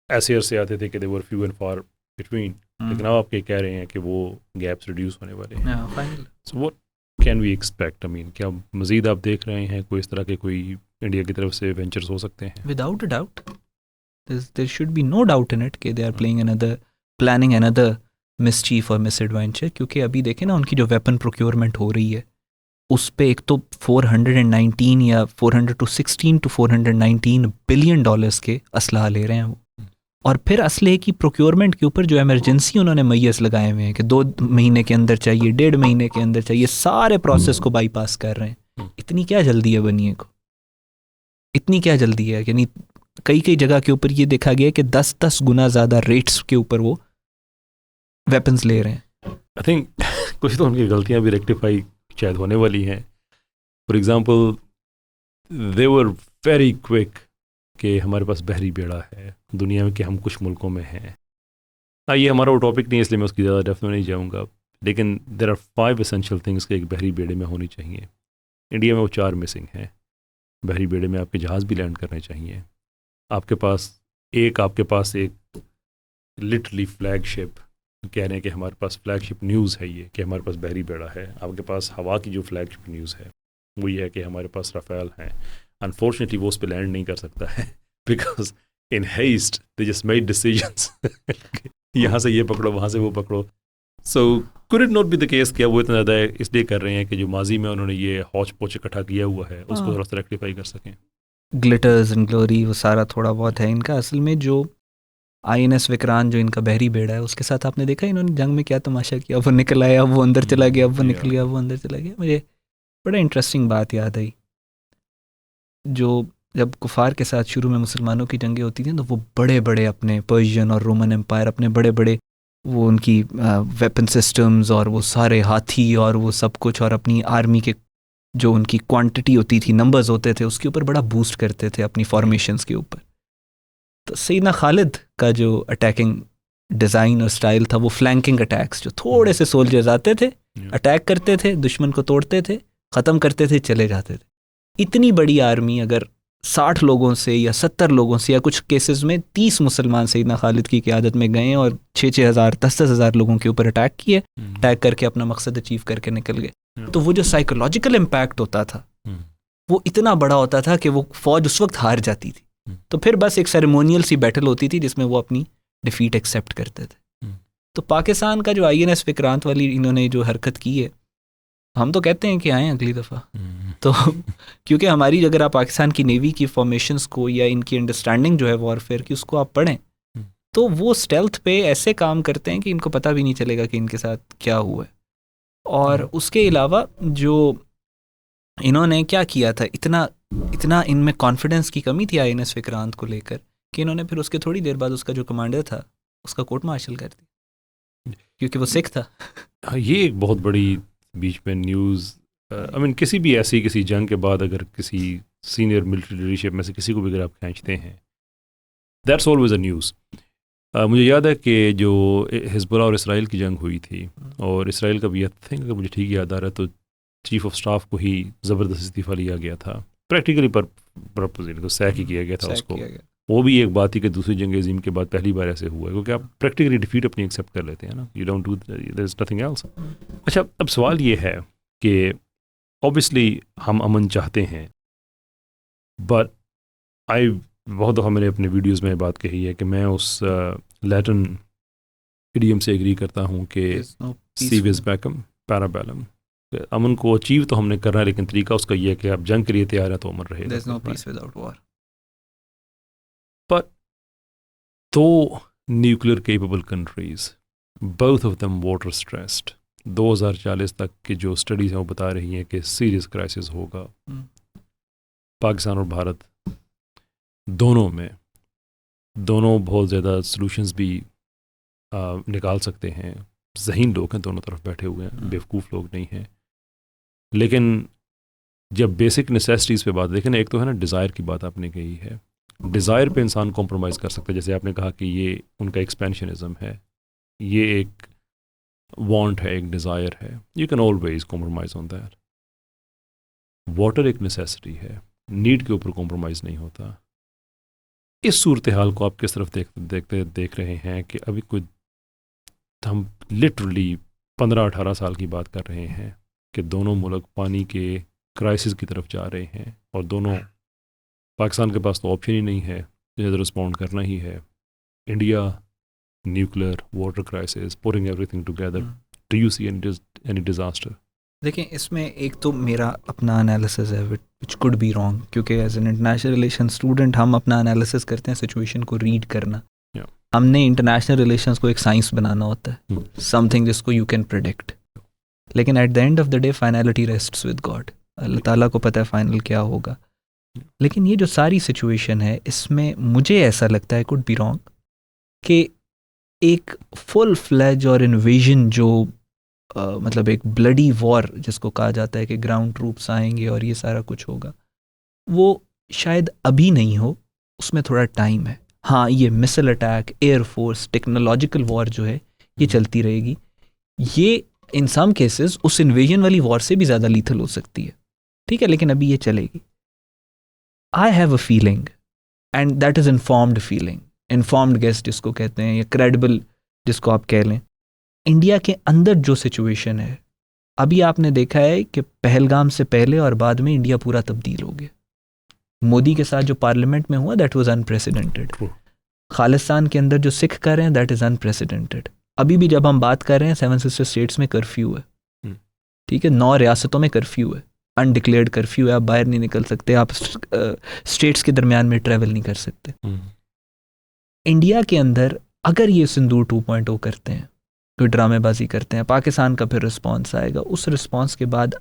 ऐसे अरसे आते थे कि they were few and far between, लेकिन अब आप ये कह रहे हैं कि वो गैप्स रिड्यूस होने वाले हैं. So what can we expect? I mean क्या मज़ीद आप देख रहे हैं कोई इस तरह के कोई इंडिया की तरफ से वेंचर्स हो सकते हैं? Without a doubt, there should be no doubt in it कि they are planning another mischief और मिसएडवेंचर. क्योंकि अभी देखें ना उनकी जो वेपन प्रोक्योरमेंट हो रही है उस पे एक तो 419 या 416 to 419 बिलियन डॉलर्स के असलाह ले रहे हैं वो. और फिर असले की प्रोक्योरमेंट के ऊपर जो इमरजेंसी उन्होंने मैयस लगाए हुए हैं कि 2 महीने के अंदर चाहिए, 1.5 महीने के अंदर चाहिए, सारे प्रोसेस को बाईपास कर रहे हैं. इतनी क्या जल्दी है बनिए को, इतनी क्या जल्दी है? यानी कई जगह के ऊपर ये देखा गया कि 10 गुना ज़्यादा रेट्स के ऊपर वो वेपन्स ले रहे हैं. आई थिंक कुछ तो उनकी गलतियाँ भी रेक्टिफाई शायद होने वाली हैं. For example they were very quick कि हमारे पास बहरी बेड़ा है दुनिया में, कि हम कुछ मुल्कों में हैं. ये हमारा वो टॉपिक नहीं है इसलिए मैं उसकी ज़्यादा डेप्थ में नहीं जाऊँगा, लेकिन देयर आर 5 एसेंशियल थिंग्स के एक बहरी बेड़े में होनी चाहिए. इंडिया में वो 4 मिसिंग हैं. बहरी बेड़े में आपके जहाज़ भी लैंड करने चाहिए. आपके पास एक लिटरली फ्लैगशिप, कह रहे हैं कि हमारे पास फ्लैगशिप न्यूज़ है ये कि हमारे पास बहरी बेड़ा है. आपके पास हवा की जो फ्लैगशिप न्यूज़ है वो ये है कि हमारे पास राफेल हैं. अनफॉर्चुनेटली वो उस पर लैंड नहीं कर सकता है because in haste they just made decisions. यहाँ से ये पकड़ो, वहाँ से वो पकड़ो. So could it not be the case कि वो इतना ज़्यादा इसलिए कर रहे हैं कि जो माजी में उन्होंने ये हौच पोच इकट्ठा किया हुआ है उसको थोड़ा सा रेक्टिफाई कर सकें. ग्लिटर्स एंड ग्लोरी वो सारा थोड़ा बहुत है इनका. असल में जो INS विक्रांत जो इनका बहरी बेड़ा है उसके साथ आपने देखा इन्होंने जंग में क्या तमाशा किया. वो निकल आया, वो अंदर चला गया, वो निकल गया, वो अंदर चला गया. मुझे बड़ा इंटरेस्टिंग बात याद आई, जो जब कुफार के साथ शुरू में मुसलमानों की जंगें होती थी तो वो बड़े बड़े अपने पर्शियन और रोमन एम्पायर अपने बड़े बड़े वो उनकी वेपन सिस्टम्स और वो सारे हाथी और वो सब कुछ और अपनी आर्मी के जो उनकी क्वांटिटी होती थी, नंबर्स होते थे, उसके ऊपर बड़ा बूस्ट करते थे अपनी फॉर्मेशंस के ऊपर. तो सैयदना खालिद का जो अटैकिंग डिज़ाइन और स्टाइल था वो फ्लैंकिंग अटैक्स, जो थोड़े से सोल्जर्स आते थे, अटैक करते थे, दुश्मन को तोड़ते थे, ख़त्म करते थे, चले जाते थे. इतनी बड़ी आर्मी अगर 60 लोगों से या 70 लोगों से या कुछ केसेस में 30 मुसलमान सैयदना खालिद की क़यादत में गए और 6-6 हज़ार 10-10 हज़ार लोगों के ऊपर अटैक किए, अटैक करके अपना मकसद अचीव करके निकल गए. तो वो जो साइकोलॉजिकल इम्पैक्ट होता था वो इतना बड़ा होता था कि वो फ़ौज उस वक्त हार जाती थी. तो फिर बस एक सेरेमोनियल सी बैटल होती थी जिसमें वो अपनी डिफीट एक्सेप्ट करते थे. तो पाकिस्तान का जो INS विक्रांत वाली इन्होंने जो हरकत की है, हम तो कहते हैं कि आएँ अगली दफ़ा. तो क्योंकि हमारी अगर आप पाकिस्तान की नेवी की फॉर्मेशंस को या इनकी अंडरस्टैंडिंग जो है वॉरफेयर की उसको आप पढ़ें तो वो स्टेल्थ पे ऐसे काम करते हैं कि इनको पता भी नहीं चलेगा कि इनके साथ क्या हुआ है। और उसके अलावा जो इन्होंने क्या किया था, इतना इनमें कॉन्फिडेंस की कमी थी INS विक्रांत को लेकर कि इन्होंने फिर उसके थोड़ी देर बाद उसका जो कमांडर था उसका कोर्ट मार्शल कर दिया, क्योंकि वो सिख था। हाँ, ये एक बहुत बड़ी बीच में न्यूज़, आई मीन किसी भी ऐसी किसी जंग के बाद अगर किसी सीनियर मिलिट्री लीडरशिप में से किसी को भी अगर आप खींचते हैं, दैट्स ऑलवेज अ न्यूज़। मुझे याद है कि जो हिजबुल्लाह और इसराइल की जंग हुई थी, और इसराइल का भी आई थिंक अगर मुझे ठीक याद आ रहा है तो चीफ ऑफ स्टाफ को ही ज़बरदस्त इस्तीफ़ा लिया गया था, प्रैक्टिकली पर्पज को सैक ही किया गया था उसको। वो भी एक बात थी कि दूसरी जंग अज़ीम के बाद पहली बार ऐसे हुआ है, क्योंकि आप प्रैक्टिकली डिफीट अपनी एक्सेप्ट कर लेते हैं ना, you don't do, there is nothing else. अच्छा, अब सवाल ये है कि ऑब्वियसली हम अमन चाहते हैं, बट आई बहुत दफ़ा मैंने अपने वीडियोस में बात कही है कि मैं उस लैटिन इडियम से एग्री करता हूँ कि सीविस बैकम पैराबैलम, अमन को अचीव तो हमने करना है, लेकिन तरीका उसका ये है कि आप जंग के लिए तैयार हैं तो अमन रहेगा। There's no peace without war. But दो nuclear capable countries, both of them water stressed, 2040 तक की जो स्टडीज़ हैं वो बता रही हैं कि सीरियस क्राइसिस होगा। पाकिस्तान और भारत दोनों में, दोनों बहुत ज़्यादा सॉल्यूशंस भी निकाल सकते हैं। ज़हीन लोग हैं, दोनों तरफ बैठे हुए हैं, बेवकूफ़ लोग नहीं हैं। लेकिन जब बेसिक नेसेसिटीज़ पे बात देखें ना, एक तो है ना डिज़ायर की बात आपने कही है, डिज़ायर पे इंसान कॉम्प्रोमाइज़ कर सकता है। जैसे आपने कहा कि ये उनका एक्सपेंशनिज़म है, ये एक वांट है, एक डिज़ायर है, you can always compromise on that. Water एक नेसेसिटी है, नीड के ऊपर कॉम्प्रोमाइज़ नहीं होता। इस सूरत हाल को आप किस तरफ देख रहे हैं कि अभी कोई हम लिटरली 15-18 साल की बात कर रहे हैं कि दोनों मुल्क पानी के क्राइसिस की तरफ जा रहे हैं, और दोनों, पाकिस्तान के पास तो ऑप्शन ही नहीं है, जिसे रिस्पॉन्ड करना ही है। India, nuclear, water crisis, putting everything together, do you see any disaster? देखें, इसमें एक तो मेरा अपना एनालिसिस है विच कुड बी रॉन्ग, क्योंकि as an international relation student हम अपना एनालिसिस करते हैं सिचुएशन को रीड करना। हमने इंटरनेशनल रिलेशंस को एक साइंस बनाना होता है, समथिंग जिसको यू कैन प्रेडिक्ट। लेकिन at the end of the day finality rests with God, अल्लाह ताला को पता है फाइनल क्या होगा। लेकिन ये जो सारी सिचुएशन है, इसमें मुझे ऐसा लगता है कुड बी रॉन्ग कि एक फुल फ्लेज और इन्वेजन जो मतलब एक ब्लडी वॉर जिसको कहा जाता है कि ग्राउंड ट्रूप्स आएंगे और ये सारा कुछ होगा, वो शायद अभी नहीं हो, उसमें थोड़ा टाइम है। हाँ, ये missile attack, air force, technological war जो है ये चलती रहेगी। ये इन सम केसेस उस इन्वेजन वाली वॉर से भी ज़्यादा लीथल हो सकती है, ठीक है, लेकिन अभी ये चलेगी। I have a feeling, and that is informed feeling, informed guess जिसको कहते हैं, या क्रेडिबल जिसको आप कह लें। इंडिया के अंदर जो सिचुएशन है, अभी आपने देखा है कि पहलगाम से पहले और बाद में इंडिया पूरा तब्दील हो गया। मोदी के साथ जो पार्लियामेंट में हुआ, दैट वाज अनप्रेसिडेंटेड। खालिस्तान के अंदर जो सिख कर रहे हैं, दैट इज़ अनप्रेसिडेंटेड। अभी भी जब हम बात कर रहे हैं, 7 सिस्टर स्टेट्स में कर्फ्यू है, ठीक है, 9 रियासतों में कर्फ्यू है, अनडिक्लेयर्ड कर्फ्यू है, आप बाहर नहीं निकल सकते, आप स्टेट्स के दरमियान में ट्रैवल नहीं कर सकते। इंडिया के अंदर अगर ये सिंदूर 2.0 करते हैं, कोई ड्रामेबाजी करते हैं, पाकिस्तान का फिर रिस्पॉन्स आएगा। उस रिस्पॉन्स के बाद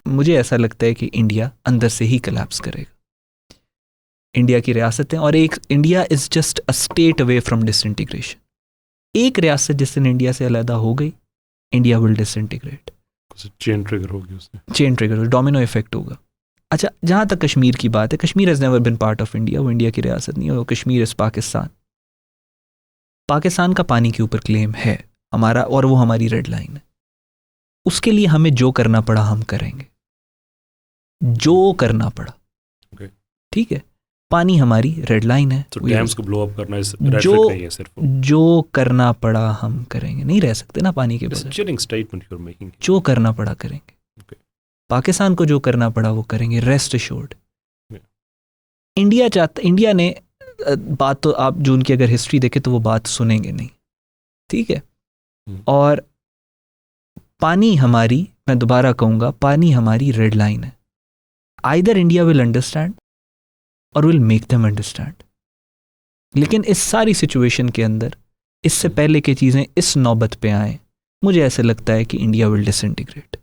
मुझे ऐसा लगता है कि इंडिया अंदर से ही कोलैप्स करेगा। इंडिया की रियासतें, और एक India is just a state away from disintegration. एक रियासत जिस दिन इंडिया से अलहदा हो गई, India will disintegrate. Chain trigger होगी, उससे चेन ट्रिगर, डोमिनो इफेक्ट होगा। अच्छा, जहाँ तक कश्मीर की बात है, Kashmir has never been part of India, वो इंडिया की रियासत नहीं है, वो कश्मीर इज़ पाकिस्तान। पाकिस्तान का पानी के ऊपर क्लेम है हमारा, और वो हमारी रेड लाइन है। उसके लिए हमें जो करना पड़ा हम करेंगे, जो करना पड़ा, ठीक है। पानी हमारी रेड लाइन है, तो डैम्स को ब्लो अप करना जो करना पड़ा हम करेंगे। नहीं रह सकते ना पानी के बगैर। Chilling statement you are making. जो करना पड़ा करेंगे, पाकिस्तान को जो करना पड़ा वो करेंगे, रेस्ट एश्योर्ड। इंडिया ने बात, तो आप जो उनकी अगर हिस्ट्री देखें तो वो बात सुनेंगे नहीं, ठीक है। और पानी हमारी, मैं दोबारा कहूँगा, पानी हमारी रेड लाइन है। आइदर इंडिया विल अंडरस्टैंड और विल मेक देम अंडरस्टैंड। लेकिन इस सारी सिचुएशन के अंदर इससे पहले की चीज़ें इस नौबत पे आए, मुझे ऐसे लगता है कि India will disintegrate.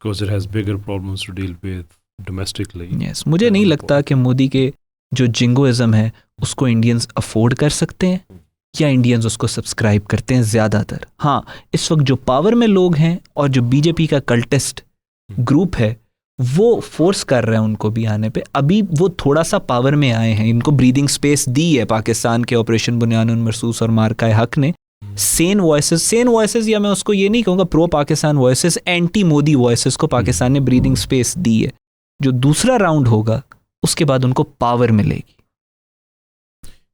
Because it has bigger problems to deal with domestically. Yes, मुझे नहीं लगता कि मोदी के जो जिंगोइज्म है उसको इंडियंस अफोर्ड कर सकते हैं या इंडियंस उसको सब्सक्राइब करते हैं ज़्यादातर। हाँ, इस वक्त जो पावर में लोग हैं और जो बीजेपी का कल्टिस्ट ग्रुप है वो फोर्स कर रहे हैं उनको भी आने पे। अभी वो थोड़ा सा पावर में आए हैं, इनको ब्रीदिंग स्पेस दी है पाकिस्तान के ऑपरेशन बुनियानुन मरसूस और मार्का हक ने। सेन वॉइसेस या मैं उसको ये नहीं कहूँगा pro Pakistan voices, anti Modi voices को पाकिस्तान ने ब्रीदिंग स्पेस दी है। जो दूसरा राउंड होगा उसके बाद उनको पावर मिलेगी।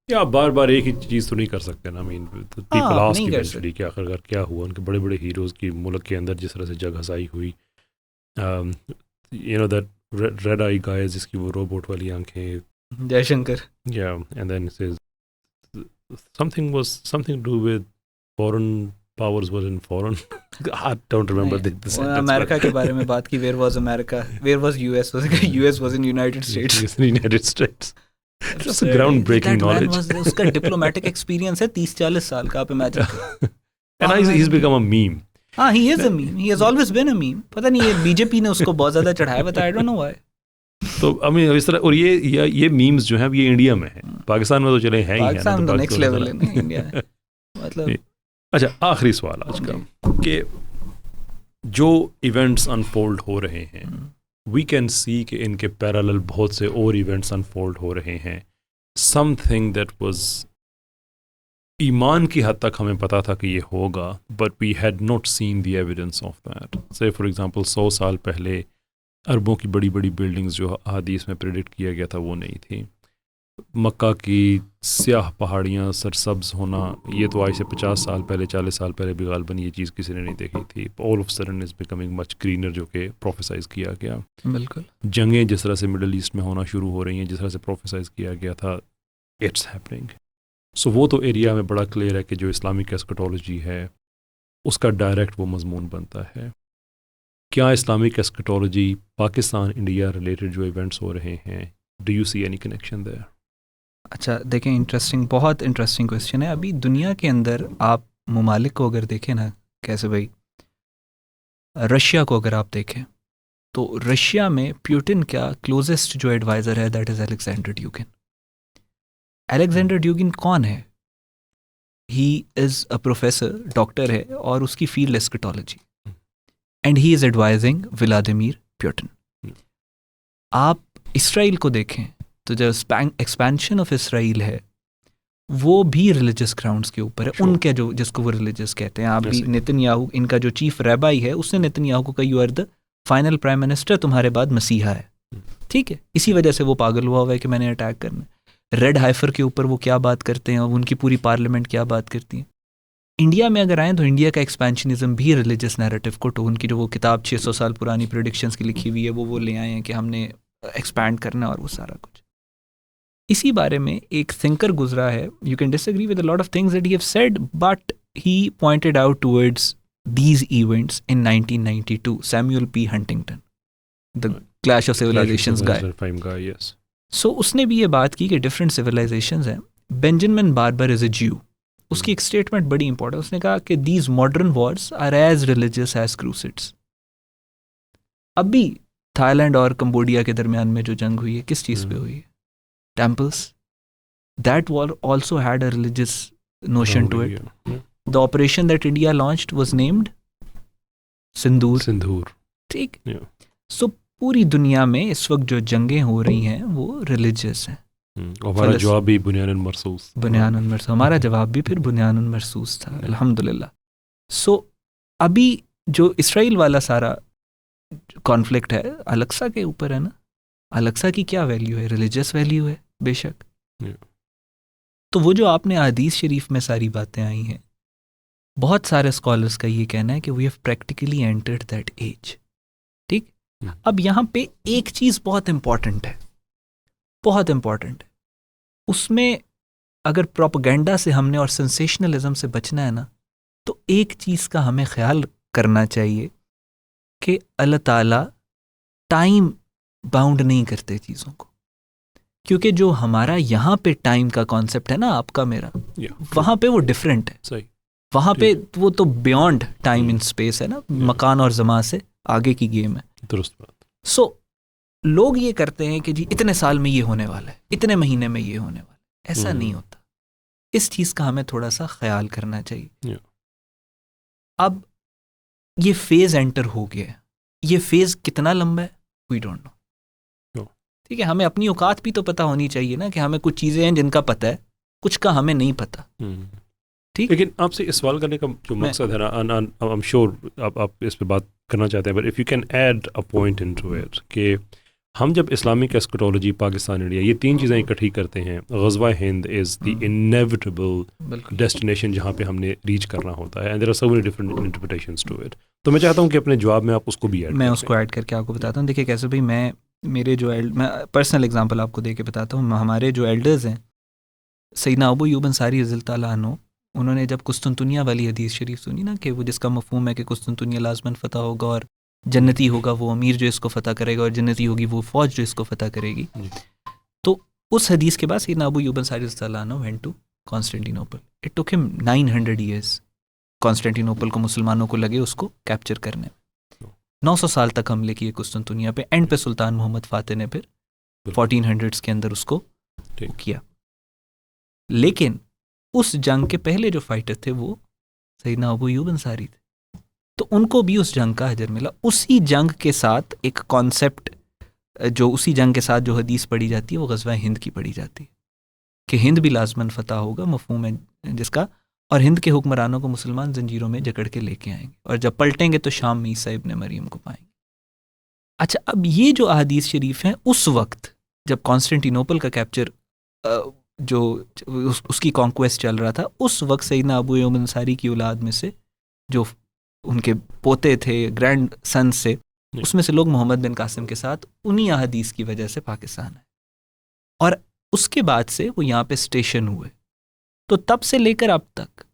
या बार बार एक ही चीज़ तो नहीं कर सकते ना। मीन पीपल आस्क इवेंचुअली कि आखिरकार क्या हुआ। उनके बड़े बड़े हीरोज़ की मुल्क के अंदर जिस तरह से जग हसाई हुई, you know that red eye guy जिसकी वो रोबोट वाली आंखें, जयशंकर, या and then says something to do with foreign powers was in foreign. I don't remember the sentence. America के बारे में बात की, where was America, where was US, US was in United States. Yes, in United States. It's a ground breaking knowledge. उसका diplomatic experience है 30-40 साल का, आप इमेजिन करो। And he's become a meme. हाँ, he is a meme. He has always been a meme. पता नहीं ये बीजेपी ने उसको बहुत ज़्यादा चढ़ाया, बता I don't know why. तो I mean इस तरह, और ये मीम्स जो हैं ये इंडिया में है, पाकिस्तान में तो चले हैं ही हैं। पाकिस्तान तो नेक्स्ट लेवल है इंडिया में, मतलब। अच्छा, आखिरी सवाल आज का कि जो इवेंट्स अनफोल्ड हो रहे हैं, वी कैन सी कि इनके पैरेलल बहुत से और इवेंट्स अनफोल्ड हो रहे हैं। समथिंग दैट वाज ईमान की हद तक हमें पता था कि ये होगा, but we had not seen the evidence of that. Say for example 100 साल पहले अरबों की बड़ी बड़ी बिल्डिंग्स जो हदीस में प्रेडिक्ट किया गया था वो नहीं थी। मक्का की स्याह पहाड़ियाँ सरसब्ज होना, ये तो आज से 50 साल पहले 40 साल पहले भी गालबन ये चीज़ किसी ने नहीं देखी थी। All of sudden is becoming much greener, जो कि प्रोफेसाइज किया गया। बिल्कुल। जंगें जिस तरह से मिडल ईस्ट में होना शुरू हो रही हैं, जिस तरह से प्रोफेसाइज किया गया था, इट्स हैपनिंग। सो वो तो एरिया में बड़ा क्लियर है कि जो इस्लामिक एस्केटोलॉजी है उसका डायरेक्ट वो मजमून बनता है। क्या Islamic eschatology Pakistan India related जो इवेंट्स हो रहे हैं, do you see any connection there? अच्छा, देखें, इंटरेस्टिंग, बहुत इंटरेस्टिंग क्वेश्चन है। अभी दुनिया के अंदर आप ममालिक को अगर देखें ना, कैसे भाई, रशिया को अगर आप देखें तो रशिया में प्यूटिन का क्लोजेस्ट जो एडवाइज़र है that is Alexander Dugin. Alexander Dugin कौन है? He is a professor, doctor है, और उसकी field eschatology, and he is advising Vladimir Putin. आप इसराइल को देखें तो जो एक्सपेंशन ऑफ इसराइल है वो भी रिलीजियस ग्राउंड्स के ऊपर है। उनके जो, जिसको वो रिलीजियस कहते हैं, आप भी नेतन्याहू, इनका जो चीफ रैबाई है, उसने नेतन्याहू को कहा you are the final prime minister, तुम्हारे बाद मसीहा है। ठीक है, इसी वजह से वो पागल हुआ है कि मैंने अटैक करना। रेड हाइफर के ऊपर वो क्या बात करते हैं, उनकी पूरी पार्लियामेंट क्या बात करती है। इंडिया में अगर आएँ तो इंडिया का एक्सपेंशनिज्म भी रिलीजियस नैरेटिव को, तो उनकी जो वो किताब 600 साल पुरानी प्रेडिक्शंस की लिखी हुई है वो ले आए हैं कि हमने एक्सपैंड करना और वो सारा कुछ। इसी बारे में एक थिंकर गुजरा है, you can disagree with a lot of things that he have said, but he pointed out towards these events in 1992, Samuel P Huntington, the clash of civilizations guy. So उसने भी ये बात की कि डिफरेंट सिविलाइजेशंस हैं। Benjamin Barber is a Jew, उसकी एक statement बड़ी इंपॉर्टेंट, उसने कहा कि these modern wars are as religious as crusades. अभी थाईलैंड और कंबोडिया के दरमियान में जो जंग हुई है, किस चीज़ पे हुई है? Temples. That war also had a religious notion to it. The operation that India launched was named Sindoor. ठीक। So पूरी दुनिया में इस वक्त जो जंगें हो रही हैं वो रिलीजियस हैं। हमारा जवाब भी बुनियानुन मरसूस, हमारा जवाब भी फिर बुनियानुन मरसूस था, अल्हम्दुलिल्लाह। सो अभी जो इसराइल वाला सारा कॉन्फ्लिक्ट है अलक्सा के ऊपर है ना। अलक्सा की क्या वैल्यू है? रिलीजियस वैल्यू है बेशक। तो वो जो आपने हदीस शरीफ में सारी बातें आई हैं, बहुत सारे स्कॉलर्स का ये कहना है कि we have practically entered that age. ठीक। अब यहाँ पे एक चीज़ बहुत इंपॉर्टेंट है, बहुत इंपॉर्टेंट है। उसमें अगर प्रोपेगेंडा से हमने और सेंसेशनलिज्म से बचना है ना, तो एक चीज़ का हमें ख्याल करना चाहिए कि अल्लाह ताला टाइम बाउंड नहीं करते चीज़ों को। क्योंकि जो हमारा यहाँ पे टाइम का कॉन्सेप्ट है ना, आपका मेरा, वहाँ पे वो डिफरेंट है। सही, वहाँ पे वो तो बियॉन्ड टाइम इन स्पेस है ना, मकान और ज़मान से आगे की गेम है। दुरुस्त बात। सो लोग ये करते हैं कि जी इतने साल में ये होने वाला है, इतने महीने में ये होने वाला है। ऐसा नहीं होता। इस चीज़ का हमें थोड़ा सा ख्याल करना चाहिए। अब ये फेज एंटर हो गया है, ये फेज कितना लंबा है वी डोंट नो। ठीक है, हमें अपनी औकात भी तो पता होनी चाहिए ना, कि हमें कुछ चीज़ें हैं जिनका पता है, कुछ का हमें नहीं पता। ठीक, लेकिन आपसे इस सवाल करने का जो मकसद है ना, आई एम श्योर आप इस पे बात करना चाहते हैं, but if you can add a point into it कि हम जब इस्लामिक एस्केटोलॉजी, पाकिस्तान, इंडिया, ये तीन चीज़ें इकट्ठी करते हैं, ग़ज़वा Hind is the inevitable destination जहाँ पे हमने रीच करना होता है, and there are so many different interpretations to it. तो मैं चाहता हूँ कि अपने जवाब में आप उसको भी ऐड, मैं उसको ऐड करके आपको बताता हूँ। देखिए कैसे भाई, मैं पर्सनल एग्जांपल आपको दे के बताता हूँ। हमारे जो एल्डर्स हैं, सैयदना अबू अय्यूब अंसारी रज़ियल्लाहु तआला अन्हु, उन्होंने जब कुस्तुनतुनिया वाली हदीस शरीफ सुनी ना, कि वो जिसका मफहूम है कि कुस्तुनतुनिया लाज़मन फ़तह होगा और जन्नती होगा वो अमीर जो इसको फ़तह करेगा, और जन्नती होगी वो फ़ौज जो इसको फ़तह करेगी। तो उस हदीस के बाद सैयदना अबू अय्यूब अंसारी रज़ियल्लाहु तआला अन्हु went to Constantinople. It took him 900 years. Constantinople को मुसलमानों को लगे उसको कैप्चर करने में। 900 साल तक हमले किए कुस्तुनतुनिया पे। एंड पे सुल्तान मोहम्मद फ़ातिह ने फिर 1400s के अंदर उसको किया। लेकिन उस जंग के पहले जो फाइटर थे वो सैयदना अबू अय्यूब अंसारी थे, तो उनको भी उस जंग का अजर मिला। उसी जंग के साथ एक कॉन्सेप्ट, जो उसी जंग के साथ जो हदीस पढ़ी जाती है वो ग़ज़वा हिंद की पढ़ी जाती है, कि हिंद भी लाज़मन फ़तह होगा, मफ़हूम है जिसका, और हिंद के हुक्मरानों को मुसलमान जंजीरों में जकड़ के लेके आएंगे, और जब पलटेंगे तो शाम में ईसा इब्न मरियम को पाएंगे। अच्छा, अब ये जो अहादीस शरीफ हैं, उस वक्त जब कॉन्स्टेंटिनोपल का कैप्चर, जो उसकी कॉन्क्वेस्ट चल रहा था, उस वक्त सैयदना अबू अय्यूब अंसारी की औलाद में से जो उनके पोते थे, ग्रैंड सन से, उसमें से लोग मोहम्मद बिन कासिम के साथ उन्हीं अहादीस की वजह से पाकिस्तान है। और उसके बाद से वो यहाँ पे स्टेशन हुए। तो तब से लेकर अब तक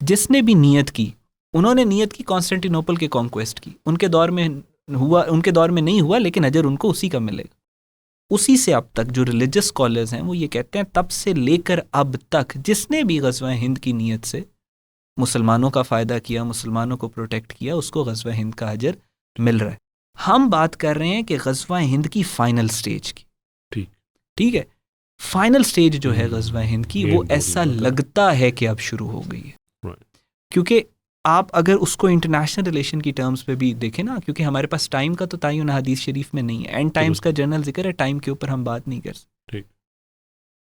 जिसने भी नियत की, उन्होंने नियत की कॉन्स्टेंटिनोपल के कॉन्क्वेस्ट की। उनके दौर में हुआ, उनके दौर में नहीं हुआ, लेकिन अजर उनको उसी का मिलेगा। उसी से अब तक जो रिलीजियस स्कॉलर्स हैं वो ये कहते हैं, तब से लेकर अब तक जिसने भी ग़ज़वा हिंद की नीयत से मुसलमानों का फ़ायदा किया, मुसलमानों को प्रोटेक्ट किया, उसको ग़ज़वा हिंद का अजर मिल रहा है। हम बात कर रहे हैं कि ग़ज़वा हिंद की फ़ाइनल स्टेज की। ठीक है, फाइनल स्टेज जो है ग़ज़वा हिंद की, वो ऐसा लगता है कि अब शुरू हो गई है। क्योंकि आप अगर उसको इंटरनेशनल रिलेशन की टर्म्स पे भी देखें ना, क्योंकि हमारे पास टाइम का तो तयन हदीस शरीफ में नहीं है, एंड टाइम्स का जनरल जिक्र है, टाइम के ऊपर हम बात नहीं कर सकते।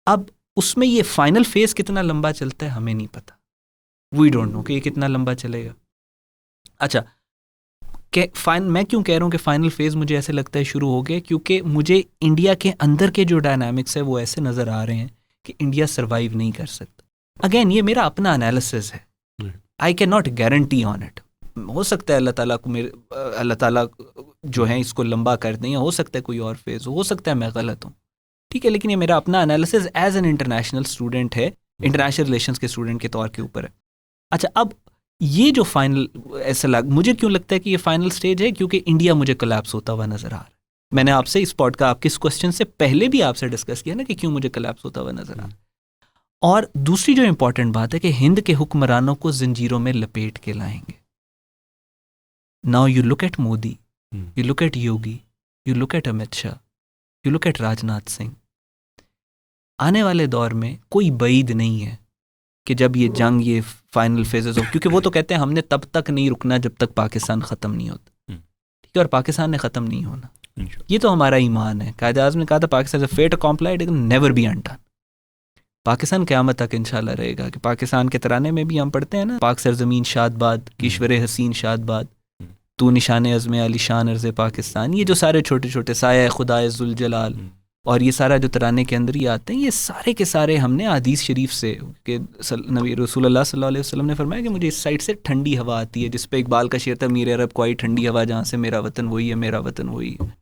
अब उसमें ये फाइनल फेज कितना लंबा चलता है हमें नहीं पता, वी डोंट नो कि ये कितना लंबा चलेगा। अच्छा, मैं क्यों कह रहा हूँ कि फाइनल फेज मुझे ऐसे लगता है शुरू हो गया, क्योंकि मुझे इंडिया के अंदर के जो डायनामिक्स है वो ऐसे नज़र आ रहे हैं कि इंडिया सर्वाइव नहीं कर सकता। अगेन ये मेरा अपना एनालिसिस है, आई can not guarantee on it. हो सकता है अल्लाह ताला जो है इसको लंबा कर दें, या हो सकता है कोई और फेज हो सकता है मैं गलत हूँ, ठीक है, लेकिन ये मेरा अपना analysis as an international student है, इंटरनेशनल रिलेशंस के स्टूडेंट के तौर के ऊपर है। अच्छा, अब ये जो फाइनल मुझे क्यों लगता है कि ये फाइनल स्टेज है, क्योंकि इंडिया मुझे कोलैप्स होता हुआ नजर आ रहा है। मैंने आपसे इस पॉडकास्ट, आपके इस क्वेश्चन से पहले भी आपसे डिस्कस किया ना कि क्यों मुझे कोलैप्स होता हुआ नजर आ रहा है। और दूसरी जो इंपॉर्टेंट बात है कि हिंद के हुक्मरानों को जंजीरों में लपेट के लाएंगे। Now you look at Modi, you look at Yogi, you look at Amit Shah, you look at Rajnath Singh. आने वाले दौर में कोई बईद नहीं है कि जब ये जंग, ये फाइनल फेजेस हो, क्योंकि वो तो कहते हैं हमने तब तक नहीं रुकना जब तक पाकिस्तान ख़त्म नहीं होता, ठीक है, और पाकिस्तान ने ख़त्म नहीं होना, ये तो हमारा ईमान है। कायदे आज़म ने कहा था Pakistan fait accompli, it will never be undone. Pakistan क़यामत तक इंशाल्लाह रहेगा। कि पाकिस्तान के तराने में भी हम पढ़ते हैं ना, पाक सरजमीन शादबाद, किश्वर हसीन शादबाद, तू निशान अज़्म अली शान अर्ज़ पाकिस्तान, ये जो सारे छोटे छोटे साया खुदाए जुल जलाल, और ये सारा जो तराने के अंदर ही आते हैं, ये सारे के सारे हमने हदीस शरीफ से, कि नबी रसूलुल्लाह सल्लल्लाहु अलैहि वसल्लम ने फरमाया कि मुझे इस साइड से ठंडी हवा आती है, जिस पे इकबाल का शेर था, मीर अरब को आई ठंडी हवा, जहाँ से मेरा वतन वही है, मेरा वतन वही है,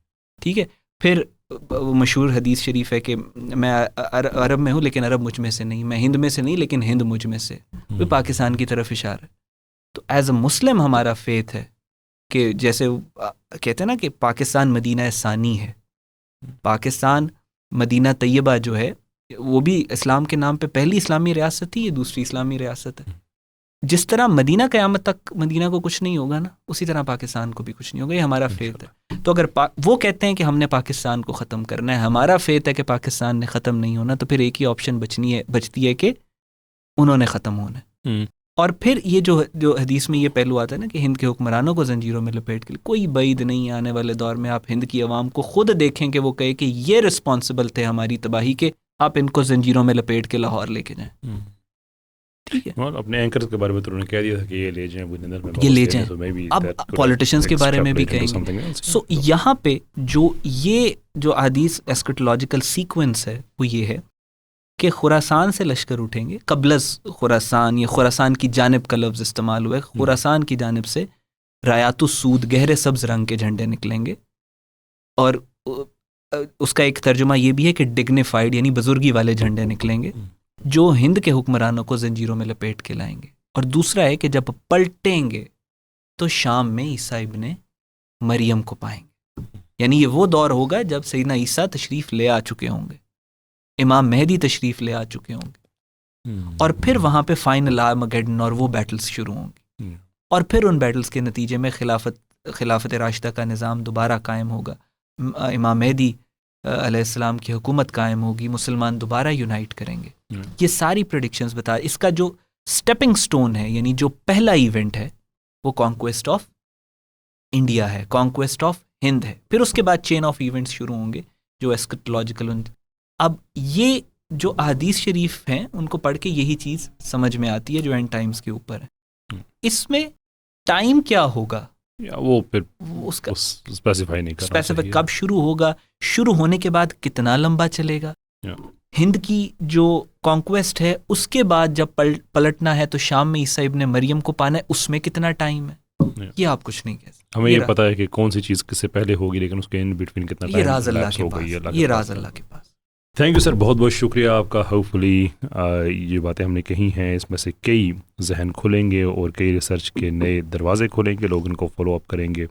ठीक है। फिर मशहूर हदीस शरीफ है कि मैं अरब में हूँ लेकिन अरब मुझ में से नहीं, मैं हिंद में से नहीं लेकिन हिंद मुझ में से, वो पाकिस्तान की तरफ इशारा है। तो एज अ मुस्लिम हमारा फेथ है कि जैसे कहते हैं ना कि पाकिस्तान मदीना सानी है, पाकिस्तान मदीना तैयबा जो है वो भी इस्लाम के नाम पे पहली इस्लामी रियासत थी, ये दूसरी इस्लामी रियासत है। जिस तरह मदीना क़यामत तक मदीना को कुछ नहीं होगा ना, उसी तरह पाकिस्तान को भी कुछ नहीं होगा, ये हमारा फेथ है। तो अगर वो कहते हैं कि हमने पाकिस्तान को ख़त्म करना है, हमारा फेथ है कि पाकिस्तान ने ख़त्म नहीं होना, तो फिर एक ही ऑप्शन बचती है कि उन्होंने ख़त्म होना है। और फिर ये जो हदीस में ये पहलू आता है ना कि हिंद के हुक्मरानों को जंजीरों में लपेट के लिए, कोई बैद नहीं आने वाले दौर में आप हिंद की आवाम को खुद देखें कि वो कहे कि ये रिस्पॉन्सिबल थे हमारी तबाही के, आप इनको जंजीरों में लपेट के लाहौर लेके जाएं। ठीक है, और अपने एंकर्स के बारे में तो उन्होंने कह दिया था कि ये ले जाएं, ये ले जाएं। अब पॉलिटिशियंस के बारे में भी कहेंगे। सो यहाँ पे जो हदीस एस्कटोलॉजिकल सीक्वेंस है वो ये है कि खुरासान से लश्कर उठेंगे, कबलस खुरासान, ये खुरासान की जानिब का लफ्ज़ इस्तेमाल हुआ है, खुरासान की जानिब से रायातुस सूद गहरे सब्ज़ रंग के झंडे निकलेंगे। और उसका एक तर्जुमा ये भी है कि डिग्निफाइड यानी बुजुर्गी वाले झंडे निकलेंगे जो हिंद के हुक्मरानों को जंजीरों में लपेट के लाएंगे। और दूसरा है कि जब पलटेंगे तो शाम में ईसा इब्ने मरियम को पाएंगे, यानी ये वो दौर होगा जब सैयदना ईसा तशरीफ़ ले आ चुके होंगे, इमाम मेहदी तशरीफ़ ले आ चुके होंगे, और फिर वहाँ पे फाइनल आर्मगेडन और वो बैटल्स शुरू होंगी। और फिर उन बैटल्स के नतीजे में खिलाफत राशिदा का निज़ाम दोबारा कायम होगा, इमाम मेहदी अलैहिस्सलाम की हुकूमत कायम होगी, मुसलमान दोबारा यूनाइट करेंगे। ये सारी प्रेडिक्शंस बता, इसका जो स्टेपिंग स्टोन है यानी जो पहला इवेंट है वो कॉन्क्वेस्ट ऑफ इंडिया है, कॉन्क्वेस्ट ऑफ हिंद है। फिर उसके बाद चेन ऑफ इवेंट्स शुरू होंगे जो एस्कटोलॉजिकल। अब ये जो अहादीस शरीफ हैं उनको पढ़ के यही चीज़ समझ में आती है जो एंड टाइम्स के ऊपर है। इसमें टाइम क्या होगा वो फिर उसका स्पेसिफाई नहीं करना चाहिए। कब शुरू होगा, शुरू होने के बाद कितना लंबा चलेगा, हिंद की जो कॉन्क्वेस्ट है उसके बाद जब पलटना है तो शाम में ईसा इब्ने मरियम को पाना है, उसमें कितना टाइम है, ये आप कुछ नहीं कह सकते। हमें ये पता है कि कौन सी चीज़ किससे पहले होगी, लेकिन उसके इन बिटवीन कितना टाइम, ये राज अल्लाह के पास, ये राज अल्लाह के पास। थैंक यू सर, बहुत बहुत शुक्रिया आपका। होपफुली ये बातें हमने कही हैं इसमें से कई जहन खुलेंगे और कई रिसर्च के नए दरवाजे खुलेंगे, लोग इनको फॉलो अप करेंगे।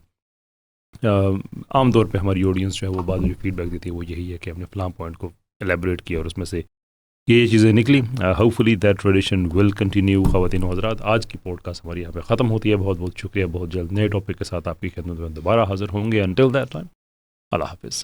आमतौर पे हमारी ऑडियंस जो है वो बाद में फीडबैक देती है वो यही है कि हमने फलां पॉइंट को एलेबरेट किया और उसमें से ये चीज़ें निकली। Hopefully that tradition will continue. ख़वातीन व हज़रात, आज की पॉडकास्ट हमारी यहाँ पे ख़त्म होती है। बहुत बहुत शुक्रिया। बहुत जल्द नए टॉपिक के साथ आपकी खिदमत में दोबारा हाज़िर होंगे। अनटिल दैट टाइम, अल्लाह हाफ़िज़।